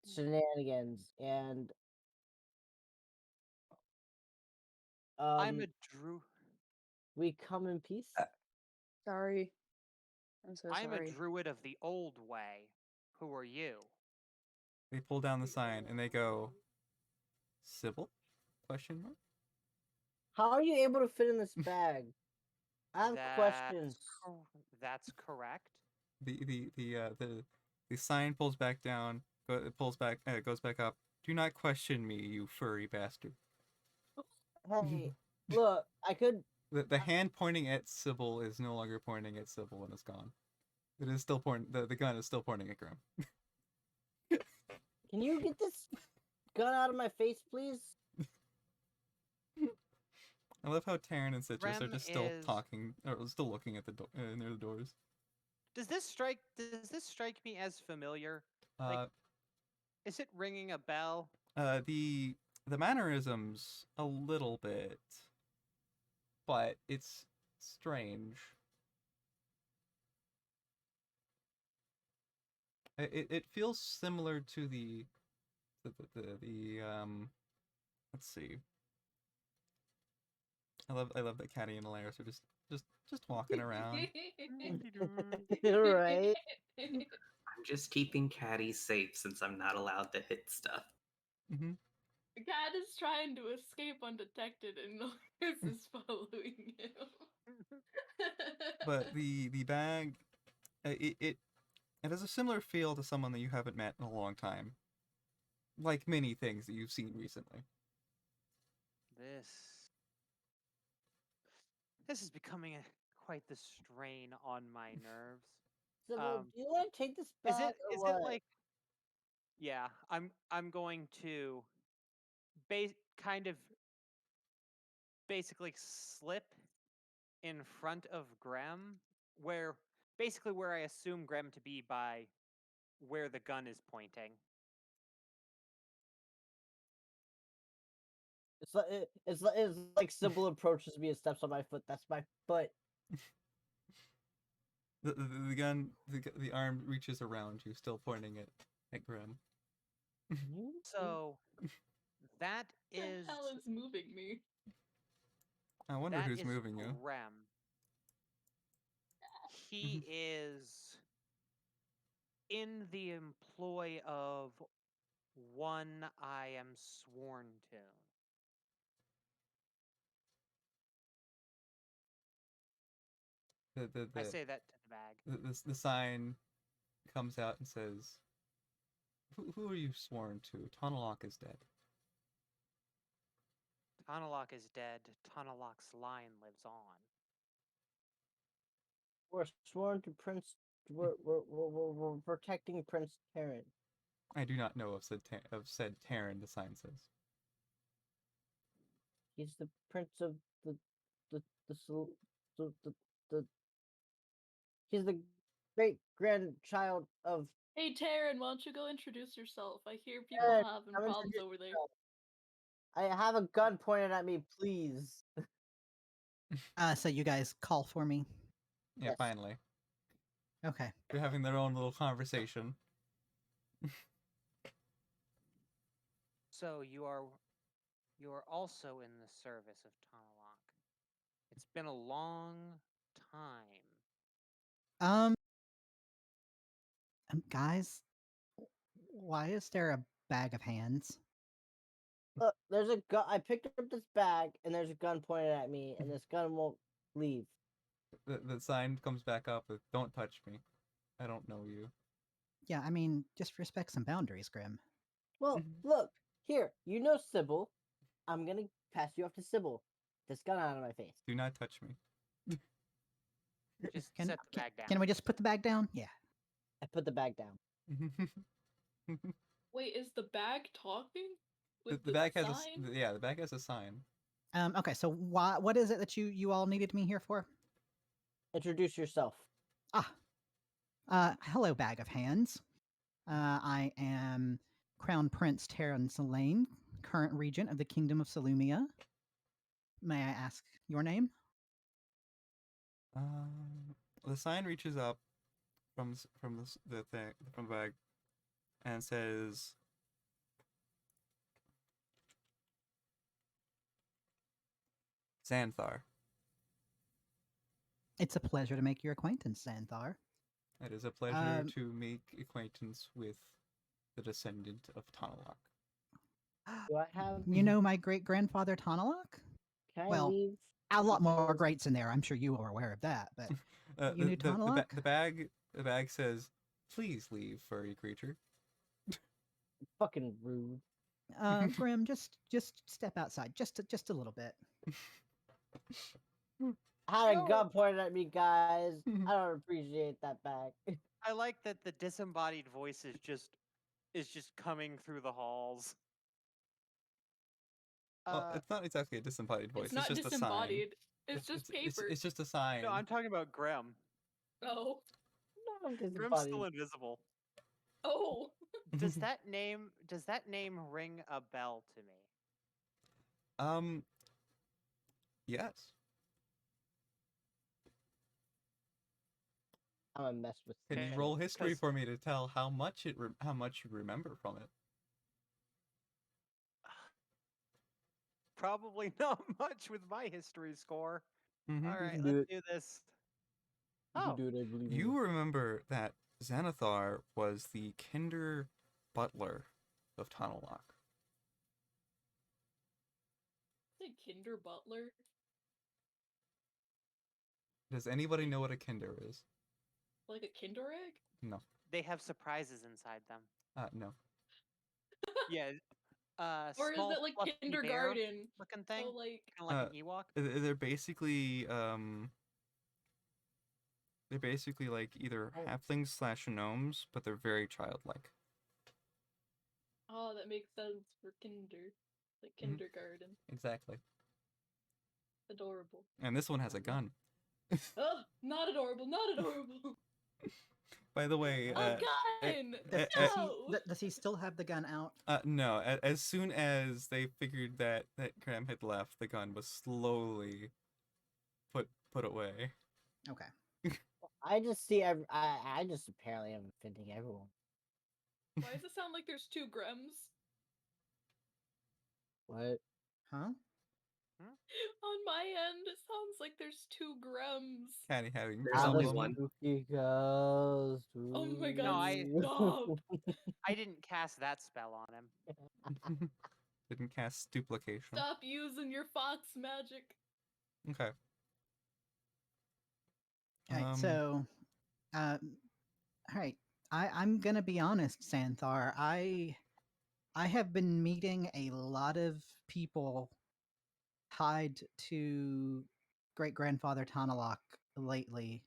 shenanigans and I'm a druid. we come in peace. sorry. I'm so I'm a sorry. druid of the old way. Who are you? They pull down the sign and they go, Sybil? Question mark. How are you able to fit in this bag? I have questions. That's correct. The sign pulls back down. It pulls back. It goes back up. Do not question me, you furry bastard. Hey, look, I could. The hand pointing at Sybil is no longer pointing at Sybil and is gone. It is still pointing. The gun is still pointing at Grim. Can you get this gun out of my face, please? I love how Taryn and Citrus are Rem just still is- talking, or still looking at the near the doors. Does this strike me as familiar? Uh, Is it ringing a bell? the mannerisms a little bit, but it's strange. It feels similar to the let's see. I love that Caddy and Alaris are just walking around. Right? I'm just keeping Caddy safe since I'm not allowed to hit stuff. Mm-hmm. The cat is trying to escape undetected and Norris is following him. But the bag, it has a similar feel to someone that you haven't met in a long time. Like many things that you've seen recently. This is becoming quite the strain on my nerves. So, do you want to take this back Is or it what? like? Yeah, I'm going to kind of basically slip in front of Grem, where I assume Grem to be by where the gun is pointing. It's like Sybil approaches me and steps on my foot. That's my foot. The gun, the arm reaches around you, still pointing it at Grim. So that What is the hell is moving me? I wonder that who's is moving you. Grem. He is in the employ of one I am sworn to. I say that to the bag. The sign comes out and says, who are you sworn to? Tonalok is dead. Tonalok is dead. Tonalok's line lives on. We're sworn to Prince. We're protecting Prince Taryn. I do not know of said Taryn, the sign says. He's the prince of the he's the great grandchild of. Hey Taryn, why don't you go introduce yourself? I hear people Taryn, having come problems introduce over there. yourself. I have a gun pointed at me, please. So you guys call for me. Yeah, Yes. finally. Okay. They're having their own little conversation. So you are also in the service of Tonalok. It's been a long time. Guys, why is there a bag of hands? Look, there's a gun. I picked up this bag, and there's a gun pointed at me, and this gun won't leave. The sign comes back up with "Don't touch me. I don't know you." Yeah, I mean, just respect some boundaries, Grim. Well, look here. You know Sybil. I'm gonna pass you off to Sybil. This gun out of my face. Do not touch me. Just Can, set the bag down. Can we just put the bag down? Yeah. I put the bag down. Wait, is the bag talking? With the bag has sign? the bag has a sign. Okay, so what is it that you all needed me here for? Introduce yourself. Hello, bag of hands. I am Crown Prince Terran Selene, current regent of the Kingdom of Salumia. May I ask your name? The sign reaches up from the bag and says, Xanthar. It's a pleasure to make your acquaintance, Xanthar. It is a pleasure to make acquaintance with the descendant of Tonalok. Do I have? You know my great grandfather Tonalok? Can I Well, leave? A lot more greats in there. I'm sure you are aware of that. But you knew Tonalok? The bag says, "Please leave, furry creature." Fucking rude. Grim, just step outside, just a little bit. I had a gun pointed at me, guys. I don't appreciate that bag. I like that the disembodied voice is just coming through the halls. Well, it's not exactly a disembodied voice. It's not just disembodied. a sign. It's just paper. It's just a sign. No, I'm talking about Grem. Oh. No, I'm Grem's disembodied. still invisible. Oh. Does that name ring a bell to me? Yes. I'm gonna mess with. Can you Okay, roll history 'cause- for me to tell how much you remember from it? Probably not much with my history score. Mhm. All right, can do let's it. do this. You Oh, can do it, I believe in You you. remember that Xanathar was the kinder butler of Tonalok. Say Kinder Butler. Does anybody know what a kinder is? Like a Kinder egg? No. they have surprises inside them. No. Yeah. Or is Small it like fluffy bear kindergarten? looking thing, So like kind of like an Ewok. They're basically like either halflings / gnomes, but they're very childlike. oh, that makes sense for kinder. Like kindergarten. Exactly. Adorable. And this one has a gun. Oh, not adorable, not adorable. By the way, A gun! No! Does he still have the gun out? no. As soon as they figured that Graham had left, the gun was slowly put away. Okay. I just see. I just apparently am offending everyone. Why does it sound like there's two Grems? What? Huh? On my end, it sounds like there's two Grems. Catty having There's some only of them. one. Spooky ghost. Oh my god, No, I- stop! I didn't cast that spell on him. Didn't cast duplication. Stop using your fox magic. Okay. Alright, so alright. I'm gonna be honest, Xanthar. I have been meeting a lot of people tied to great grandfather Tonalok lately,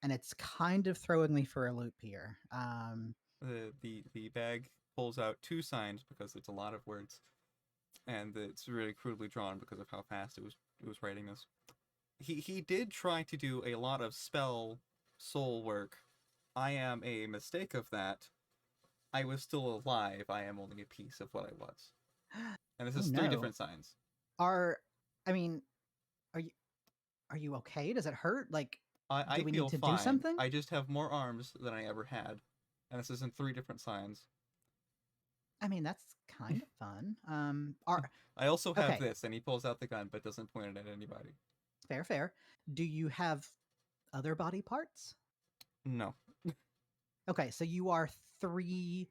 and it's kind of throwing me for a loop here. The bag pulls out 2 signs because it's a lot of words, and it's really crudely drawn because of how fast it was writing this. He did try to do a lot of spell soul work. I am a mistake of that. I was still alive. I am only a piece of what I was. And this is 3 different signs. Are you okay? Does it hurt? Like, I do we feel need to fine. do something? I just have more arms than I ever had. And this is in 3 different signs. I mean, that's kind of fun. I also have Okay. this, and he pulls out the gun but doesn't point it at anybody. Fair. Do you have other body parts? No. Okay, so you are 3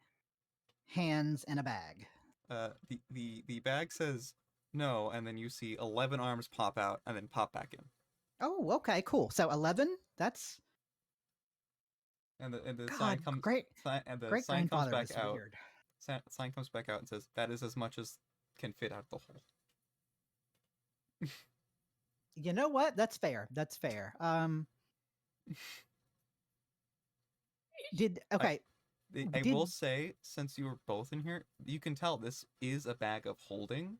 hands in a bag. The bag says no, and then you see 11 arms pop out and then pop back in. Oh, okay, cool. So 11. That's And the sign God, comes great. and the Great sign comes grandfather back is out. weird. Sign comes back out and says that is as much as can fit out the hole. You know what? That's fair. That's fair. Okay. I will say, since you were both in here, you can tell this is a bag of holding.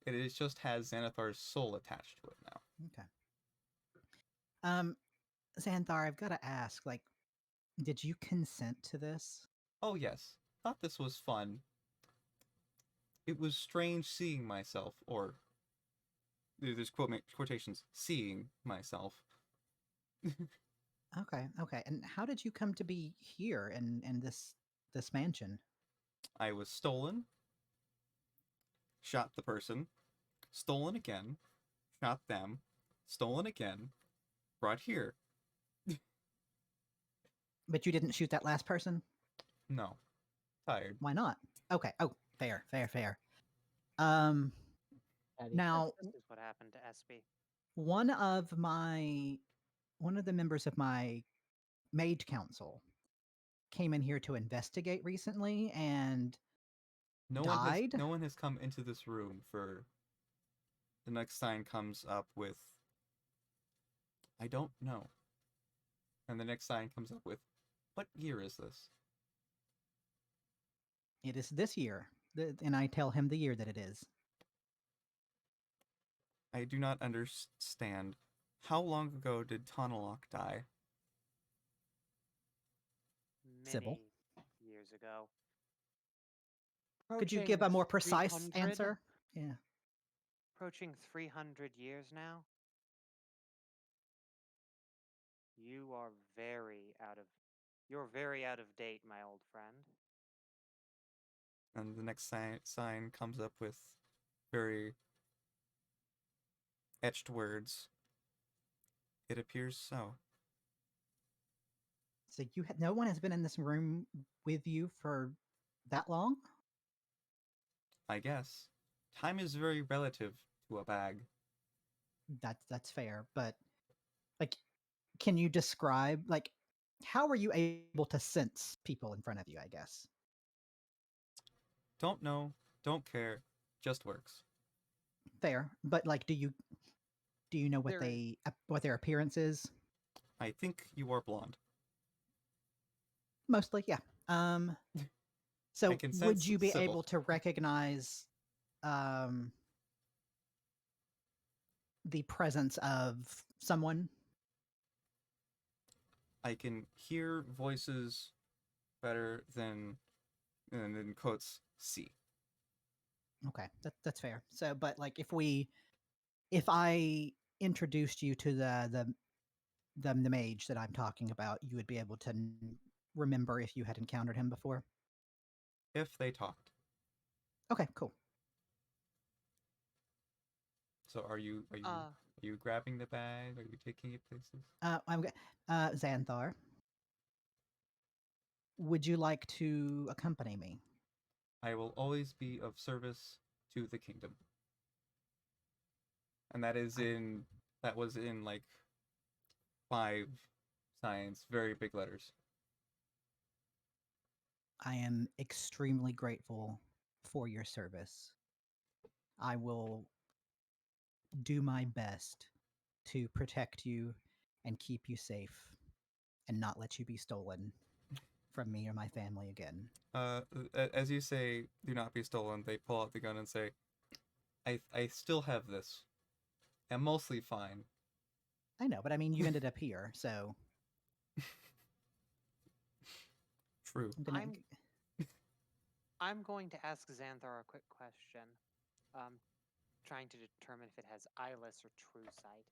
It just has Xanathar's soul attached to it now. Okay. Xanthar, I've got to ask, like, did you consent to this? Oh yes, thought this was fun. It was strange seeing myself, or there's quotations, seeing myself. Okay, okay. And how did you come to be here in this mansion? I was stolen, shot the person, stolen again, shot them, stolen again, brought here. But you didn't shoot that last person? No. Tired. Why not? Okay. Oh, fair, fair, fair. Now, This is what happened to Espy. one of the members of my maid council came in here to investigate recently and died. No one has come into this room for. The next sign comes up with, I don't know. And the next sign comes up with, what year is this? It is this year. And I tell him the year that it is. I do not understand. How long ago did Tonalok die? Sybil? Many years ago. Could you give a more precise 300? answer? Yeah. Approaching 300 years now. You're very out of date, my old friend. And the next sign comes up with very etched words. It appears so. So no one has been in this room with you for that long? I guess. Time is very relative to a bag. That's fair, but like, can you describe, like, how are you able to sense people in front of you, I guess? Don't know, don't care, just works. Fair, but like, do you know what what their appearance is? I think you are blonde. Mostly, yeah. So I can would sense you be Sybil. able to recognize the presence of someone? I can hear voices better than, and in quotes, see. Okay, that's fair. So, but like, if I introduced you to the mage that I'm talking about, you would be able to remember if you had encountered him before. If they talked. Okay, cool. So are you grabbing the bag? Are you taking it places? Xanthar, would you like to accompany me? I will always be of service to the kingdom. And that was in like 5 signs, very big letters. I am extremely grateful for your service. I will do my best to protect you and keep you safe and not let you be stolen from me or my family again. As you say, do not be stolen, they pull out the gun and say, I still have this. I'm mostly fine. I know, but I mean, you ended up here, so. True. I'm going to ask Xanthar a quick question. Trying to determine if it has eyeless or true sight.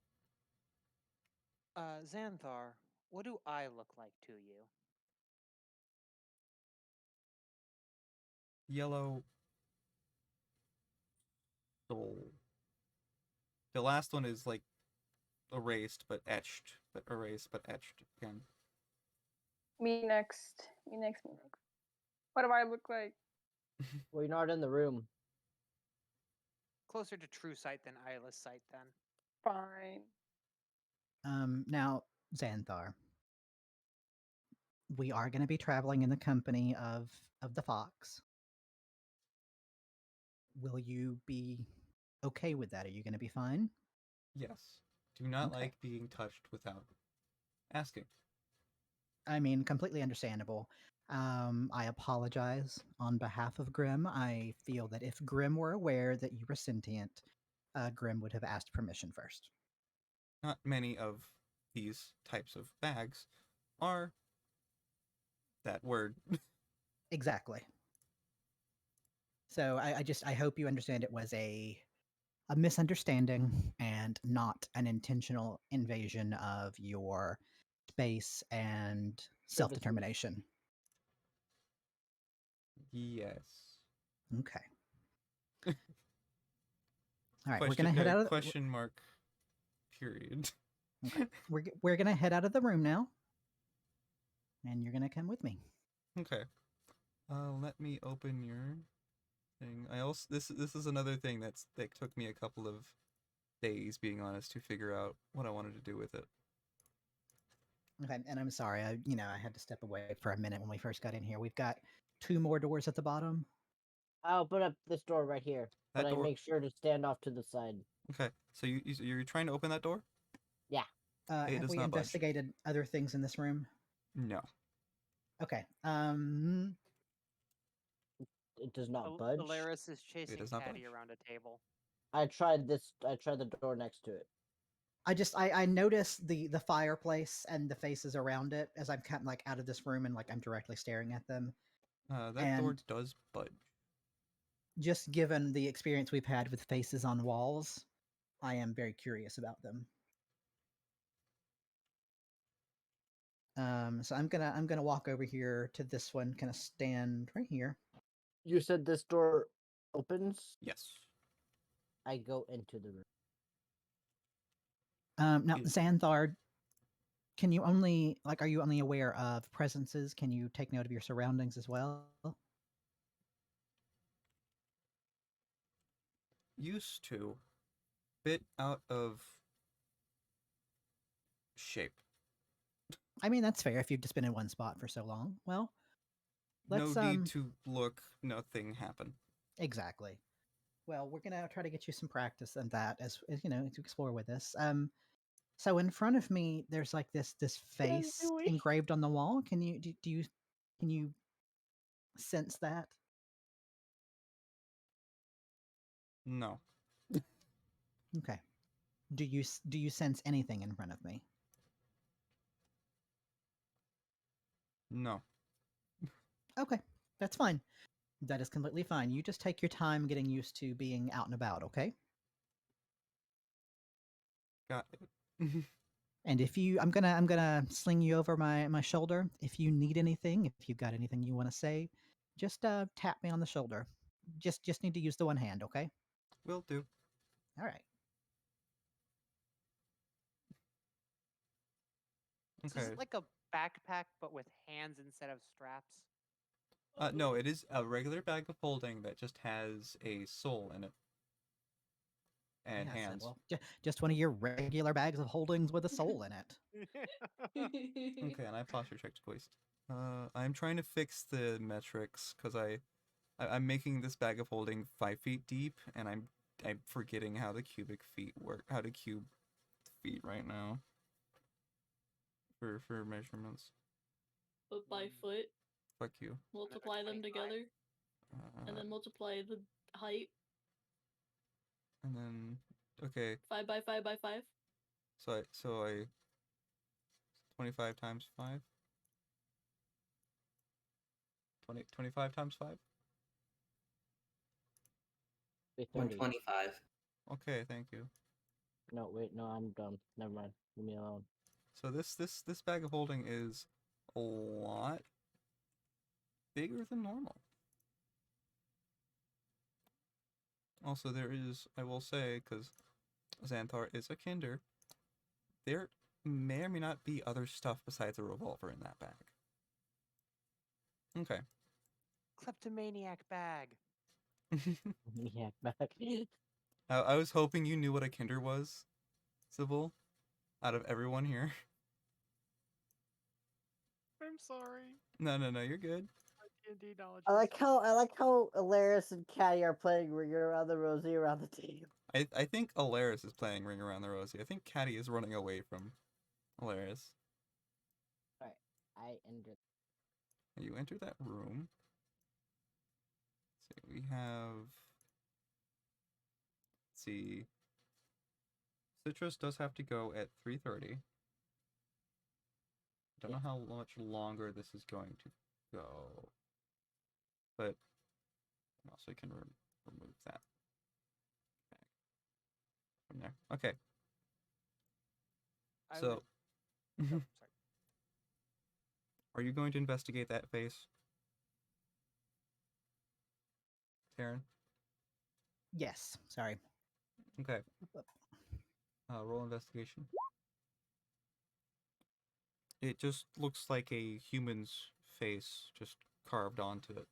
Xanthar, what do I look like to you? Yellow soul. The last one is like erased but etched, but erased but etched again. Me next. Me next, me next. What do I look like? Well, you're not in the room. Closer to true sight than eyeless sight, then. Fine. Now, Xanthar, we are going to be traveling in the company of the fox. Will you be okay with that? Are you going to be fine? Yes. Do not Okay. like being touched without asking. I mean, completely understandable. I apologize on behalf of Grim. I feel that if Grim were aware that you were sentient, Grim would have asked permission first. Not many of these types of bags are that word. Exactly. So I hope you understand it was a misunderstanding and not an intentional invasion of your space and self-determination. Yes. Okay. All right, we're gonna head out of question mark. Period. Okay. We're gonna head out of the room now, and you're gonna come with me. Okay. Let me open your thing. I also this is another thing that took me a couple of days, being honest, to figure out what I wanted to do with it. Okay, and I'm sorry, I had to step away for a minute when we first got in here. We've got 2 more doors at the bottom. I'll open up this door right here, That but door. I make sure to stand off to the side. Okay, so you're trying to open that door? Yeah. It Have does we not budge. investigated other things in this room? No. Okay. It does not budge. Alaris is chasing does not Caddy budge. around a table. I tried the door next to it. I noticed the fireplace and the faces around it as I'm kind of like out of this room and like I'm directly staring at them. That door does budge. Just given the experience we've had with faces on walls, I am very curious about them. So I'm gonna walk over here to this one, kind of stand right here. You said this door opens? Yes. I go into the room. Now, Xanthar, can you only are you only aware of presences? Can you take note of your surroundings as well? Used to. Bit out of shape. I mean, that's fair if you've just been in one spot for so long. Well, let's no need to look. Nothing happen. Exactly. Well, we're gonna try to get you some practice on that as to explore with this. So in front of me, there's like this face engraved on the wall. Can you sense that? No. Okay. Do you sense anything in front of me? No. Okay, that's fine. That is completely fine. You just take your time getting used to being out and about, okay? Got it. And if you, I'm gonna sling you over my shoulder. If you need anything, if you've got anything you want to say, just tap me on the shoulder. Just need to use the one hand, okay? Will do. All right. So is it like a backpack but with hands instead of straps? No, it is a regular bag of holding that just has a soul in it. And Yeah, hands. well, just one of your regular bags of holdings with a soul in it. Okay, and I posture checked twice. I'm trying to fix the metrics because I'm making this bag of holding 5 feet deep, and I'm forgetting how the cubic feet work. How to cube feet right now. For measurements. But by foot. Fuck you. Multiply them together. And then multiply the height. And then okay. 5 by 5 by 5. So I 25 times 5. 25 times 5. 125. Okay, thank you. No, wait, no, I'm done. Never mind. Leave me alone. So this bag of holding is a lot bigger than normal. Also, there is, I will say, because Xanthar is a kinder, there may or may not be other stuff besides a revolver in that bag. Okay. Kleptomaniac bag. Yeah, back. I was hoping you knew what a kinder was, Sybil, out of everyone here. I'm sorry. No, you're good. My D&D knowledge. I like how Alaris and Caddy are playing Ring Around the Rosie around the table. I think Alaris is playing Ring Around the Rosie. I think Caddy is running away from Alaris. Alright, I entered. You enter that room. Let's see, we have. Let's see. Citrus does have to go at 3:30. Don't know how much longer this is going to go, but also can remove that from there. Okay. So, sorry. are you going to investigate that face, Taryn? Yes. Sorry. Okay. Roll investigation. It just looks like a human's face just carved onto it.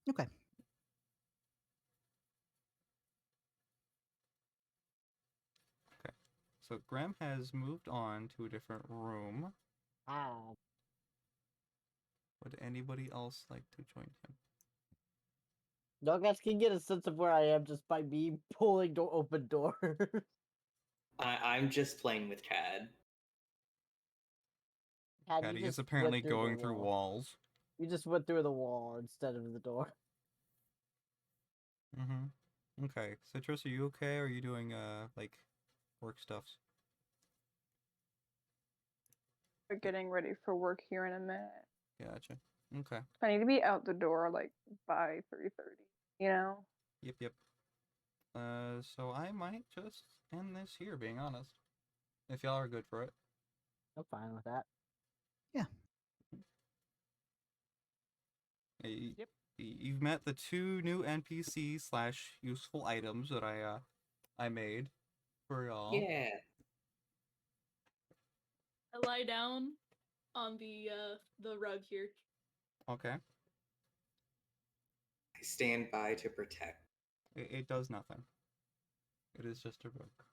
Okay. Okay. So Graham has moved on to a different room. Ah. Would anybody else like to join him? You guys can get a sense of where I am just by me pulling open doors. I'm just playing with Cad. Caddy is apparently going through walls. You just went through the wall instead of the door. Mm-hmm. Okay. Citrus, are you okay? Or are you doing like work stuffs? We're getting ready for work here in a minute. Gotcha. Okay. I need to be out the door like by 3:30. You know. Yep. So I might just end this here, being honest. If y'all are good for it. I'm fine with that. Yeah. Yep. You've met the 2 new NPC / useful items that I made for y'all. Yeah. I lie down on the rug here. Okay. I stand by to protect. It does nothing. It is just a book.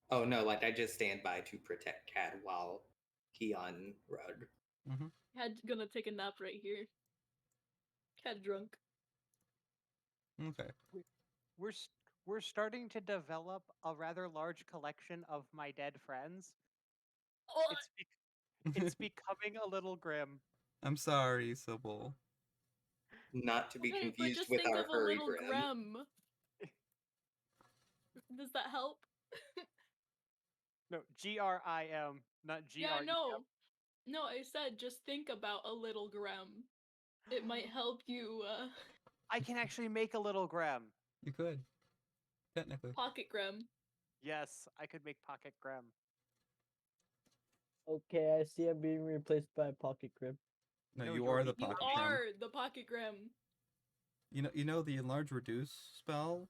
Oh no, like I just stand by to protect Cad while he on rug. Mm-hmm. Cad's gonna take a nap right here. Cad drunk. Okay. We're starting to develop a rather large collection of my dead friends. Oh, It's becoming a little grim. I'm sorry, Sybil. Not to be okay, but confused just with think our of a furry little Grim. Grem. Does that help? No, GRIM, not GREM. Yeah, no, I said just think about a little Grem. It might help you. I can actually make a little Grem. You could. Technically. Pocket Grem. Yes, I could make Pocket Grem. Okay, I see I'm being replaced by a pocket crib. No, No, you you're are the the- You pocket are Gem. the Pocket Grem. You know the enlarge reduce spell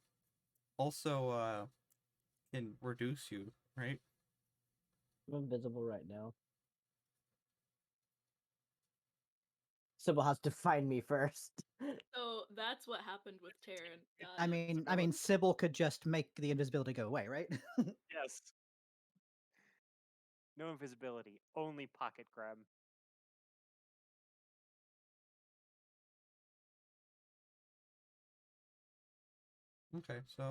also can reduce you, right? I'm invisible right now. Sybil has to find me first. So that's what happened with Taryn. I mean, Sybil could just make the invisibility go away, right? Yes. No invisibility, only Pocket Grem. Okay, so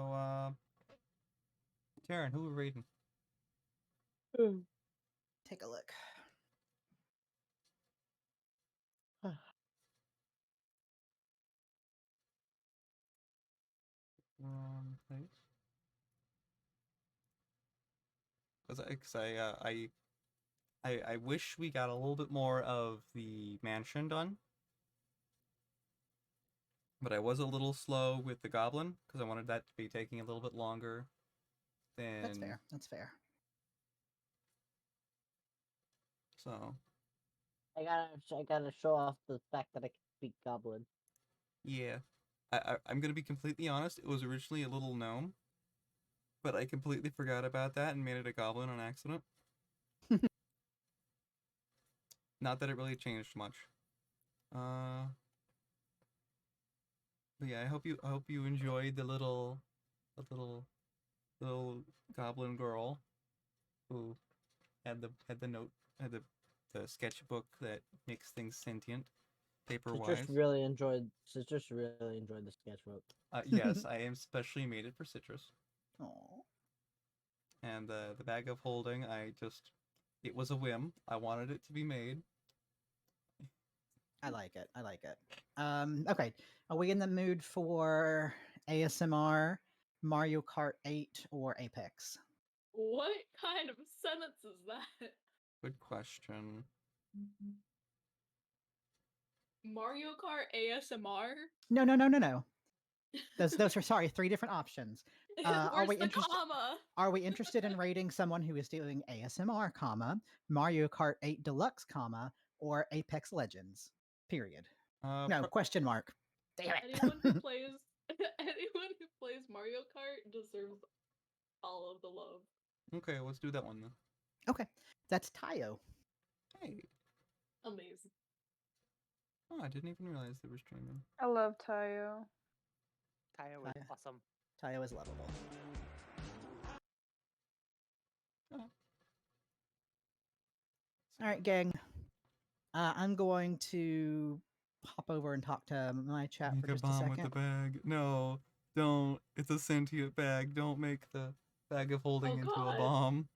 Taryn, who are we reading? Take a look. Place. Because I wish we got a little bit more of the mansion done, but I was a little slow with the goblin because I wanted that to be taking a little bit longer. Than That's fair. That's fair. So I gotta show off the fact that I can speak goblin. yeah, I'm gonna be completely honest. It was originally a little gnome, but I completely forgot about that and made it a goblin on accident. Not that it really changed much. But yeah, I hope you enjoyed the little goblin girl who had the note, had the sketchbook that makes things sentient, paper wise. Citrus really enjoyed the sketchbook. Yes, I am especially made it for Citrus. Aw. And the bag of holding, it was a whim. I wanted it to be made. I like it. I like it. Okay. Are we in the mood for ASMR, Mario Kart 8, or Apex? What kind of sentence is that? Good question. Mario Kart ASMR? No. Those are sorry, 3 different options. Where's the comma? Are we interested in rating someone who is doing ASMR, comma, Mario Kart 8 Deluxe, comma, or Apex Legends? Period. No, question mark. Damn it. Anyone who plays Mario Kart deserves all of the love. Okay, let's do that one then. Okay, that's Tayo. Hey. Amazing. Oh, I didn't even realize they were streaming. I love Tayo. Tayo is awesome. Tayo is lovable. Oh. All right, gang. I'm going to hop over and talk to my chat Make for a just a bomb second. with the bag. No, don't. It's a sentient bag. Don't make the bag of holding into a God. bomb.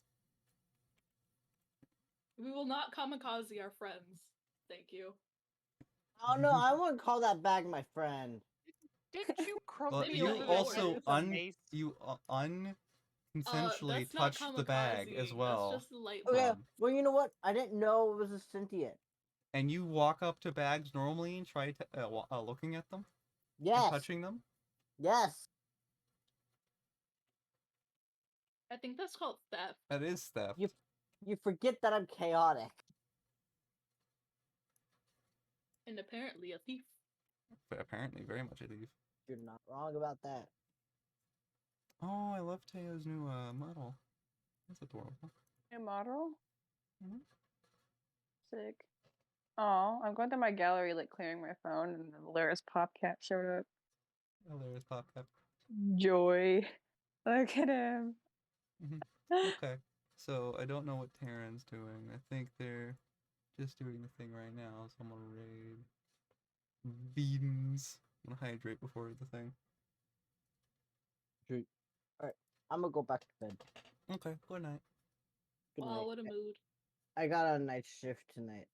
We will not kamikaze our friends. Thank you. Oh no, I wouldn't call that bag my friend. Didn't you croak Well, me you over the also head with a mace? unconsensually That's not touched the bag as kamikazing, well. That's just light Okay, bomb. well you know what? I didn't know it was a sentient. And you walk up to bags normally and try looking at them? Yes. And touching them? Yes. I think that's called theft. That is theft. You forget that I'm chaotic. And apparently a thief. But apparently very much a thief. You're not wrong about that. Oh, I love Tayo's new model. That's adorable. New model? Mhm. Sick. Oh, I'm going through my gallery, like clearing my phone, and the Laris Popcat showed up. Oh, there's Popcap. Joy. Look at him. Okay, so I don't know what Terran's doing. I think they're just doing the thing right now, so I'm gonna raid beans. I'm gonna hydrate before the thing. Alright, I'm gonna go back to bed. Okay, good night. Good Wow, night. what a mood. I got a night shift tonight.